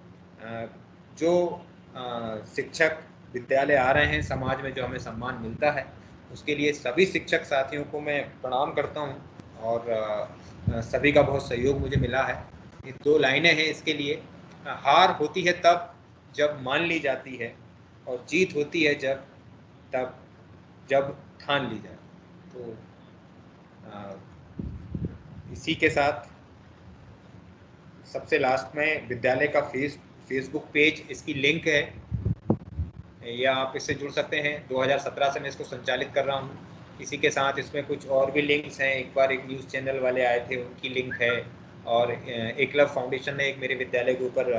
जो शिक्षक विद्यालय आ रहे हैं, समाज में जो हमें सम्मान मिलता है, उसके लिए सभी शिक्षक साथियों को मैं प्रणाम करता हूँ, और सभी का बहुत सहयोग मुझे मिला है। ये 2 लाइनें हैं इसके लिए, हार होती है तब जब मान ली जाती है, और जीत होती है जब ठान ली जाए। तो इसी के साथ सबसे लास्ट में विद्यालय का फेसबुक पेज, इसकी लिंक है, या आप इससे जुड़ सकते हैं। 2017 से मैं इसको संचालित कर रहा हूँ। इसी के साथ इसमें कुछ और भी लिंक्स हैं, एक बार एक न्यूज़ चैनल वाले आए थे, उनकी लिंक है, और एकलव्य फाउंडेशन ने एक मेरे विद्यालय के ऊपर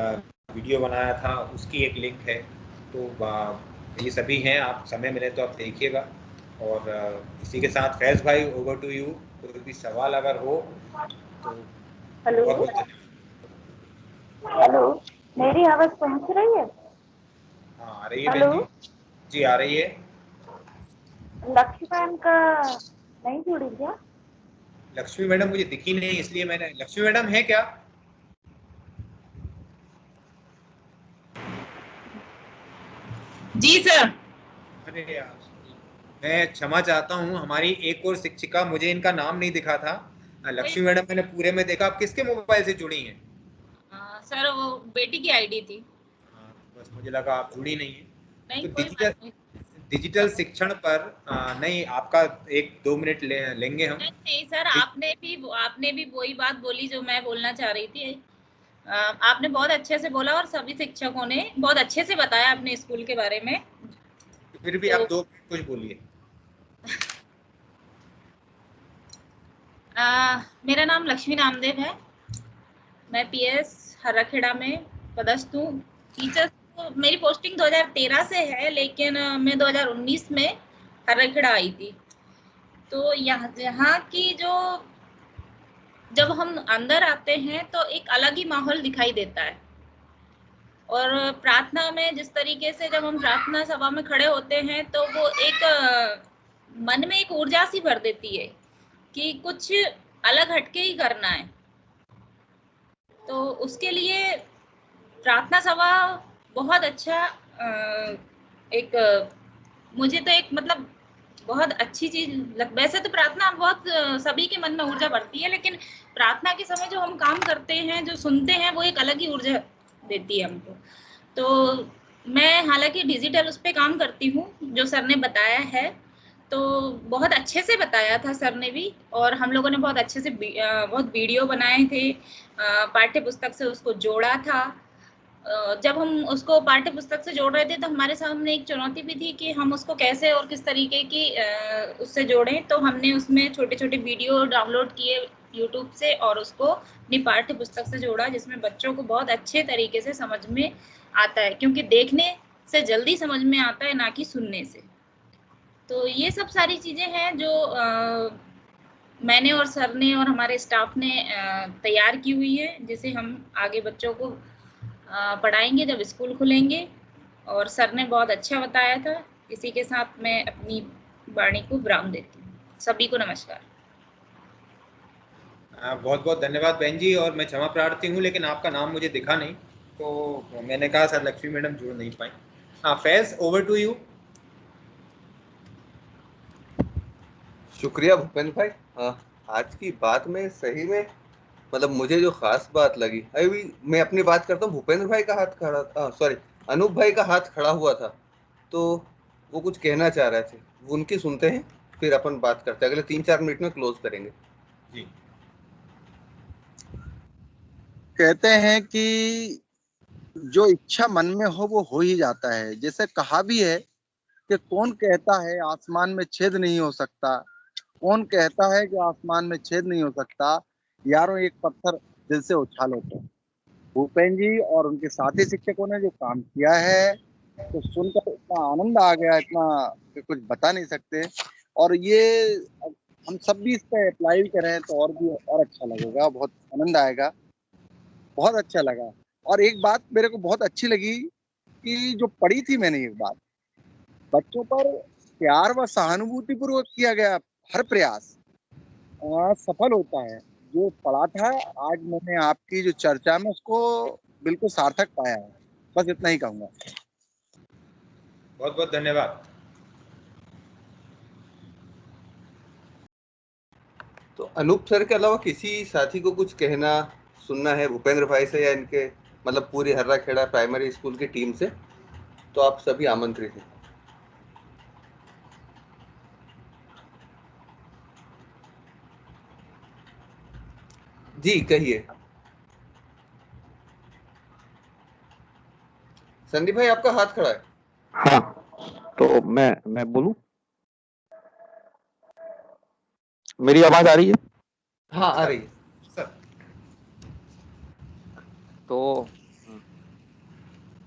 वीडियो बनाया था, उसकी एक लिंक है। तो ये सभी हैं, आप समय मिले तो आप देखिएगा। और इसी के साथ फैज भाई, ओवर टू यू, कोई भी सवाल अगर हो तो। हेलो हेलो, मेरी आवाज पहुंच रही है? हाँ आ रही है बहन जी। जी आ रही है। लक्ष्मी मैम का नहीं जुड़ी क्या? लक्ष्मी मैडम मुझे दिखी नहीं, इसलिए मैंने, लक्ष्मी मैडम है क्या? जी सर। अरे यार, मैं क्षमा चाहता हूँ, हमारी एक और शिक्षिका, मुझे इनका नाम नहीं दिखा था, लक्ष्मी मैडम मैंने पूरे में देखा। आप किसके मोबाइल से जुड़ी हैं? सर वो बेटी की आईडी थी। बस मुझे लगा आप जुड़ी नहीं है। नहीं, तो डिजिटल शिक्षण पर नहीं, आपका 1-2 मिनट लेंगे हम। नहीं सर, आपने भी वही बात बोली जो मैं बोलना चाह रही थी। आपने बहुत अच्छे से बोला और सभी शिक्षकों ने बहुत अच्छे से बताया अपने स्कूल के बारे में। फिर भी आप 2 मिनट कुछ बोलिए। मेरा नाम लक्ष्मी नामदेव है, मैं पीएस हर्राखेड़ा में पदस्थ हूँ। टीचर मेरी पोस्टिंग 2013 से है, लेकिन मैं 2019 में हर्राखेड़ा आई थी। तो यहाँ की जब हम अंदर आते हैं तो एक अलग ही माहौल दिखाई देता है। और प्रार्थना में जिस तरीके से जब हम प्रार्थना सभा में खड़े होते हैं तो वो एक मन में एक ऊर्जा सी भर देती है कि कुछ अलग हटके ही करना है। तो उसके लिए प्रार्थना सभा बहुत अच्छा मुझे तो एक मतलब बहुत अच्छी चीज वैसे तो प्रार्थना बहुत सभी के मन में ऊर्जा भरती है, लेकिन प्रार्थना के समय जो हम काम करते हैं, जो सुनते हैं, वो एक अलग ही ऊर्जा देती है हमको। तो मैं हालांकि डिजिटल उस पर काम करती हूँ, जो सर ने बताया है तो बहुत अच्छे से बताया था सर ने भी, और हम लोगों ने बहुत अच्छे से बहुत वीडियो बनाए थे, पाठ्य पुस्तक से उसको जोड़ा था। जब हम उसको पाठ्य पुस्तक से जोड़ रहे थे तो हमारे सामने एक चुनौती भी थी कि हम उसको कैसे और किस तरीके की उससे जोड़ें। तो हमने उसमें छोटे छोटे वीडियो डाउनलोड किए यूट्यूब से और उसको अपनी पाठ्य पुस्तक से जोड़ा, जिसमें बच्चों को बहुत अच्छे तरीके से समझ में आता है, क्योंकि देखने से जल्दी समझ में आता है, ना कि सुनने से। तो ये सब सारी चीज़ें हैं जो मैंने और सर ने और हमारे स्टाफ ने तैयार की हुई है, जिसे हम आगे बच्चों को पढ़ाएंगे जब स्कूल खुलेंगे। और सर ने बहुत अच्छा बताया था। इसी के साथ मैं अपनी वाणी को विराम देती हूँ। सभी को नमस्कार। बहुत बहुत धन्यवाद बहन जी, और मैं क्षमा प्रार्थी हूँ, लेकिन आपका नाम मुझे दिखा नहीं, तो मैंने कहा सर लक्ष्मी मैडम जुड़ नहीं पाई। हाँ फैज, ओवर टू यू। शुक्रिया भूपेंद्र भाई। आज की बात में सही में मतलब मुझे जो खास बात लगी, अभी मैं अपनी बात करता हूँ, भूपेंद्र भाई का हाथ खड़ा था, सॉरी अनूप भाई का हाथ खड़ा हुआ था, तो वो कुछ कहना चाह रहे थे, वो उनकी सुनते हैं, फिर अपन बात करते हैं, अगले 3-4 मिनट में क्लोज करेंगे। जी। कहते हैं कि जो इच्छा मन में हो वो ही जाता है। जैसे कहा भी है कि कौन कहता है आसमान में छेद नहीं हो सकता, कौन कहता है कि आसमान में छेद नहीं हो सकता, यारों एक पत्थर दिल से उछालो तो। भूपेन जी और उनके साथी शिक्षकों ने जो काम किया है तो सुनकर इतना आनंद आ गया, इतना कि कुछ बता नहीं सकते। और ये हम सब भी इस पे अप्लाई करें तो और भी और अच्छा लगेगा, बहुत आनंद आएगा, बहुत अच्छा लगा। और एक बात मेरे को बहुत अच्छी लगी कि जो पढ़ी थी मैंने एक बात, बच्चों पर प्यार व सहानुभूति पूर्वक किया गया हर प्रयास सफल होता है। जो पढ़ा था आज मैंने आपकी जो चर्चा में उसको बिल्कुल सार्थक पाया है। बस इतना ही कहूंगा। बहुत बहुत धन्यवाद। तो अनूप सर के अलावा किसी साथी को कुछ कहना सुनना है भूपेंद्र भाई से या इनके मतलब पूरी हर्रा खेड़ा प्राइमरी स्कूल की टीम से, तो आप सभी आमंत्रित हैं। जी कहिए। संदीप भाई आपका हाथ खड़ा है। हाँ, तो मैं बोलूं? मेरी आवाज आ रही है? हाँ आ रही है सर। तो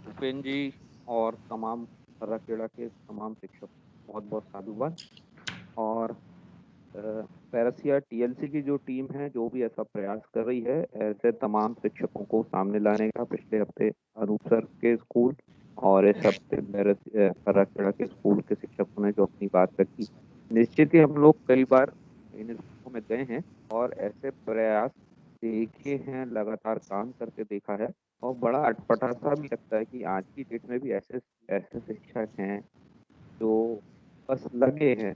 भूपेन जी और तमाम हर्राखेड़ा के तमाम शिक्षक बहुत बहुत साधुवाद। और पैरसिया टीएलसी की जो टीम है जो भी ऐसा प्रयास कर रही है ऐसे तमाम शिक्षकों को सामने लाने का, पिछले हफ्ते अनूप सर के स्कूल और इस हफ्ते हर्राखेड़ा के स्कूल के शिक्षकों ने जो अपनी बात रखी, निश्चित ही हम लोग कई बार इन स्कूलों में गए हैं और ऐसे प्रयास देखे हैं, लगातार काम करके देखा है और बड़ा अटपटा सा भी लगता है कि आज की डेट में भी ऐसे ऐसे शिक्षक हैं जो बस लगे हैं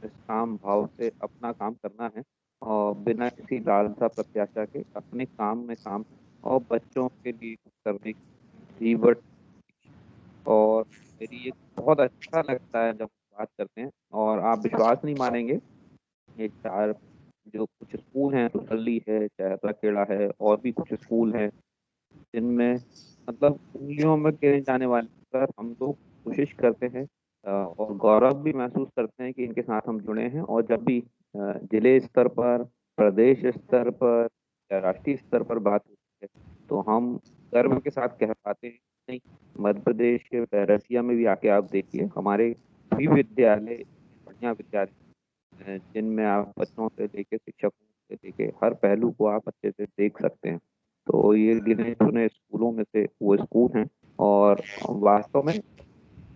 इस काम भाव से अपना काम करना है और बिना किसी लालसा प्रत्याशा के अपने काम में काम और बच्चों के लिए करने की जीवन। और मेरी ये बहुत अच्छा लगता है जब बात करते हैं, और आप विश्वास नहीं मानेंगे, ये चार जो कुछ स्कूल हैं, रुसल्ली है, चाहे हर्राखेड़ा है और भी कुछ स्कूल हैं जिनमें मतलब उंगलियों में गिने जाने वाले सर हम लोग कोशिश करते हैं और गौरव भी महसूस करते हैं कि इनके साथ हम जुड़े हैं। और जब भी जिले स्तर पर, प्रदेश स्तर पर या राष्ट्रीय स्तर पर बात होती है तो हम गर्व के साथ कह पाते हैं नहीं, मध्य प्रदेश के पैरसिया में भी आके आप देखिए, हमारे भी विद्यालय बढ़िया विद्यालय जिनमें आप बच्चों से लेके शिक्षकों से लेके हर पहलू को आप अच्छे से देख सकते हैं। तो ये गिने चुने स्कूलों में से वो स्कूल हैं। और वास्तव में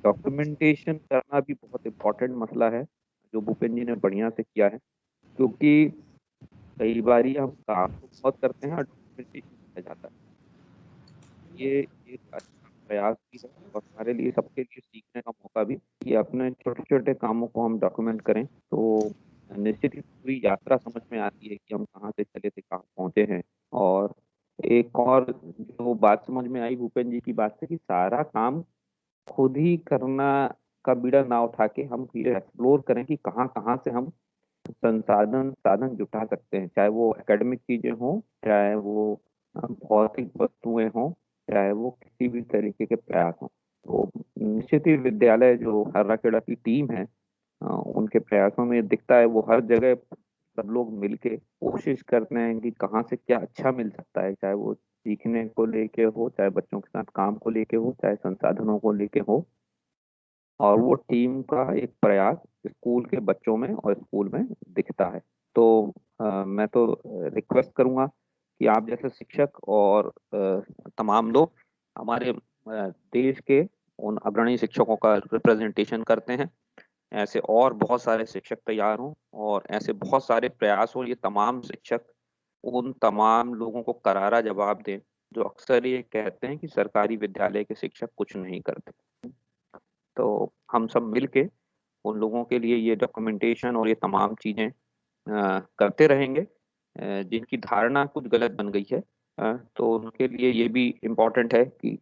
डॉक्यूमेंटेशन करना भी बहुत इम्पोर्टेंट मसला है जो भूपेन जी ने बढ़िया से किया है, क्योंकि कई बार हम काम तो बहुत करते हैं और डॉक्यूमेंटेशन रह जाता है। ये एक अच्छा प्रयास भी है और हमारे लिए सबके लिए सीखने का मौका भी कि अपने छोटे छोटे कामों को हम डॉक्यूमेंट करें तो निश्चित ही पूरी यात्रा समझ में आती है कि हम कहाँ से चले थे कहाँ पहुंचे हैं। और एक और जो बात समझ में आई भूपेन जी की बात से कि सारा काम खुद ही करना का बीड़ा ना उठा के हम ये एक्सप्लोर करें कि कहाँ कहाँ से हम साधन जुटा सकते हैं, चाहे वो एकेडमिक चीजें हों, चाहे वो भौतिक वस्तुएं हों, चाहे वो किसी भी तरीके के प्रयास हों। तो निश्चित ही विद्यालय जो हर्राखेड़ा की टीम है उनके प्रयासों में दिखता है, वो हर जगह सब लोग मिलके कोशिश करते हैं कि कहाँ से क्या अच्छा मिल सकता है, चाहे वो सीखने को लेके हो, चाहे बच्चों के साथ काम को लेके हो, चाहे संसाधनों को लेके हो। और वो टीम का एक प्रयास स्कूल के बच्चों में और स्कूल में दिखता है। तो मैं तो रिक्वेस्ट करूंगा कि आप जैसे शिक्षक और तमाम लोग हमारे देश के उन अग्रणी शिक्षकों का रिप्रेजेंटेशन करते हैं, ऐसे और बहुत सारे शिक्षक तैयार हों और ऐसे बहुत सारे प्रयास हों, ये तमाम शिक्षक उन तमाम लोगों को करारा जवाब दें जो अक्सर ये कहते हैं कि सरकारी विद्यालय के शिक्षक कुछ नहीं करते। तो हम सब मिलके उन लोगों के लिए ये डॉक्यूमेंटेशन और ये तमाम चीज़ें करते रहेंगे जिनकी धारणा कुछ गलत बन गई है। तो उनके लिए ये भी इम्पोर्टेंट है कि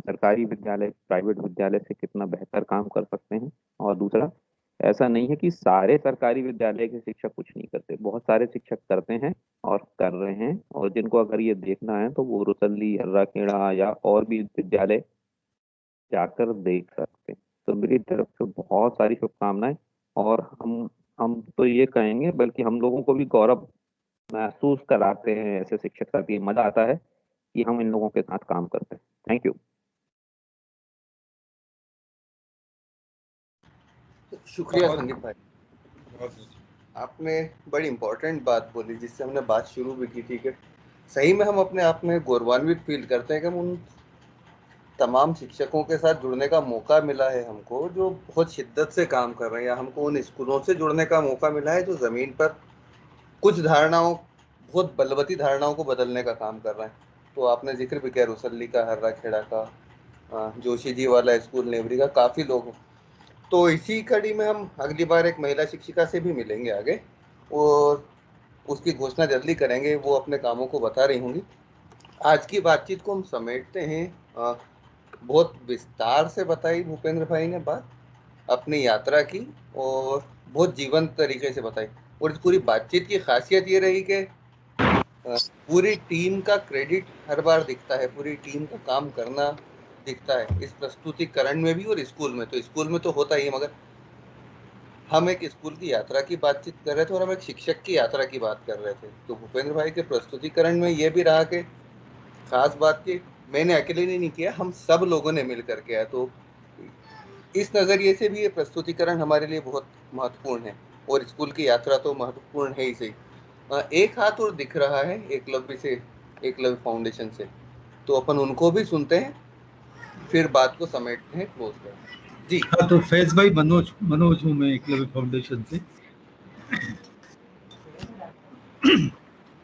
सरकारी विद्यालय प्राइवेट विद्यालय से कितना बेहतर काम कर सकते हैं। और दूसरा, ऐसा नहीं है कि सारे सरकारी विद्यालय के शिक्षक कुछ नहीं करते, बहुत सारे शिक्षक करते हैं और कर रहे हैं, और जिनको अगर ये देखना है तो वो रुसल्ली, हर्राखेड़ा या और भी विद्यालय जाकर देख सकते हैं। तो मेरी तरफ से बहुत सारी शुभकामनाएं, और हम तो ये कहेंगे बल्कि हम लोगों को भी गौरव महसूस कराते हैं ऐसे शिक्षक साथी। मजा आता है कि हम इन लोगों के साथ काम करते हैं। Thank you. शुक्रिया संदीप भाई, आपने बड़ी इम्पोर्टेंट बात बोली जिससे हमने बात शुरू भी की थी कि सही में हम अपने आप में गौरवान्वित फील करते हैं कि हम उन तमाम शिक्षकों के साथ जुड़ने का मौका मिला है हमको, जो बहुत शिद्दत से काम कर रहे हैं, या हमको उन स्कूलों से जुड़ने का मौका मिला है जो ज़मीन पर कुछ धारणाओं, बहुत बलवती धारणाओं को बदलने का काम कर रहे हैं। तो आपने जिक्र भी किया रुसल्ली का, हर्राखेड़ा का, जोशी जी वाला स्कूल नेवरी का, काफ़ी लोग हैं। तो इसी कड़ी में हम अगली बार एक महिला शिक्षिका से भी मिलेंगे आगे, और उसकी घोषणा जल्दी करेंगे, वो अपने कामों को बता रही होंगी। आज की बातचीत को हम समेटते हैं। बहुत विस्तार से बताई भूपेंद्र भाई ने बात अपनी यात्रा की, और बहुत जीवंत तरीके से बताई। और इस पूरी बातचीत की खासियत ये रही कि पूरी टीम का क्रेडिट हर बार दिखता है, पूरी टीम का काम करना दिखता है इस प्रस्तुतिकरण में भी और स्कूल में। तो स्कूल में तो होता ही है, मगर हम एक स्कूल की यात्रा की बातचीत कर रहे थे और हम एक शिक्षक की यात्रा की बात कर रहे थे। तो भूपेंद्र भाई के प्रस्तुतिकरण में ये भी रहा कि खास बात की मैंने अकेले नहीं किया, हम सब लोगों ने मिल करके किया। तो इस नज़रिए से भी ये प्रस्तुतिकरण हमारे लिए बहुत महत्वपूर्ण है, और स्कूल की यात्रा तो महत्वपूर्ण है ही सही। एक हाथ और दिख रहा है एकलव्य से, एकलव्य फाउंडेशन से, तो अपन उनको भी सुनते हैं, फिर बात को समेटते हैं, क्लोज करते हैं। जी हाँ, तो फैज भाई, मनोज हूँ मैं एकलव्य फाउंडेशन से।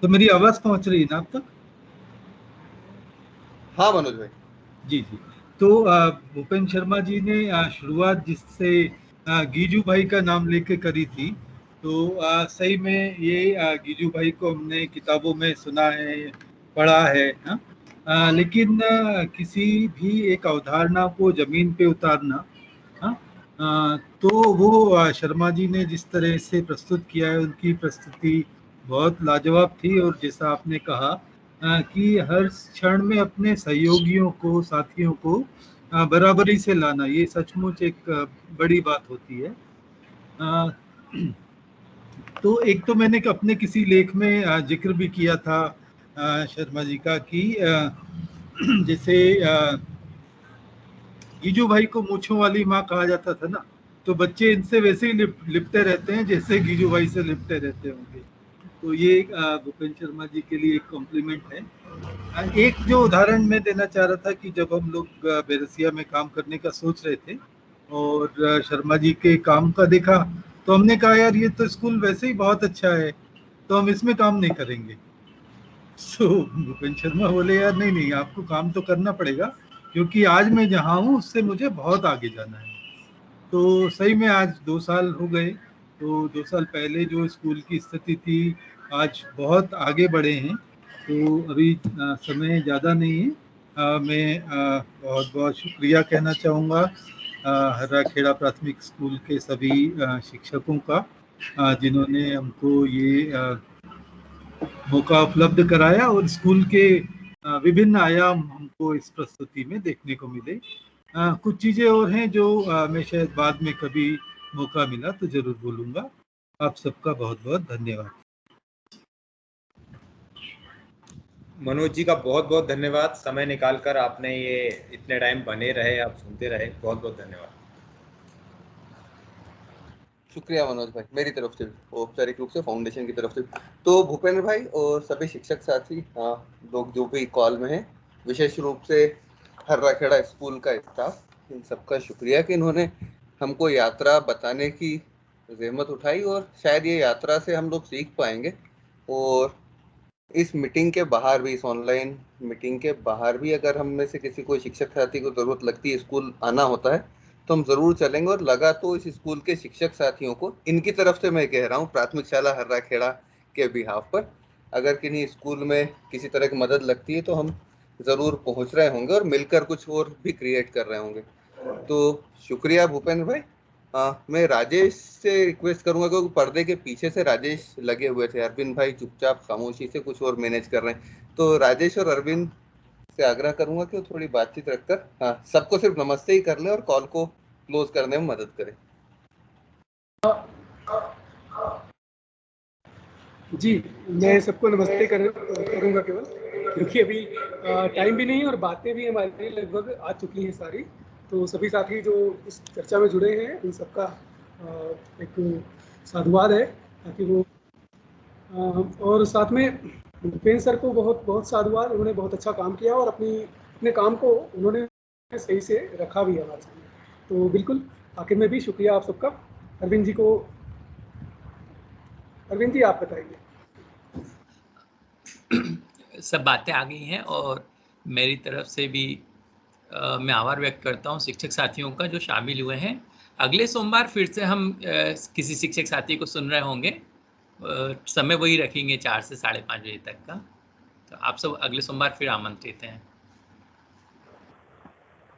तो मेरी आवाज पहुंच रही है ना आप तक? हाँ मनोज भाई। जी जी। तो भूपेंद्र शर्मा जी ने शुरुआत जिससे गीजू भाई का नाम लेके करी थी, तो सही में ये गीजू भाई को हमने किताबों में सुना है, पढ़ा है, लेकिन किसी भी एक अवधारणा को जमीन पे उतारना, तो वो शर्मा जी ने जिस तरह से प्रस्तुत किया है, उनकी प्रस्तुति बहुत लाजवाब थी। और जैसा आपने कहा कि हर क्षण में अपने सहयोगियों को, साथियों को बराबरी से लाना, ये सचमुच एक बड़ी बात होती है। तो एक तो मैंने अपने किसी लेख में जिक्र भी किया था शर्मा जी का कि जैसे गीजू भाई को मूंछों वाली माँ कहा जाता था ना, तो बच्चे इनसे वैसे ही लिपटे रहते हैं जैसे गीजू भाई से लिपटे रहते होंगे। तो ये भूपेंद्र शर्मा जी के लिए एक कॉम्प्लीमेंट है। एक जो उदाहरण मैं देना चाह रहा था कि जब हम लोग बेरसिया में काम करने का सोच रहे थे और शर्मा जी के काम का देखा, तो हमने कहा यार ये तो स्कूल वैसे ही बहुत अच्छा है, तो हम इसमें काम नहीं करेंगे। तो भूपेंद्र शर्मा बोले यार नहीं नहीं, आपको काम तो करना पड़ेगा, क्योंकि आज मैं जहाँ हूँ उससे मुझे बहुत आगे जाना है। तो सही में आज 2 साल हो गए, तो 2 साल पहले जो स्कूल की स्थिति थी आज बहुत आगे बढ़े हैं। तो अभी समय ज़्यादा नहीं है। मैं बहुत बहुत शुक्रिया कहना चाहूँगा हर्राखेड़ा प्राथमिक स्कूल के सभी शिक्षकों का, जिन्होंने हमको ये मौका उपलब्ध कराया और स्कूल के विभिन्न आयाम हमको इस प्रस्तुति में देखने को मिले। कुछ चीज़ें और हैं जो मैं शायद बाद में कभी मौका मिला तो जरूर बोलूँगा। आप सबका बहुत बहुत धन्यवाद। मनोज जी का बहुत बहुत धन्यवाद, समय निकालकर आपने ये इतने टाइम बने रहे, आप सुनते रहे, बहुत बहुत धन्यवाद। शुक्रिया मनोज भाई, मेरी तरफ से औपचारिक रूप से फाउंडेशन की तरफ से। तो भूपेंद्र भाई और सभी शिक्षक साथी लोग जो भी कॉल में हैं, विशेष रूप से हर्राखेड़ा स्कूल का स्टाफ, इन सबका शुक्रिया कि इन्होंने हमको यात्रा बताने की जहमत उठाई, और शायद ये यात्रा से हम लोग सीख पाएंगे। और इस मीटिंग के बाहर भी, इस ऑनलाइन मीटिंग के बाहर भी, अगर हम में से किसी को शिक्षक साथी को ज़रूरत लगती है, स्कूल आना होता है, तो हम जरूर चलेंगे। और लगा तो इस स्कूल के शिक्षक साथियों को, इनकी तरफ से मैं कह रहा हूँ, प्राथमिक शाला हर्राखेड़ा के बिहाफ पर, अगर किन्हीं स्कूल में किसी तरह की मदद लगती है तो हम जरूर पहुंच रहे होंगे और मिलकर कुछ और भी क्रिएट कर रहे होंगे। तो शुक्रिया भूपेंद्र भाई। मैं राजेश से रिक्वेस्ट करूंगा, क्योंकि पर्दे के पीछे से राजेश लगे हुए थे, अरविंद भाई चुपचाप खामोशी से कुछ और मैनेज कर रहे हैं। तो राजेश और अरविंद से आग्रह करूंगा कि वो थोड़ी बातचीत रखकर सबको सिर्फ नमस्ते ही कर लें और कॉल को क्लोज करने में मदद करें। जी, मैं सबको नमस्ते करूंगा केवल, क्योंकि अभी टाइम भी नहीं है और बातें भी हमारी लगभग आ चुकी हैं सारी। तो सभी साथी जो इस चर्चा में जुड़े हैं उन सबका एक साधुवाद है, ताकि वो और साथ में भूपेंद्र सर को बहुत बहुत साधुवाद। उन्होंने बहुत अच्छा काम किया और अपने काम को उन्होंने सही से रखा भी है हमारे सामने। तो बिल्कुल आखिर में भी शुक्रिया आप सबका। अरविंद जी आप बताइए। सब बातें आ गई हैं और मेरी तरफ से भी मैं आभार व्यक्त करता हूं शिक्षक साथियों का जो शामिल हुए हैं। अगले सोमवार फिर से हम किसी शिक्षक साथी को सुन रहे होंगे। समय वही रखेंगे 4 से 5:30 बजे तक का। तो आप सब अगले सोमवार फिर आमंत्रित हैं।